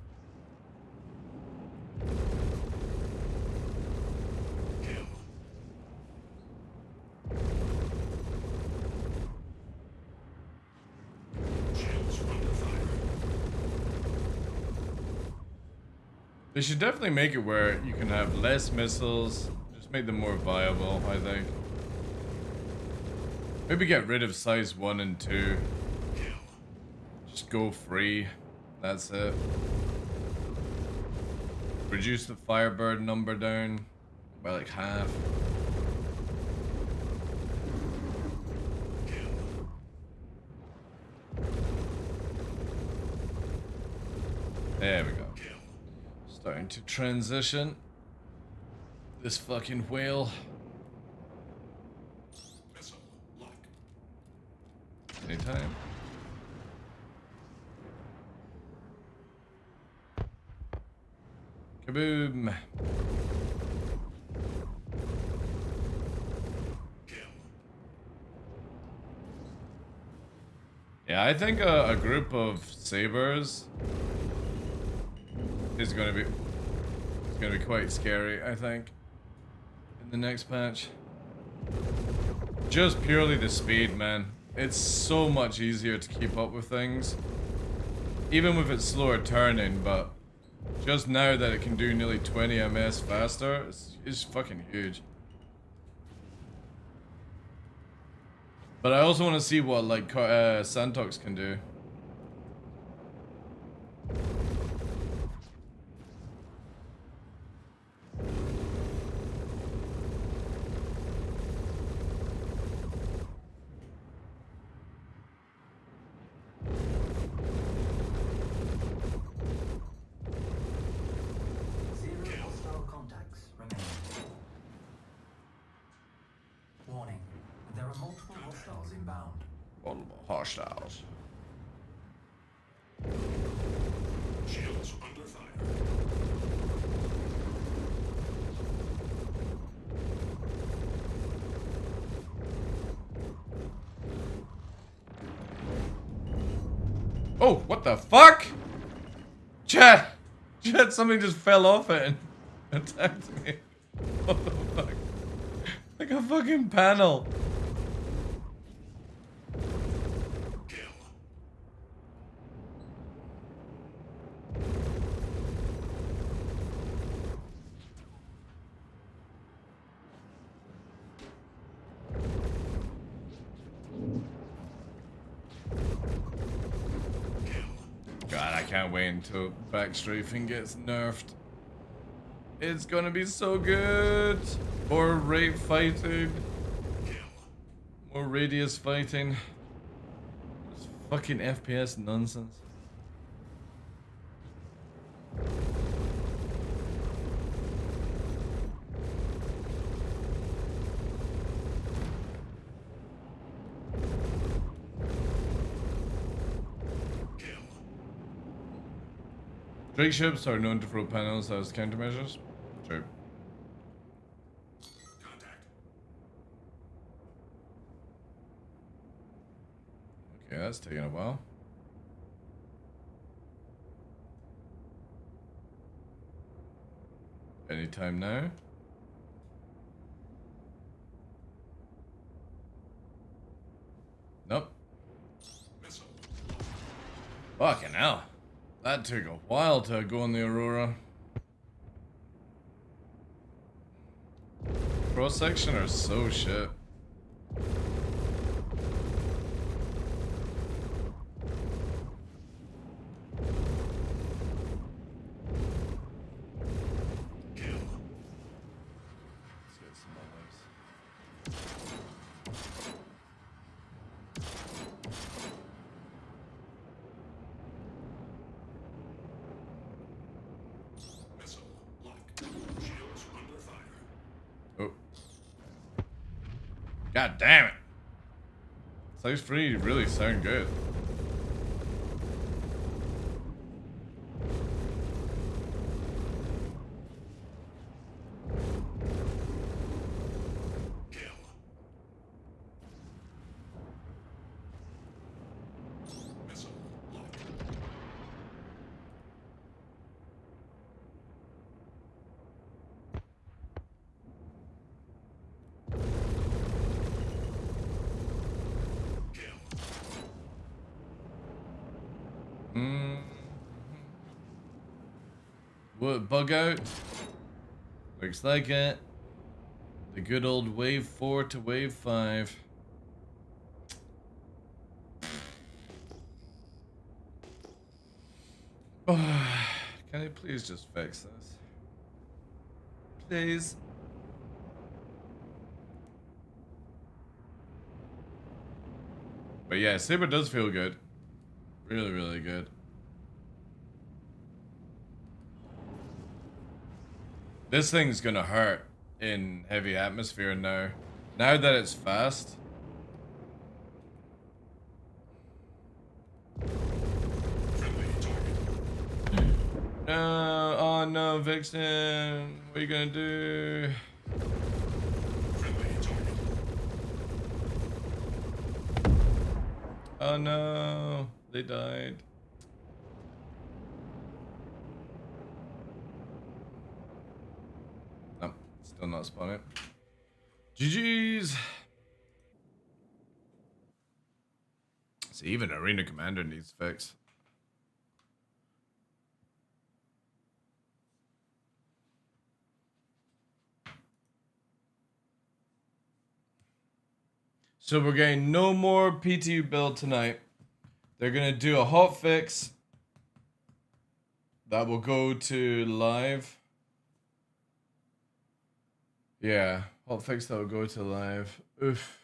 They should definitely make it where you can have less missiles, just make them more viable, I think. Maybe get rid of size 1 and 2. Just go free. That's it. Reduce the Firebird number down by like half. There we go. Starting to transition. This fucking whale. Anytime. Kaboom. Yeah, I think a group of sabers is gonna be quite scary, I think, in the next patch. Just purely the speed, man. It's so much easier to keep up with things. Even with it slower turning, but just now that it can do nearly 20 ms faster, it's fucking huge. But I also want to see what like Santox can do. Zero hostile contacts remain. Warning. There are multiple hostiles inbound. Multiple hostiles. Shields under fire. Oh, what the fuck? Chat! Chat, something just fell off it and attacked me. What the fuck? Like a fucking panel. God, I can't wait until backstrafing gets nerfed. It's gonna be so good. More rate fighting. More radius fighting. This fucking FPS nonsense. Drake ships are known to throw panels as countermeasures. True. Okay, that's taking a while. Anytime now. Nope. Fucking hell. That took a while to go on the Aurora. Cross section are so shit. Oh. God damn it. Size 3 really sound good. What, bug out? Looks like it. The good old wave 4 to wave 5. Can they please just fix this? Please. But yeah, Saber does feel good. Really, really good. This thing's gonna hurt in heavy atmosphere now. Now that it's fast. No, oh no, Vixen. What are you gonna do? Oh no, they died. Nope, still not spawn it. GG's. See, even Arena Commander needs fix. So we're getting no more PTU build tonight. They're gonna do a hot fix that will go to live. Yeah, hot fix that will go to live. Oof.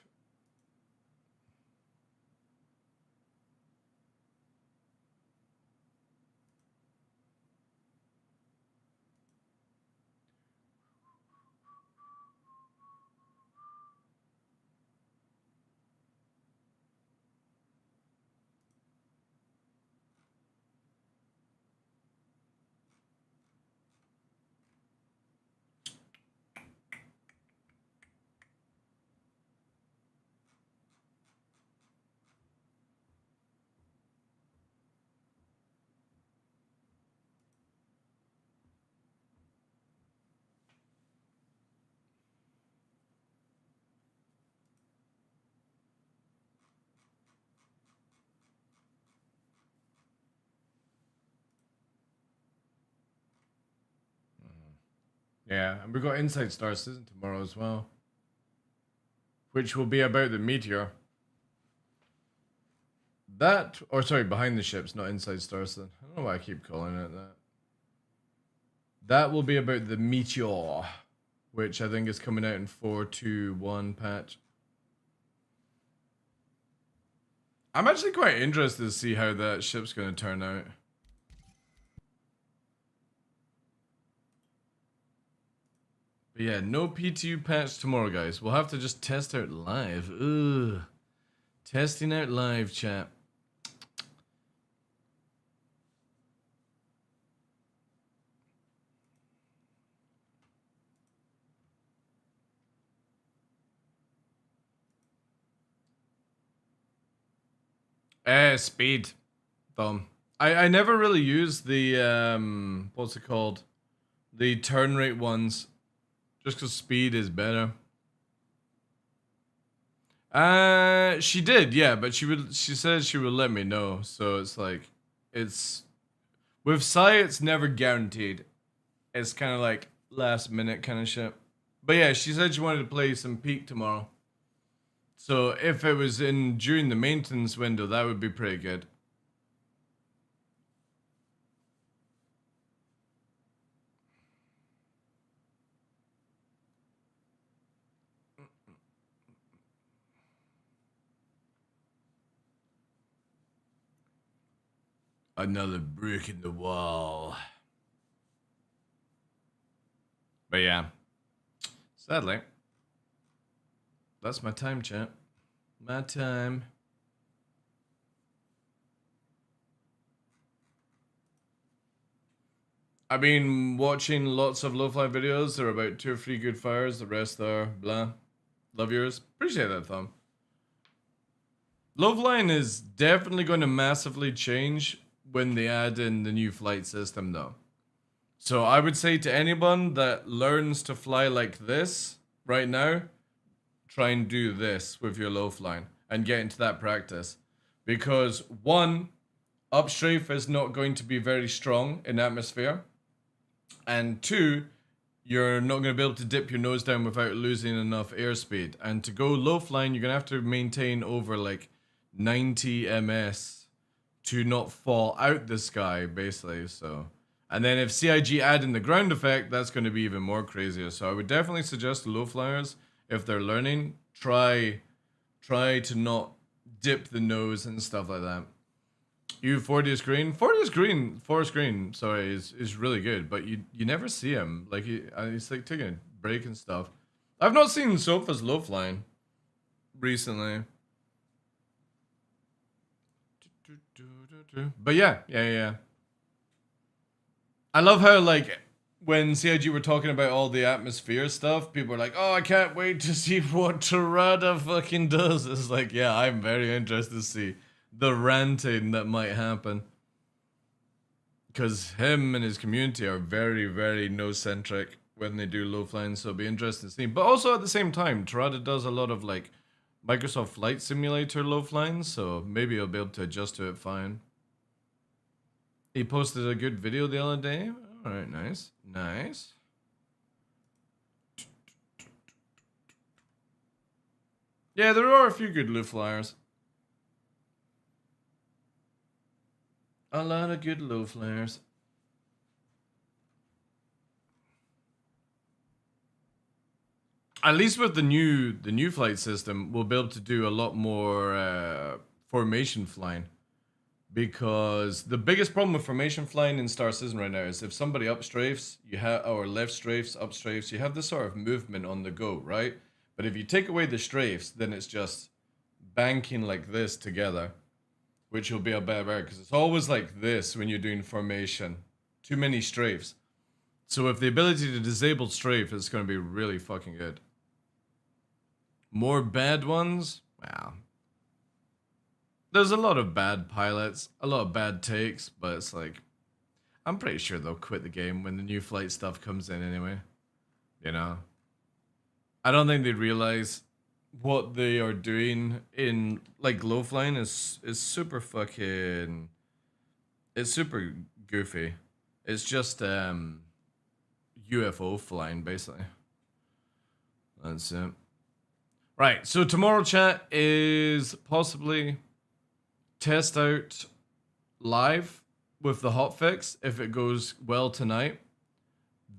Yeah, and we've got Inside Star Citizen tomorrow as well, which will be about the meteor. That, or sorry, behind the ships, not Inside Star Citizen. I don't know why I keep calling it that. That will be about the meteor, which I think is coming out in 4.2.1 patch. I'm actually quite interested to see how that ship's going to turn out. But yeah, no PTU patch tomorrow, guys. We'll have to just test out live. Ugh. Testing out live, chat. Speed. I never really used the, what's it called? The turn rate ones. Just because speed is better. She did, yeah, but she said she would let me know. So it's like, it's with Psy, it's never guaranteed. It's kind of like last minute kind of shit. But yeah, she said she wanted to play some Peak tomorrow. So if it was in during the maintenance window, that would be pretty good. Another brick in the wall. But yeah, sadly, that's my time, chat. My time. I've been watching lots of lo-fi videos. There are about 2 or 3 good fires. The rest are blah. Love yours. Appreciate that, Thumb. Loveline is definitely going to massively change when they add in the new flight system, though. So I would say to anyone that learns to fly like this right now, try and do this with your Loveline and get into that practice. Because 1, upstrafe is not going to be very strong in atmosphere. And 2, you're not going to be able to dip your nose down without losing enough airspeed. And to go low flying, you're going to have to maintain over like 90 ms to not fall out the sky, basically. So, and then if CIG add in the ground effect, that's going to be even more crazier. So I would definitely suggest low flyers, if they're learning, try to not dip the nose and stuff like that. You 40's green? 40's green, Forest Green, sorry, is really good, but you never see him. Like, he's like taking a break and stuff. I've not seen Sofa's low flying recently. But yeah. I love how, like, when CIG were talking about all the atmosphere stuff, people were like, oh, I can't wait to see what Tirada fucking does. It's like, yeah, I'm very interested to see the ranting that might happen. Because him and his community are very, very no-centric when they do low flying, so it'll be interesting to see. But also at the same time, Tirada does a lot of, like, Microsoft Flight Simulator low flying, so maybe I'll be able to adjust to it fine. He posted a good video the other day. Alright, nice. Nice. Yeah, there are a few good low flyers. A lot of good low flyers. At least with the new flight system, we'll be able to do a lot more formation flying. Because the biggest problem with formation flying in Star Citizen right now is if somebody upstrafes, you have, or left strafes, upstrafes, you have this sort of movement on the go, right? But if you take away the strafes, then it's just banking like this together, which will be a bad error because it's always like this when you're doing formation. Too many strafes. So with the ability to disable strafe, it's going to be really fucking good. More bad ones? Wow. There's a lot of bad pilots, a lot of bad takes, but it's like, I'm pretty sure they'll quit the game when the new flight stuff comes in anyway. You know? I don't think they realize what they are doing in, like, low flying is super fucking, it's super goofy. It's just, UFO flying, basically. That's it. Right, so tomorrow, chat, is possibly test out live with the hotfix if it goes well tonight.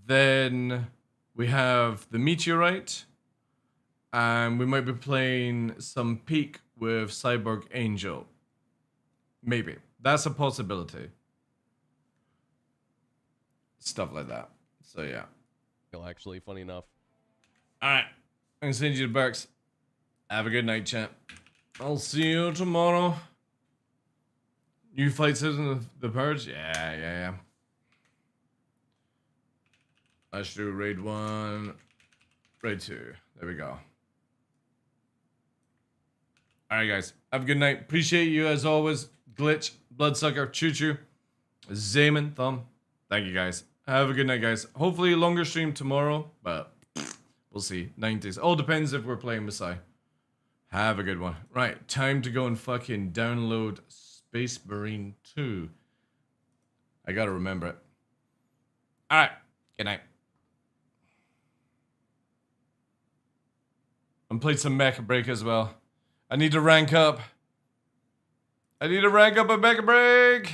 Then we have the Meteorite, and we might be playing some Peak with Cyborg Angel. Maybe. That's a possibility. Stuff like that. So yeah. Actually, funny enough. Alright. I'm gonna send you the Berks. Have a good night, chat. I'll see you tomorrow. New flight system, the Purge? Yeah. Let's do raid 1, raid 2. There we go. Alright, guys. Have a good night. Appreciate you as always. Glitch, Bloodsucker, Choo Choo, Zayman, Thumb. Thank you, guys. Have a good night, guys. Hopefully a longer stream tomorrow, but we'll see. 90s. All depends if we're playing Messiah. Have a good one. Right, time to go and fucking download Space Marine 2. I gotta remember it. Alright, good night. I'm playing some Mecha Break as well. I need to rank up. I need to rank up a Mecha Break.